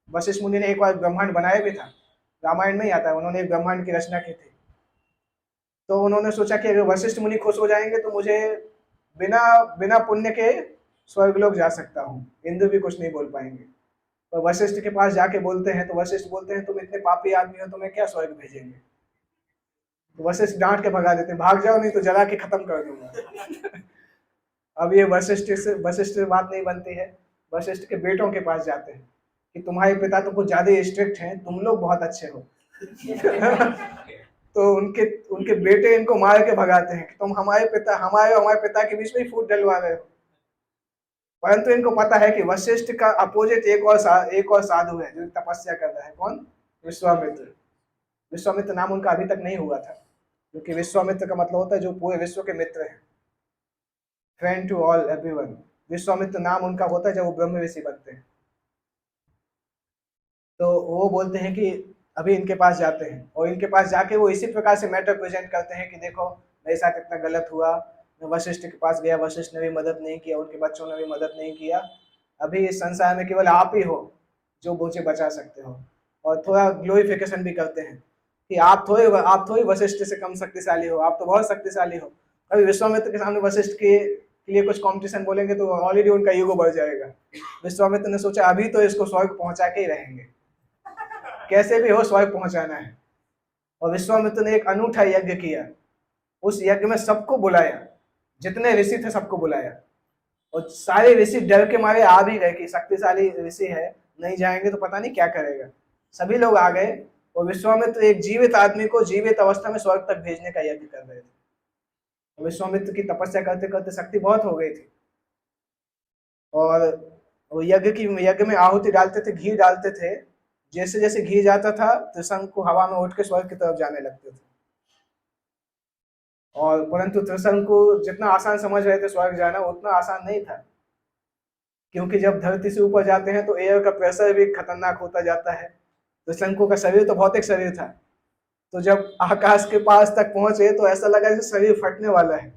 वशिष्ठ मुनि ने एक बार ब्रह्मांड बनाया भी था, रामायण में ही आता है, उन्होंने एक ब्रह्मांड की रचना की थी। तो उन्होंने सोचा कि अगर वशिष्ठ मुनि खुश हो जाएंगे तो मुझे बिना बिना पुण्य के स्वर्गलोक जा सकता हूँ, इंद्र भी कुछ नहीं बोल पाएंगे। तो वशिष्ठ के पास जाके बोलते हैं, तो वशिष्ठ बोलते हैं तुम इतने पापी आदमी हो, तुम्हें क्या स्वर्ग भेजेंगे। तो वशिष्ठ डांट के भगा देते हैं, भाग जाओ नहीं तो जला के खत्म कर दूंगा। अब ये वशिष्ठ से बात नहीं बनती है, वशिष्ठ के बेटों के पास जाते हैं कि तुम्हारे पिता तो कुछ ज्यादा स्ट्रिक्ट हैं, तुम लोग बहुत अच्छे हो। तो उनके बेटे इनको मार के भगाते हैं कि तुम हमारे पिता के बीच में फूट डलवा रहे हो। परंतु इनको पता है कि वशिष्ठ का अपोजिट एक और साधु है जो तपस्या कर रहा है। कौन? विश्वामित्र। विश्वामित्र नाम उनका अभी तक नहीं हुआ था, क्योंकि विश्वामित्र का मतलब होता है जो पूरे विश्व के मित्र हैं, friend to all everyone. Vishwamitra नाम उनका होता है जब वो ब्रह्मवेशी बनते हैं। तो वो बोलते हैं कि अभी इनके पास जाते हैं और इनके पास जाके वो इसी प्रकार से मैटर प्रेजेंट करते हैं कि देखो मेरे साथ इतना गलत हुआ, मैं वशिष्ठ के पास गया, वशिष्ठ ने भी मदद नहीं किया, उनके बच्चों ने भी मदद नहीं किया, अभी इस संसार में केवल आप ही हो जो मुझे बचा सकते हो। और थोड़ा ग्लोरिफिकेशन भी करते हैं कि आप थोड़ी वशिष्ठ से कम शक्तिशाली हो, आप तो बहुत शक्तिशाली हो। अभी विश्वामित्र के सामने वशिष्ठ के लिए कुछ कंपटीशन बोलेंगे तो ऑलरेडी उनका ईगो बढ़ जाएगा। विश्वामित्र ने सोचा अभी तो इसको स्वर्ग पहुंचा के ही रहेंगे, कैसे भी हो स्वर्ग पहुंचाना है। और विश्वामित्र ने एक अनूठा यज्ञ किया, उस यज्ञ में सबको बुलाया, जितने ऋषि थे सबको बुलाया, और सारे ऋषि डर के मारे आ भी गए कि शक्तिशाली ऋषि है, नहीं जाएंगे तो पता नहीं क्या करेगा। सभी लोग आ गए और विश्वामित्र एक जीवित आदमी को जीवित अवस्था में स्वर्ग तक भेजने का यज्ञ कर रहे थे। विश्वामित्र की तपस्या करते करते शक्ति बहुत हो गई थी, और वो यज्ञ में आहुति डालते थे, घी डालते थे, जैसे जैसे घी जाता था त्रिशंकु हवा में उठ के स्वर्ग की तरफ जाने लगते थे। और परंतु त्रिशंकु जितना आसान समझ रहे थे स्वर्ग जाना, उतना आसान नहीं था, क्योंकि जब धरती से ऊपर जाते हैं तो एयर का प्रेशर भी खतरनाक होता जाता है। त्रिशंकु का शरीर तो भौतिक शरीर था, तो जब आकाश के पास तक पहुंचे तो ऐसा लगा जैसे शरीर फटने वाला है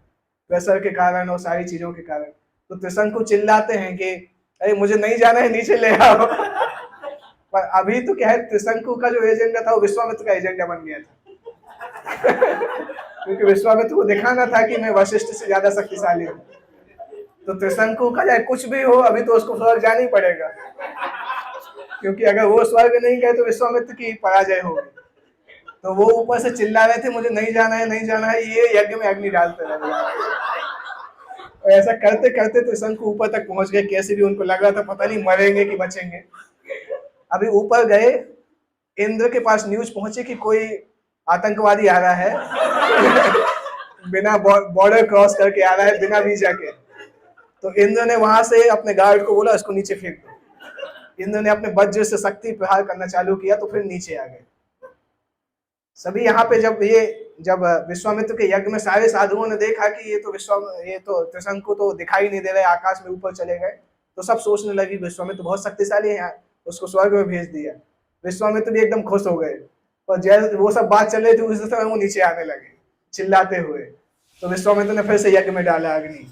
प्रेशर के कारण और सारी चीजों के कारण। तो त्रिशंकु चिल्लाते हैं कि अरे मुझे नहीं जाना है, नीचे ले आओ। पर अभी तो क्या है, त्रिशंकु का जो एजेंडा था वो विश्वामित्र का एजेंडा बन गया था। क्योंकि विश्वामित्र को दिखाना था कि मैं वशिष्ठ से ज्यादा शक्तिशाली हूँ। तो त्रिशंकु का चाहे कुछ भी हो, अभी तो उसको स्वर्ग जाना ही पड़ेगा, क्योंकि अगर वो स्वर्ग नहीं गए तो विश्वामित्र की पराजय होगी। तो वो ऊपर से चिल्ला रहे थे मुझे नहीं जाना है, नहीं जाना है, ये यज्ञ में अग्नि डालते रहे। और ऐसा करते करते त्रिशंकु ऊपर तक पहुंच गए, कैसे भी उनको लग रहा था पता नहीं मरेंगे कि बचेंगे। अभी ऊपर गए, इंद्र के पास न्यूज पहुंची कि कोई आतंकवादी आ रहा है, बिना बॉर्डर क्रॉस करके आ रहा है, बिना वीजा के। तो इंद्र ने वहां से अपने गार्ड को बोला इसको नीचे फेंक दो। इंद्र ने अपने वज्र से शक्ति प्रहार करना चालू किया, तो फिर नीचे आ गए सभी। यहाँ पे जब विश्वामित्र के यज्ञ में सारे साधुओं ने देखा कि ये तो त्रिशंकु तो दिखाई नहीं दे रहे, आकाश में ऊपर चले गए, तो सब सोचने लगी विश्वामित्र बहुत शक्तिशाली है, उसको स्वर्ग में भेज दिया। विश्वामित्र भी एकदम खुश हो गए, और जैसे वो सब बात चल रही थी उसी समय वो नीचे आने लगे चिल्लाते हुए। तो विश्वामित्र ने फिर से यज्ञ में डाला अग्नि,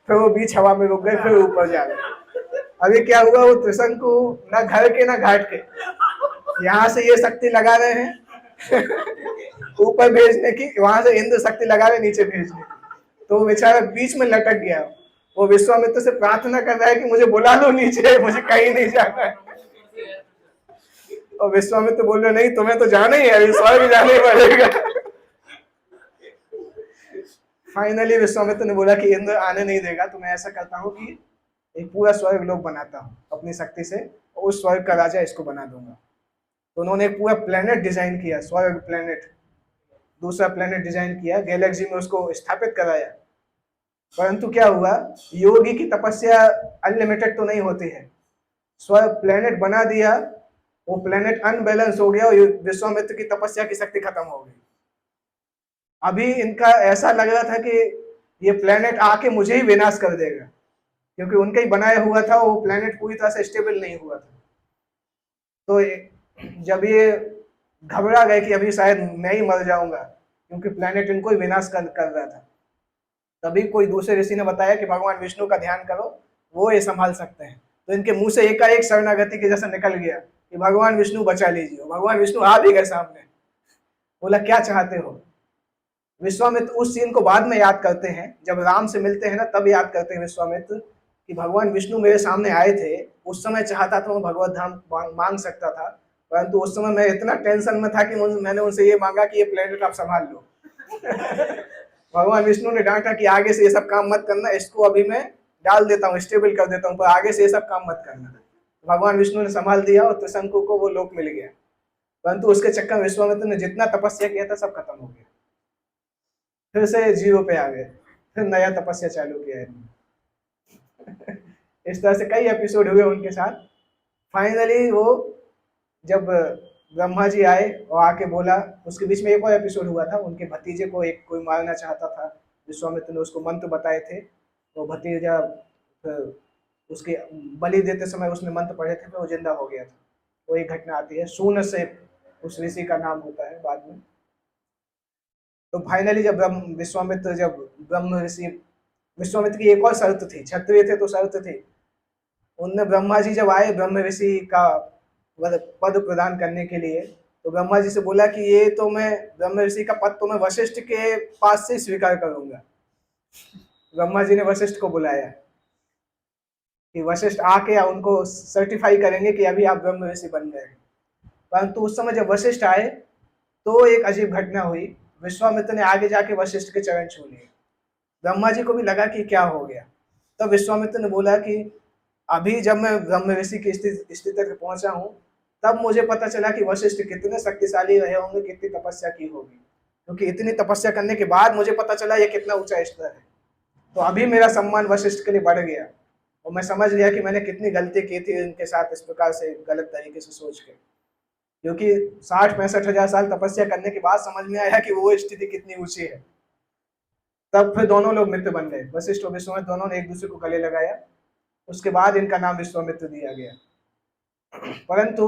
फिर वो बीच हवा में रुक गए, फिर ऊपर जा गए। अभी क्या हुआ, वो त्रिशंकु ना घर के ना घाट के, यहाँ से ये शक्ति लगा रहे हैं ऊपर भेजने की, वहां से इंद्र शक्ति लगा रहे नीचे भेजने की। तो वो बेचारा बीच में लटक गया। वो विश्वामित्र से प्रार्थना कर रहा है कि मुझे बुला लो नीचे, मुझे कहीं नहीं जाना है। और विश्वामित्र बोल रहे नहीं तुम्हें तो जाना ही है, स्वर्ग जाना ही पड़ेगा। फाइनली विश्वामित्र ने बोला कि इंद्र आने नहीं देगा, तो मैं ऐसा करता हूँ कि एक पूरा स्वर्ग लोक बनाता हूँ अपनी शक्ति से, और उस स्वर्ग का राजा इसको बना दूंगा। तो उन्होंने एक पूरा प्लेनेट डिजाइन किया, स्वर्ग प्लेनेट, दूसरा प्लेनेट डिजाइन किया, गैलेक्सी में उसको स्थापित कराया। परंतु क्या हुआ, योगी की तपस्या अनलिमिटेड तो नहीं होती है। स्वर्ग प्लेनेट बना दिया, वो प्लेनेट अनबैलेंस हो गया और विश्वामित्र की तपस्या की शक्ति खत्म हो गई। अभी इनका ऐसा लग रहा था कि ये प्लेनेट आके मुझे ही विनाश कर देगा, क्योंकि उनका ही बनाया हुआ था, वो प्लेनेट पूरी तरह से स्टेबल नहीं हुआ था। तो जब ये घबरा गए कि अभी शायद मैं ही मर जाऊंगा, क्योंकि प्लेनेट इनको ही विनाश कर रहा था, तभी कोई दूसरे ऋषि ने बताया कि भगवान विष्णु का ध्यान करो, वो ये संभाल सकते हैं। तो इनके मुंह से एकाएक शरणागति के जैसा निकल गया कि भगवान विष्णु बचा लीजिए। भगवान विष्णु आ भी गए सामने, बोला क्या चाहते हो। विश्वामित्र उस सीन को बाद में याद करते हैं, जब राम से मिलते हैं ना तब याद करते हैं विश्वामित्र कि भगवान विष्णु मेरे सामने आए थे, उस समय चाहता था मैं भगवत धाम मांग सकता था, परंतु उस समय मैं इतना टेंशन में था कि मैंने उनसे ये मांगा कि ये प्लेनेट आप संभाल लो। भगवान विष्णु ने डांटा कि आगे से ये सब काम मत करना, इसको अभी मैं डाल देता हूँ, स्टेबल कर देता हूँ, पर आगे से ये सब काम मत करना। भगवान विष्णु ने संभाल दिया और त्रिशंकु को वो लोक मिल गया। परंतु उसके चक्कर में विश्वामित्र ने जितना तपस्या किया था सब खत्म हो गया, फिर से जीरो पे आ गए, फिर नया तपस्या चालू किया है। इस तरह से कई एपिसोड हुए उनके साथ। फाइनली वो जब ब्रह्मा जी आए और आके बोला, उसके बीच में एक और एपिसोड हुआ था, उनके भतीजे को एक कोई मारना चाहता था, विश्वामित्र ने उसको मंत्र बताए थे, तो भतीजा उसके बलि देते समय उसने मंत्र पढ़े थे, तो वो जिंदा हो गया था। वो एक घटना आती है। शून्य से उस ऋषि का नाम होता है बाद में। तो फाइनली जब ब्रह्म ऋषि, विश्वामित्र की एक और शर्त थी, क्षत्रिय थे तो शर्त थी, उनने ब्रह्मा जी जब आए ब्रह्म ऋषि का पद प्रदान करने के लिए, तो ब्रह्मा जी से बोला कि ये तो मैं ब्रह्म ऋषि का पद तो मैं वशिष्ठ के पास से स्वीकार करूंगा। ब्रह्मा जी ने वशिष्ठ को बुलाया कि वशिष्ठ आके उनको सर्टिफाई करेंगे कि अभी आप ब्रह्म ऋषि बन गए। परंतु उस समय जब वशिष्ठ आए तो एक अजीब घटना हुई। विश्वामित्र ने आगे जाके वशिष्ठ के चरण छू लिए। ब्रह्मा जी को भी लगा कि क्या हो गया। तब विश्वामित्र ने बोला कि अभी जब मैं ब्रह्म ऋषि की स्थिति तक पहुंचा हूं, तब मुझे पता चला कि वशिष्ठ कितने शक्तिशाली रहे होंगे, कितनी तपस्या की होगी, क्योंकि इतनी तपस्या करने के बाद मुझे पता चला ये कितना ऊंचा स्तर है। तो अभी मेरा सम्मान वशिष्ठ के लिए बढ़ गया और मैं समझ गया कि मैंने कितनी गलती की थी इनके साथ इस प्रकार से गलत तरीके से सोच के, क्योंकि 60-65 हजार साल तपस्या करने के बाद समझ में आया कि वो स्थिति कितनी ऊंची है। तब फिर दोनों लोग मित्र बन गए, वशिष्ठ और विश्वामित्र दोनों ने एक दूसरे को गले लगाया। उसके बाद इनका नाम विश्वामित्र दिया गया। परंतु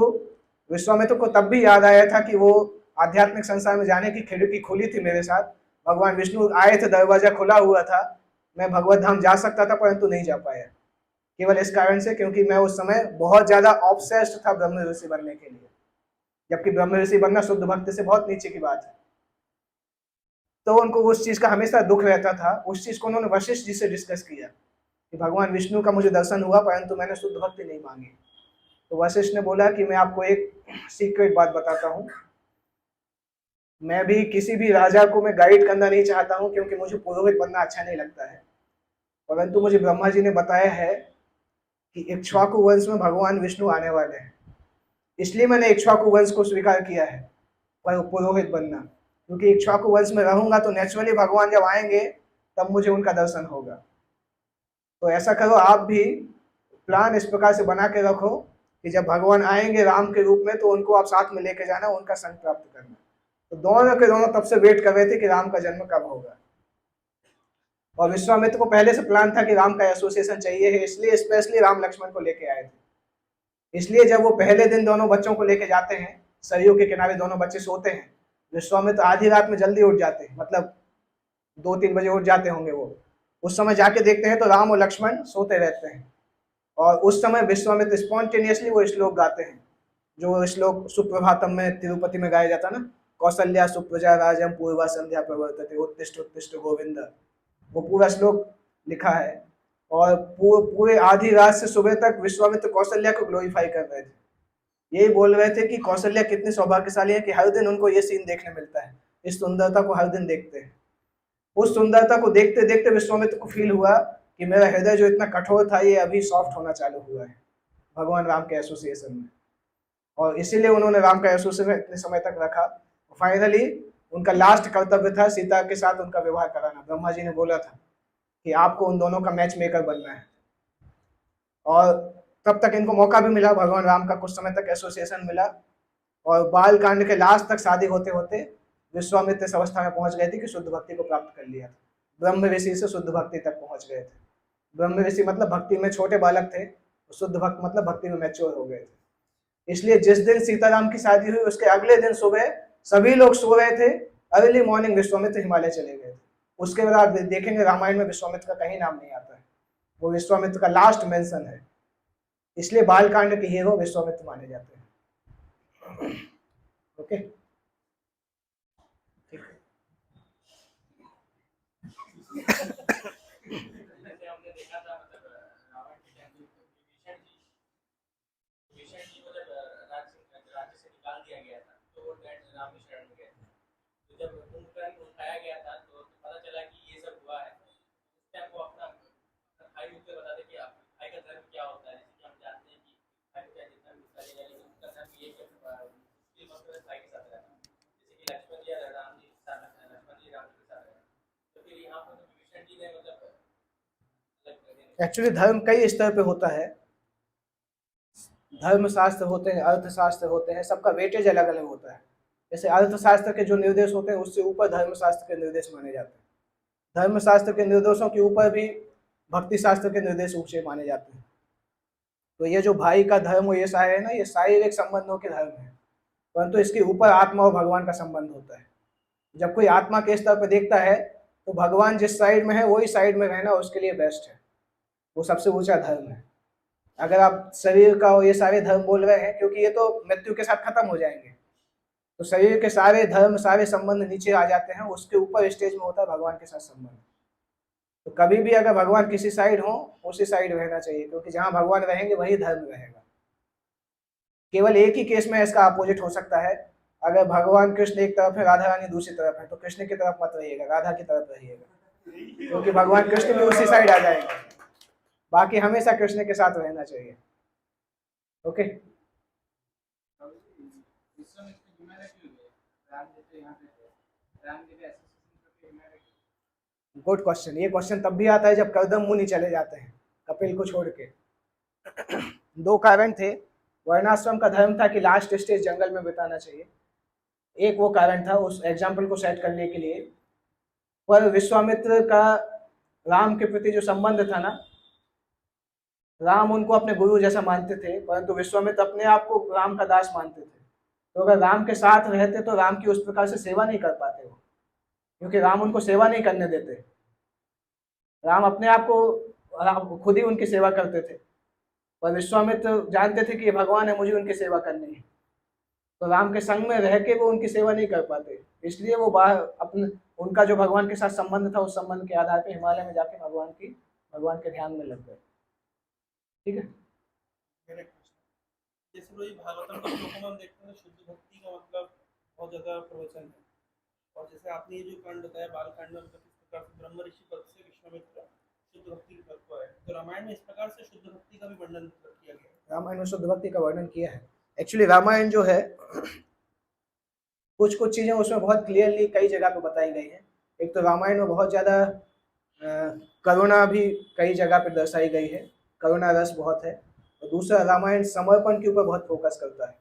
विश्वामित्र को तब भी याद आया था कि वो आध्यात्मिक संसार में जाने की खिड़की खुली थी मेरे साथ, भगवान विष्णु आए थे, दरवाजा खुला हुआ था, मैं भगवत धाम जा सकता था परंतु नहीं जा पाया, केवल इस कारण से क्योंकि मैं उस समय बहुत ज्यादा ऑब्सेस्ड था ब्रह्म ऋषि बनने के लिए, जबकि ब्रह्म ऋषि बनना शुद्ध भक्ति से बहुत नीचे की बात है। तो उनको उस चीज का हमेशा दुख रहता था। उस चीज को उन्होंने वशिष्ठ जी से डिस्कस किया कि भगवान विष्णु का मुझे दर्शन हुआ परंतु मैंने शुद्ध भक्ति नहीं मांगी। तो वशिष्ठ ने बोला कि मैं आपको एक सीक्रेट बात बताता हूँ, मैं भी किसी भी राजा को मैं गाइड करना नहीं चाहता हूँ क्योंकि मुझे पुरोहित बनना अच्छा नहीं लगता है, परंतु मुझे ब्रह्मा जी ने बताया है कि इक्ष्वाकु वंश में भगवान विष्णु आने वाले हैं, इसलिए मैंने इक्ष्वाकु वंश को स्वीकार किया है पर पुरोहित बनना, क्योंकि इक्ष्वाकु वंश में रहूंगा तो नेचुरली भगवान जब आएंगे तब मुझे उनका दर्शन होगा। तो ऐसा करो, आप भी प्लान इस प्रकार से बना के रखो कि जब भगवान आएंगे राम के रूप में तो उनको आप साथ में लेके जाना, उनका संग प्राप्त करना। तो दोनों के दोनों तब से वेट कर रहे थे कि राम का जन्म कब होगा। और विश्वामित्र को पहले से प्लान था कि राम का एसोसिएशन चाहिए है, इसलिए स्पेशली राम लक्ष्मण को लेके आए थे। इसलिए जब वो पहले दिन दोनों बच्चों को लेके जाते हैं, सरयू के किनारे दोनों बच्चे सोते हैं, विश्वामित्र आधी रात में जल्दी उठ जाते हैं, मतलब 2-3 बजे उठ जाते होंगे वो। उस समय जाके देखते हैं तो राम और लक्ष्मण सोते रहते हैं। और उस समय विश्वामित्र स्पॉन्टेनियसली वो श्लोक गाते हैं, जो श्लोक सुप्रभातम में तिरुपति में गाया जाता ना, कौशल्या सुप्रजा राजम पूर्वा संध्या प्रवर्तते उत्तिष्ठ उत्तिष्ठ गोविंद, वो पूरा श्लोक लिखा है। और पूरे आधी रात से सुबह तक विश्वामित्र कौशल्या को ग्लोरीफाई कर रहे थे, यही बोल रहे थे कि कौशल्या कितनी सौभाग्यशाली है कि हर दिन उनको ये सीन देखने मिलता है, इस सुंदरता को हर दिन देखते हैं। उस सुंदरता को देखते देखते विश्वामित्र को फील हुआ कि मेरा हृदय जो इतना कठोर था ये अभी सॉफ्ट होना चालू हुआ है भगवान राम के एसोसिएशन में, और इसीलिए उन्होंने राम का एसोसिएशन इतने समय तक रखा। फाइनली उनका लास्ट कर्तव्य था सीता के साथ उनका विवाह कराना। ब्रह्मा जी ने बोला था कि आपको उन दोनों का मैच मेकर बनना है, और तब तक इनको मौका भी मिला, भगवान राम का कुछ समय तक एसोसिएशन मिला। और बाल कांड के लास्ट तक शादी होते होते विश्वामित्र इस अवस्था में पहुंच गए थे कि शुद्ध भक्ति को प्राप्त कर लिया था, ब्रह्म ऋषि से शुद्ध भक्ति तक पहुंच गए थे। ब्रह्म ऋषि मतलब भक्ति में छोटे बालक थे, शुद्ध भक्त मतलब भक्ति में मैच्योर हो गए थे। इसलिए जिस दिन सीताराम की शादी हुई उसके अगले दिन सुबह सभी लोग सो रहे थे, अर्ली मॉर्निंग विश्वामित्र हिमालय चले गए थे। उसके बाद आप देखेंगे रामायण में विश्वामित्र का कहीं नाम नहीं आता है, वो विश्वामित्र का लास्ट मेंशन है, इसलिए बालकांड के हीरो विश्वामित्र माने जाते हैं। ओके, जैसे हमने देखा था मतलब रावण के टाइम विभीषण जी को जब राज्य से निकाल दिया गया था तो वो राम की शरण में गए थे। तो जब कुंभकर्ण उठाया गया था तो पता चला कि ये सब हुआ है। उस टाइम वो अपना भाई को बताते कि भाई का धर्म क्या होता है, जैसे कि हम जानते हैं कि भाई का जितना भी गुस्सा ले जाएगा उसका धर्म ये कि मुश्किल वक्त में भाई के साथ रहना, जैसे कि लक्ष्मण जी राम जी के साथ रहना, लक्ष्मण जी राम के साथ रहना। तो फिर यहाँ पर विभीषण जी ने मतलब एक्चुअली धर्म कई स्तर पे होता है, धर्म शास्त्र होते हैं, अर्थशास्त्र होते हैं, सबका वेटेज अलग अलग होता है। जैसे अर्थशास्त्र के जो निर्देश होते हैं उससे ऊपर धर्मशास्त्र के निर्देश माने जाते हैं, धर्मशास्त्र के निर्देशों के ऊपर भी भक्ति शास्त्र के निर्देश ऊंचे माने जाते हैं। तो ये जो भाई का धर्म और ये सारे है ना, ये शारीरिक संबंधों के धर्म है, परंतु इसके ऊपर आत्मा और भगवान का संबंध होता है। जब कोई आत्मा के स्तर पर देखता है तो भगवान जिस साइड में है वही साइड में रहना उसके लिए बेस्ट है, वो सबसे ऊंचा धर्म है। अगर आप शरीर का और ये सारे धर्म बोल रहे हैं, क्योंकि ये तो मृत्यु के साथ खत्म हो जाएंगे, तो शरीर के सारे धर्म सारे संबंध नीचे आ जाते हैं, उसके ऊपर स्टेज में होता है भगवान के साथ संबंध। तो कभी भी अगर भगवान किसी साइड हो उसी साइड रहना चाहिए, क्योंकि जहां भगवान रहेंगे वही धर्म रहेगा। केवल एक ही केस में इसका अपोजिट हो सकता है, अगर भगवान कृष्ण एक तरफ है राधा रानी दूसरी तरफ है, तो कृष्ण की तरफ मत रहिएगा, राधा की तरफ रहिएगा, क्योंकि भगवान कृष्ण भी उसी साइड आ जाएंगे। बाकी हमेशा कृष्ण के साथ रहना चाहिए। Okay, good question. ये क्वेश्चन तब भी आता है जब कर्दम मुनि चले जाते हैं कपिल को छोड़ के। दो कारण थे। वर्णाश्रम का धर्म था कि लास्ट स्टेज जंगल में बिताना चाहिए, एक वो कारण था उस एग्जाम्पल को सेट करने के लिए। पर विश्वामित्र का राम के प्रति जो संबंध था ना, राम उनको अपने गुरु जैसा मानते थे, परंतु विश्वामित्र अपने आप को राम का दास मानते थे। तो अगर राम के साथ रहते तो राम की उस प्रकार से सेवा नहीं कर पाते वो, क्योंकि राम उनको सेवा नहीं करने देते। राम अपने आप को खुद ही उनकी सेवा करते थे, पर विश्वामित्र जानते थे कि ये भगवान है, मुझे उनकी सेवा करनी है, तो राम के संग में रह के वो उनकी सेवा नहीं कर पाते। इसलिए वो बाहर अपने उनका जो भगवान के साथ संबंध था उस संबंध के आधार पर हिमालय में जाके भगवान के ध्यान में लग गए। ठीक है, जैसे वही भागवतम के श्लोकों में हम देखते हैं शुद्ध भक्ति का मतलब बहुत ज्यादा प्रवचन है, और जैसे आपने ये जो कांड बताया बाल कांड में, मतलब इस प्रकार से ब्रह्म ऋषि पद से विश्वामित्र शुद्ध भक्ति के पद को है, तो रामायण में इस प्रकार से शुद्ध भक्ति का भी वर्णन किया गया है। रामायण में शुद्ध भक्ति का वर्णन किया है। एक्चुअली रामायण जो है कुछ कुछ चीजें उसमें बहुत क्लियरली कई जगह पे बताई गई हैं। एक तो रामायण में बहुत ज्यादा करुणा भी कई जगह पे दर्शाई गई है, करुणा रस बहुत है। और दूसरा, रामायण समर्पण के ऊपर बहुत फोकस करता है।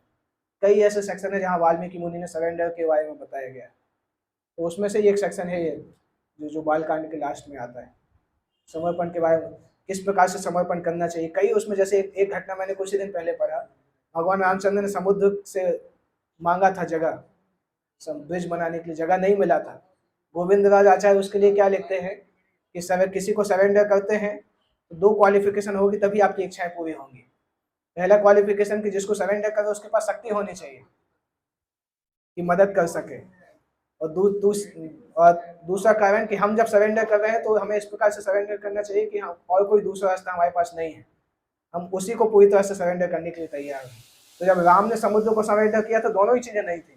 कई ऐसे सेक्शन है जहाँ वाल्मीकि मुनि ने सरेंडर के बारे में बताया गया है, तो उसमें से एक सेक्शन है ये जो बालकांड के लास्ट में आता है, समर्पण के बारे में, किस प्रकार से समर्पण करना चाहिए। कई उसमें, जैसे एक घटना मैंने कुछ ही दिन पहले पढ़ा, भगवान रामचंद्र ने समुद्र से मांगा था जगह, ब्रिज बनाने के लिए जगह नहीं मिला था। गोविंद राज आचार्य उसके लिए क्या लिखते हैं कि किसी को सरेंडर करते हैं तो दो क्वालिफिकेशन होगी तभी आपकी इच्छाएं पूरी होंगी। पहला क्वालिफिकेशन कि जिसको सरेंडर करे उसके पास शक्ति होनी चाहिए कि मदद कर सके, और दूसरा कारण कि हम जब सरेंडर कर रहे हैं तो हमें इस प्रकार से सरेंडर करना चाहिए कि हम और कोई दूसरा रास्ता हमारे पास नहीं है, हम उसी को पूरी तरह से सरेंडर करने के लिए तैयार हैं। तो जब राम ने समुद्र को सरेंडर किया तो दोनों ही चीजें नहीं थी।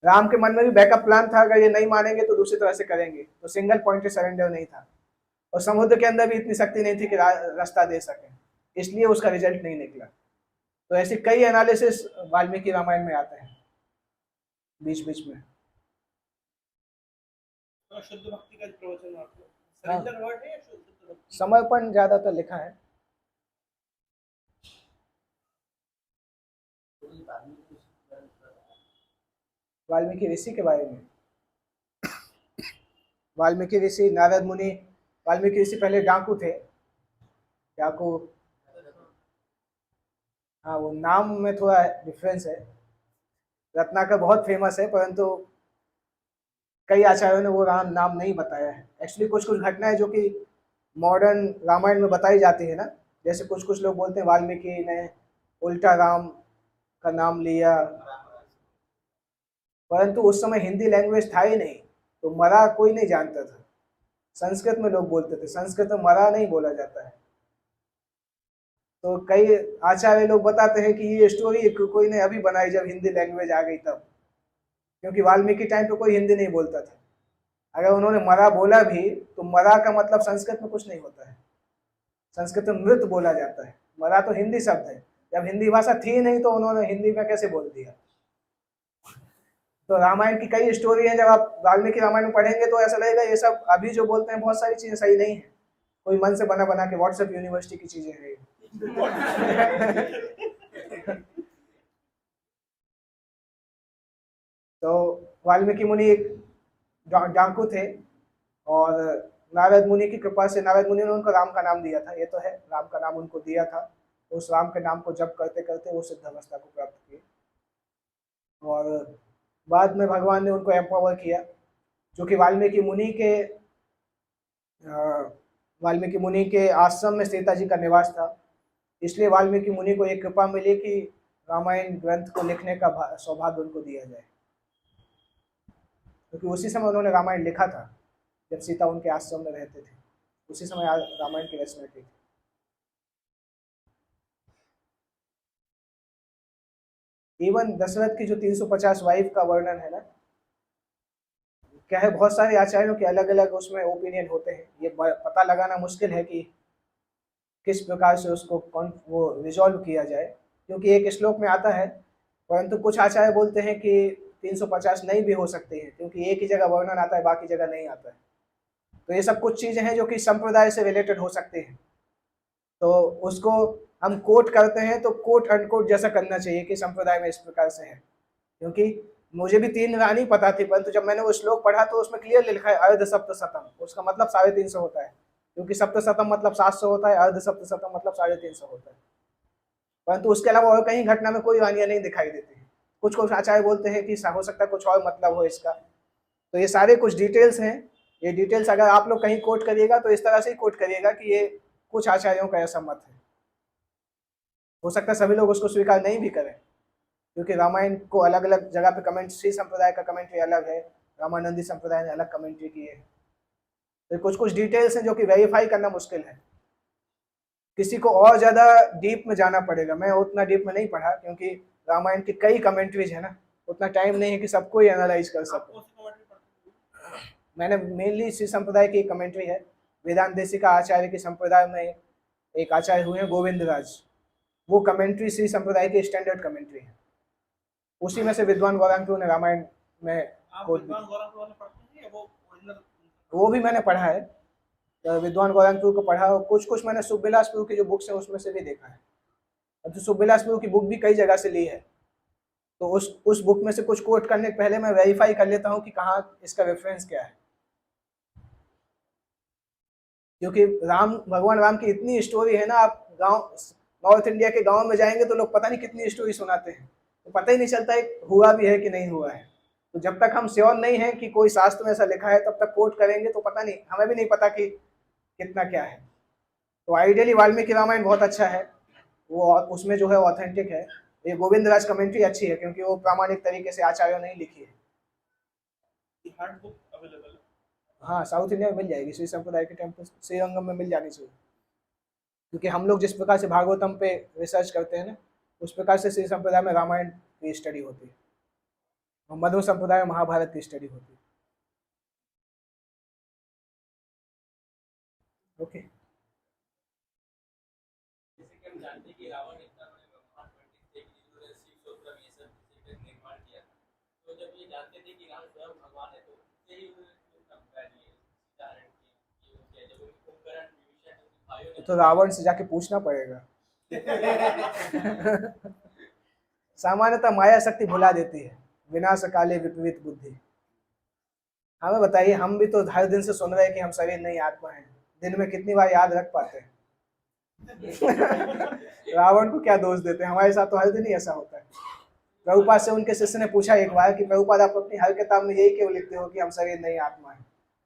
राम के मन में भी बैकअप प्लान था, अगर ये नहीं मानेंगे तो दूसरी तरह से करेंगे, तो सिंगल पॉइंटेड सरेंडर नहीं था। और समुद्र के अंदर भी इतनी शक्ति नहीं थी कि रास्ता दे सके, इसलिए उसका रिजल्ट नहीं निकला। तो ऐसे कई एनालिसिस वाल्मीकि रामायण में आते हैं बीच बीच में। तो शुद्ध भक्ति का प्रवचन आपको सरेंडर वर्ड है या शुद्ध भक्ति? समर्पण ज्यादातर लिखा है। वाल्मीकि ऋषि के बारे में, वाल्मीकि ऋषि, नारद मुनि। वाल्मीकि ऋषि पहले डाकू थे, डाकू, हाँ वो नाम में थोड़ा डिफरेंस है। रत्नाकर बहुत फेमस है, परंतु कई आचार्यों ने वो नाम नहीं बताया है। एक्चुअली कुछ कुछ घटनाएं जो कि मॉडर्न रामायण में बताई जाती है ना, जैसे कुछ कुछ लोग बोलते हैं वाल्मीकि ने उल्टा राम का नाम लिया, परंतु उस समय हिंदी लैंग्वेज था ही नहीं, तो मरा कोई नहीं जानता था। संस्कृत में लोग बोलते थे, संस्कृत में मरा नहीं बोला जाता है। तो कई आचार्य लोग बताते हैं कि ये स्टोरी कोई ने अभी बनाई जब हिंदी लैंग्वेज आ गई तब, क्योंकि वाल्मीकि टाइम पे कोई हिंदी नहीं बोलता था। अगर उन्होंने मरा बोला भी तो मरा का मतलब संस्कृत में कुछ नहीं होता है, संस्कृत में मृत बोला जाता है, मरा तो हिंदी शब्द है। जब हिंदी भाषा थी नहीं तो उन्होंने हिंदी में कैसे बोल दिया। तो रामायण की कई स्टोरी है, जब आप वाल्मीकि रामायण में पढ़ेंगे तो ऐसा लगेगा ये सब अभी जो बोलते हैं बहुत सारी चीजें सही नहीं है, कोई मन से बना बना के व्हाट्सएप यूनिवर्सिटी की चीजें हैं। तो वाल्मीकि मुनि एक डाकू थे, और नारद मुनि की कृपा से, नारद मुनि ने उनको राम का नाम दिया था, ये तो है, राम का नाम उनको दिया था। उस राम के नाम को जप करते करते वो सिद्धावस्था को प्राप्त किए। और बाद में भगवान ने उनको एम्पावर किया, जो कि वाल्मीकि मुनि के आश्रम में सीता जी का निवास था। इसलिए वाल्मीकि मुनि को एक कृपा मिली कि रामायण ग्रंथ को लिखने का सौभाग्य उनको दिया जाए, क्योंकि उसी समय उन्होंने रामायण लिखा था जब सीता उनके आश्रम में रहते थे, उसी समय रामायण की रचना की थी। इवन दशरथ की जो 350 वाइफ का वर्णन है ना, क्या है, बहुत सारे आचार्यों के अलग अलग उसमें ओपिनियन होते हैं। ये पता लगाना मुश्किल है कि किस प्रकार से उसको वो रिजॉल्व किया जाए, क्योंकि एक श्लोक में आता है, परंतु कुछ आचार्य बोलते हैं कि 350 नहीं भी हो सकते हैं, क्योंकि एक ही जगह वर्णन आता है, बाकी जगह नहीं आता है। तो ये सब कुछ चीजें हैं जो कि संप्रदाय से रिलेटेड हो सकते हैं, तो उसको हम कोट करते हैं तो कोट अनकोट जैसा करना चाहिए कि संप्रदाय में इस प्रकार से है। क्योंकि मुझे भी 3 रानी पता थी, परंतु जब मैंने वो श्लोक पढ़ा तो उसमें क्लियर लिखा है अर्ध सप्त शतम, उसका मतलब 350 होता है, क्योंकि सप्त शतम मतलब 700 होता है, अर्ध सप्त शतम मतलब 350 होता है। परंतु उसके अलावा और कहीं घटना में कोई रानियां नहीं दिखाई देती है। कुछ कुछ आचार्य बोलते हैं कि हो सकता है कुछ और मतलब हो इसका। तो ये सारे कुछ डिटेल्स हैं, ये डिटेल्स अगर आप लोग कहीं कोट करिएगा तो इस तरह से ही कोट करिएगा कि ये कुछ आचार्यों का ऐसा मत है। हो सकता है सभी लोग उसको स्वीकार नहीं भी करें, क्योंकि रामायण को अलग अलग जगह पे कमेंट, श्री संप्रदाय का कमेंट्री अलग है, रामानंदी संप्रदाय ने अलग कमेंट्री की है। तो कुछ कुछ डिटेल्स हैं जो कि वेरीफाई करना मुश्किल है, किसी को और ज्यादा डीप में जाना पड़ेगा। मैं उतना डीप में नहीं पढ़ा, क्योंकि रामायण की कई कमेंट्रीज है ना, उतना टाइम नहीं है कि सबको ही एनालाइज कर सकूं। मैंने मेनली श्री संप्रदाय की कमेंट्री है, वेदांत देशिका आचार्य के संप्रदाय में एक आचार्य हुए हैं गोविंद राज, वो कमेंट्री श्री संप्रदाय की स्टैंडर्ड कमेंट्री है, उसी में से विद्वान गौरांग ने रामायण में वो भी मैंने पढ़ा है, विद्वान गौरांगपुर को पढ़ा, और कुछ कुछ मैंने सुखविलासपुर की जो बुक्स है उसमें से भी देखा है। अब तो सुखविलासपुर की बुक भी कई जगह से ली है, तो उस बुक में से कुछ कोट करने के पहले मैं वेरीफाई कर लेता हूँ कि कहाँ इसका रेफरेंस क्या है, क्योंकि भगवान राम की इतनी स्टोरी है ना, आप गांव नॉर्थ इंडिया के गांव में जाएंगे तो लोग पता नहीं कितनी स्टोरी सुनाते हैं, तो पता ही नहीं चलता है हुआ भी है कि नहीं हुआ है। तो जब तक हम श्योर नहीं है कि कोई शास्त्र में ऐसा लिखा है, तब तक कोट करेंगे तो पता नहीं, हमें भी नहीं पता कि कितना क्या है। तो आइडियली वाल्मीकि रामायण बहुत अच्छा है, वो उसमें जो है ऑथेंटिक है। ये गोविंद राज कमेंट्री अच्छी है, क्योंकि वो प्रामाणिक तरीके से आचार्यों ने लिखी है। हाँ, साउथ इंडिया में मिल जाएगी, श्री संप्रदाय के टेम्पल श्रीरंगम में मिल जानी चाहिए, क्योंकि हम लोग जिस प्रकार से भागवतम पे रिसर्च करते हैं ना, उस प्रकार से श्री संप्रदाय में रामायण की स्टडी होती है, और मध्व संप्रदाय में महाभारत की स्टडी होती है। ओके, जैसे कि हम जानते हैं कि रावण इतना बड़े ब्रह्मांड पंडित थे कि जिन्होंने शिव सूत्रम ये सब चीजें का निर्माण किया, तो जब ये जानते थे कि राम स्वयं भगवान है, तो उससे ही उन्होंने क्यों कंपेयर किए धारण किया, जब उनके कुंभकर्ण विभीषण उनके भाइयों ने तो रावण से जाके पूछना पड़ेगा। सामान्यतः माया शक्ति भुला देती है, विनाश काले विपरीत बुद्धि। हमें बताइए, हम भी तो हर दिन से सुन रहे हैं कि हम शरीर नहीं आत्मा है, दिन में कितनी बार याद रख पाते हैं? रावण को क्या दोष देते हैं, हमारे साथ तो हर दिन ही ऐसा होता है। प्रभुपाद से उनके शिष्य ने पूछा एक बार कि प्रभुपाद आप अपनी हर किताब में यही क्यों लिखते हो कि हम शरीर नहीं आत्मा है,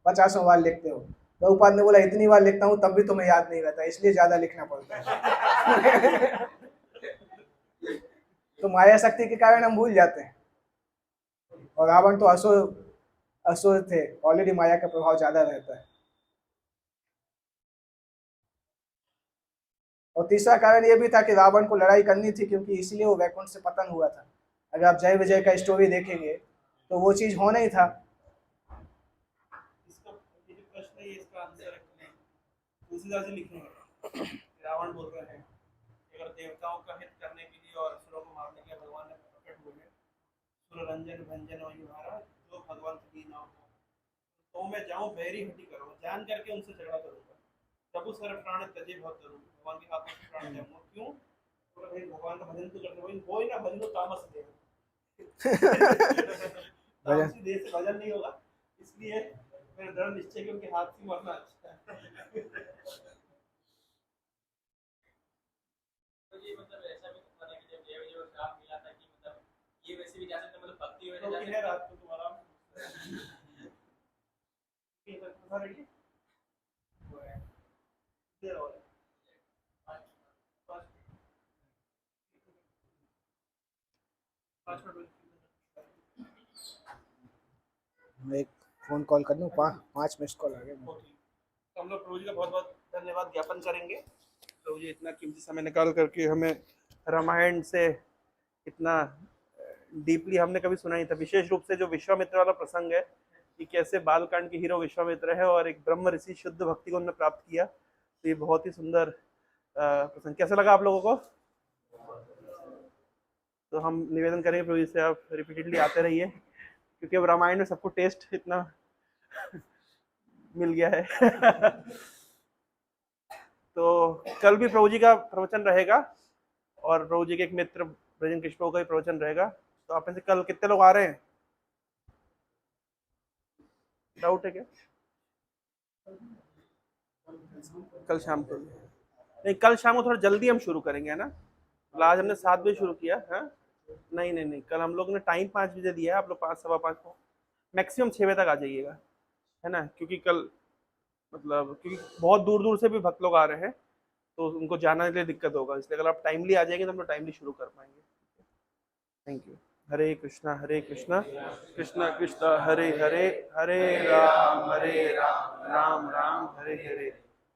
50 बार लिखते हो? प्रभुपाद ने बोला इतनी बार लिखता हूँ तब भी तुम्हें याद नहीं रहता, इसलिए ज्यादा लिखना पड़ता है। तो माया शक्ति के कारण हम भूल जाते हैं, और रावण तो असुर थे, ऑलरेडी माया का प्रभाव ज्यादा रहता है। और तीसरा कारण यह भी था कि रावण को लड़ाई करनी थी, क्योंकि इसलिए वो वैकुंठ से पतन हुआ था। अगर आप जय विजय का स्टोरी देखेंगे तो वो चीज होना ही था। इसका ये जो प्रश्न है इसका आंसर तुलसीदास जी लिखे हैं। रावण बोल रहे हैं अगर देवताओं का हित करने के लिए और असुरों को मारने के लिए भगवान ने प्रकट हुए, सुर रंजन भंजन वही मारा जो भगवान की नाम हो, तो मैं जाऊं बैरी हटी करूं, जान करके उनसे झगड़ा करूंगा, प्रभु सर प्राण तजे बहुत करूं, भगवान के हाथ में प्राण जाऊंगा। क्यों? तो भाई भगवान का भजन तो करते वही कोई ना भजन तो तामस दे तामसी देह से भजन नहीं होगा, इसलिए मेरा दृढ़ निश्चय कि उनके हाथ से मरना अच्छा है। तो ये मतलब ऐसा भी तो था कि जब जय विजय को श्राप मिला था कि मतलब ये वैसे भी जा सकते, मतलब रोटी है रात को तुम्हारा रेडी देर हो रहा है 5 मिनट मैं एक फ़ोन कॉल कर लूँ, 5 मिस्ड कॉल आ गए। तो हम लोग प्रभु जी का बहुत बहुत धन्यवाद ज्ञापन करेंगे। प्रभु जी इतना कीमती समय निकाल करके हमें रामायण से इतना डीपली हमने कभी सुना नहीं था, विशेष रूप से जो विश्वामित्र वाला प्रसंग है कि कैसे बालकांड के हीरो विश्वामित्र है और एक ब्रह्म ऋषि शुद्ध भक्ति को उन्होंने प्राप्त किया। तो ये बहुत ही सुंदर प्रसंग। कैसा लगा आप लोगों को? तो हम निवेदन करेंगे प्रभु जी से आप रिपीटेडली आते रहिए, क्योंकि अब रामायण में सबको टेस्ट इतना मिल गया है। तो कल भी प्रभु जी का प्रवचन रहेगा और प्रभु जी के एक मित्र ब्रजन कृष्ण प्रभु का भी प्रवचन रहेगा। तो आप में से कल कितने लोग आ रहे हैं? डाउट है क्या? कल शाम को नहीं, कल शाम को थोड़ा जल्दी हम शुरू करेंगे, है ना? आज हमने 7 बजे शुरू किया है। नहीं नहीं नहीं, कल हम लोग ने टाइम 5 बजे दिया है, आप लोग 5 सवा 5 को मैक्सिमम 6 बजे तक आ जाइएगा, है ना? क्योंकि कल मतलब क्योंकि बहुत दूर दूर से भी भक्त लोग आ रहे हैं तो उनको जाने के लिए दिक्कत होगा, इसलिए अगर आप टाइमली आ जाएंगे तो हम लोग टाइमली शुरू कर पाएंगे। Thank you. हरे कृष्णा कृष्णा कृष्णा हरे हरे, हरे राम राम राम हरे हरे।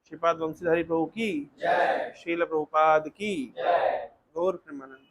श्रीपाद वंशीधर प्रभु की जय, श्रील प्रभुपाद की जय, गौर प्रेमानंद।